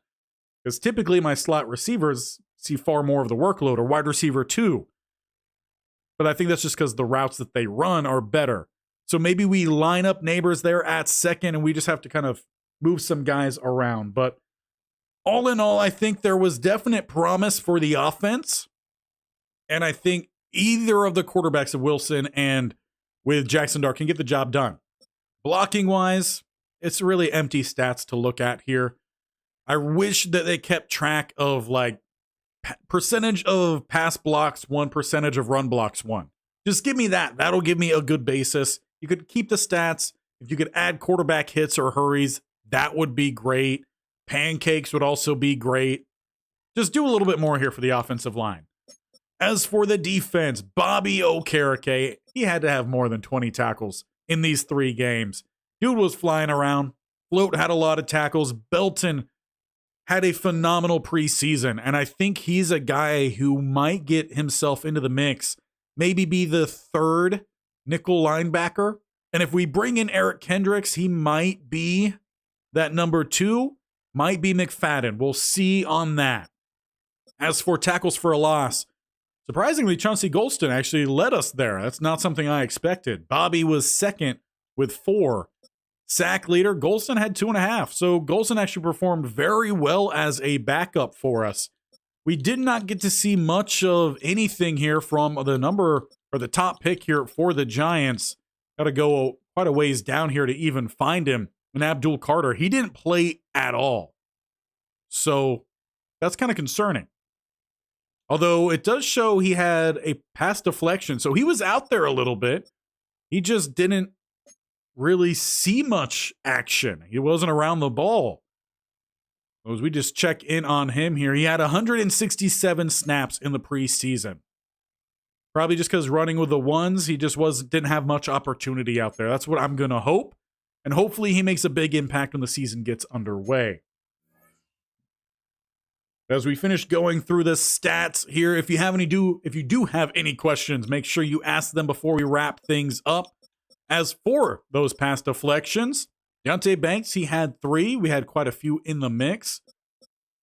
because typically my slot receivers see far more of the workload, or wide receiver 2. But I think that's just because the routes that they run are better. So maybe we line up Neighbors there at 2nd, and we just have to kind of move some guys around. But all in all, I think there was definite promise for the offense. And I think either of the quarterbacks of Wilson and with Jackson Dart can get the job done. Blocking wise, it's really empty stats to look at here. I wish that they kept track of like percentage of pass blocks won, percentage of run blocks won. Just give me that. That'll give me a good basis. You could keep the stats. If you could add quarterback hits or hurries, that would be great. Pancakes would also be great. Just do a little bit more here for the offensive line. As for the defense, Bobby Okereke, he had to have more than 20 tackles in these 3 games. Dude was flying around. Float had a lot of tackles. Belton had a phenomenal preseason, and I think he's a guy who might get himself into the mix, maybe be the 3rd nickel linebacker. And if we bring in Eric Kendricks, he might be that number 2, might be McFadden. We'll see on that. As for tackles for a loss, surprisingly, Chauncey Golston actually led us there. That's not something I expected. Bobby was 2nd with 4. Sack leader, Golston had 2.5. So Golston actually performed very well as a backup for us. We did not get to see much of anything here from the top pick here for the Giants. Got to go quite a ways down here to even find him. And Abdul Carter, he didn't play at all. So that's kind of concerning. Although it does show he had a pass deflection. So he was out there a little bit. He just didn't really see much action. He wasn't around the ball. As we just check in on him here, he had 167 snaps in the preseason. Probably just because running with the ones, he just didn't have much opportunity out there. That's what I'm going to hope. And hopefully he makes a big impact when the season gets underway. As we finish going through the stats here, if you do have any questions, make sure you ask them before we wrap things up. As for those pass deflections, Deonte Banks, he had 3. We had quite a few in the mix.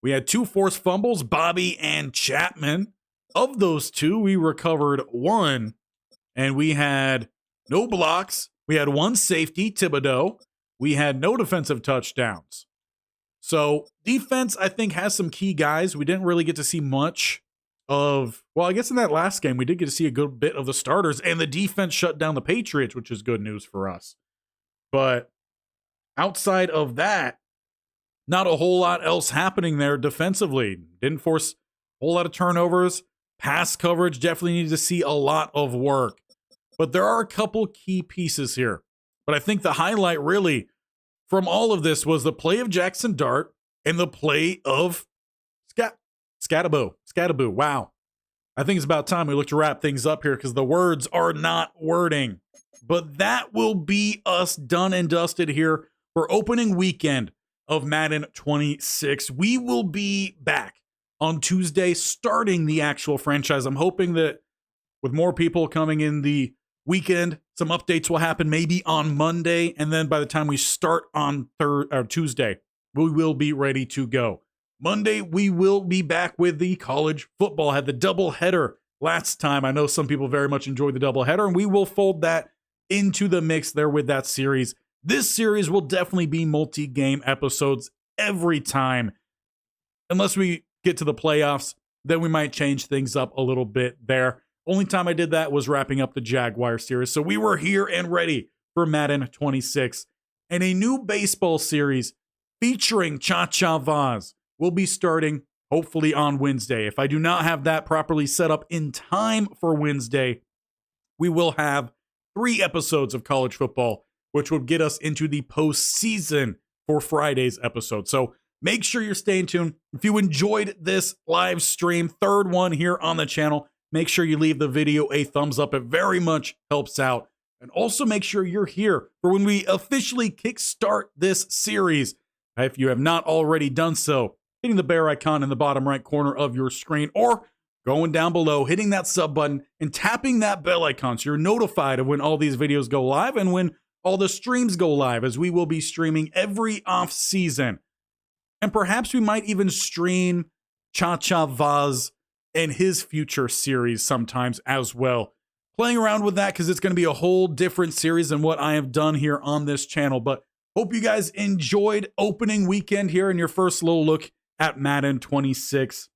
We had 2 forced fumbles, Bobby and Chapman. Of those 2, we recovered 1. And we had no blocks. We had 1 safety, Thibodeau. We had no defensive touchdowns. So defense, I think, has some key guys. We didn't really get to see much of, well, I guess in that last game, we did get to see a good bit of the starters, and the defense shut down the Patriots, which is good news for us. But outside of that, not a whole lot else happening there defensively. Didn't force a whole lot of turnovers. Pass coverage definitely needed to see a lot of work. But there are a couple key pieces here. But I think the highlight really from all of this was the play of Jackson Dart and the play of Scattaboo. Wow. I think it's about time we look to wrap things up here because the words are not wording. But that will be us done and dusted here for opening weekend of Madden 26. We will be back on Tuesday starting the actual franchise. I'm hoping that with more people coming in the weekend, some updates will happen maybe on Monday. And then by the time we start on Tuesday, we will be ready to go. Monday, we will be back with the college football. Had the doubleheader last time. I know some people very much enjoyed the doubleheader, and we will fold that into the mix there with that series. This series will definitely be multi-game episodes every time. Unless we get to the playoffs, then we might change things up a little bit there. Only time I did that was wrapping up the Jaguar series. So we were here and ready for Madden 26. And a new baseball series featuring Cha-Cha Vaz will be starting hopefully on Wednesday. If I do not have that properly set up in time for Wednesday, we will have 3 episodes of college football, which will get us into the postseason for Friday's episode. So make sure you're staying tuned. If you enjoyed this live stream, 3rd one here on the channel, make sure you leave the video a thumbs up. It very much helps out. And also make sure you're here for when we officially kickstart this series. If you have not already done so, hitting the bear icon in the bottom right corner of your screen or going down below, hitting that sub button and tapping that bell icon so you're notified of when all these videos go live and when all the streams go live, as we will be streaming every off season. And perhaps we might even stream Cha-Cha Vaz and his future series sometimes as well. Playing around with that because it's going to be a whole different series than what I have done here on this channel. But hope you guys enjoyed opening weekend here and your first little look at Madden 26.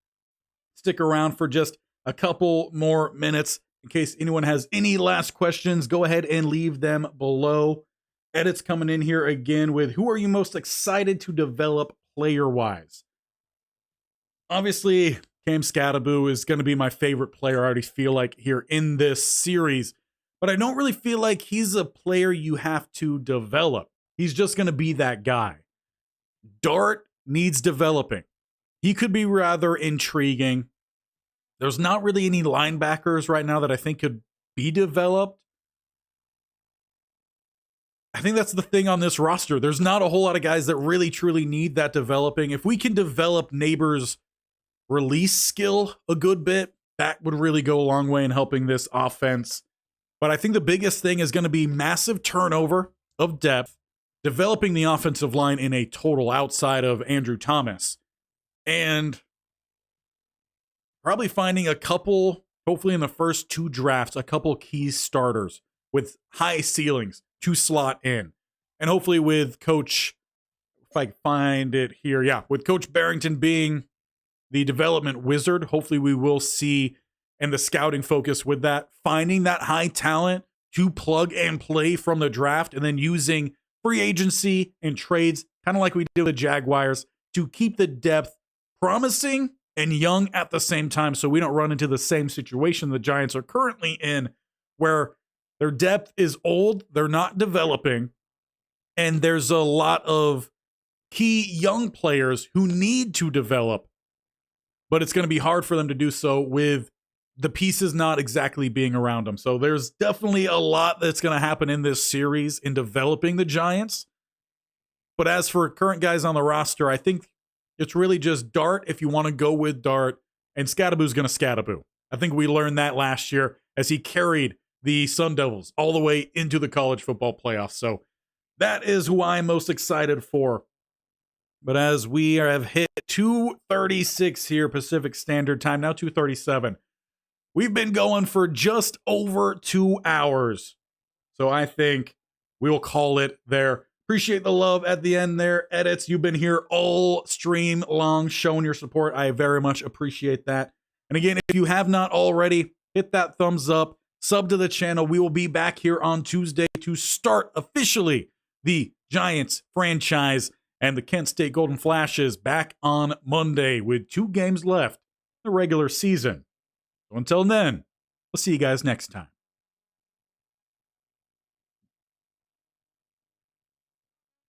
Stick around for just a couple more minutes. In case anyone has any last questions, go ahead and leave them below. Edits coming in here again with who are you most excited to develop player-wise? Obviously, Cam Skattebo is going to be my favorite player, I already feel like, here in this series. But I don't really feel like he's a player you have to develop. He's just going to be that guy. Dart needs developing. He could be rather intriguing. There's not really any linebackers right now that I think could be developed. I think that's the thing on this roster. There's not a whole lot of guys that really truly need that developing. If we can develop Neighbors' release skill a good bit, that would really go a long way in helping this offense. But I think the biggest thing is going to be massive turnover of depth, developing the offensive line in a total outside of Andrew Thomas, and probably finding a couple, hopefully in the first 2 drafts, a couple key starters with high ceilings to slot in. And hopefully with Coach, if I find it here, yeah, with Coach Bearington being the development wizard, hopefully we will see, and the scouting focus with that, finding that high talent to plug and play from the draft, and then using free agency and trades, kind of like we did with the Jaguars, to keep the depth promising and young at the same time, so we don't run into the same situation the Giants are currently in, where their depth is old, they're not developing, and there's a lot of key young players who need to develop, but it's going to be hard for them to do so with the pieces not exactly being around them. So there's definitely a lot that's going to happen in this series in developing the Giants. But as for current guys on the roster, I think it's really just Dart if you want to go with Dart, and Skattebo's going to Skattebo. I think we learned that last year as he carried the Sun Devils all the way into the college football playoffs. So that is who I'm most excited for. But as we have hit 2:36 here Pacific Standard Time, now 2:37, we've been going for just over 2 hours. So I think we will call it there. Appreciate the love at the end there. Edits, you've been here all stream long showing your support. I very much appreciate that. And again, if you have not already, hit that thumbs up, sub to the channel. We will be back here on Tuesday to start officially the Giants franchise, and the Kent State Golden Flashes back on Monday with 2 games left in the regular season. So until then, we'll see you guys next time.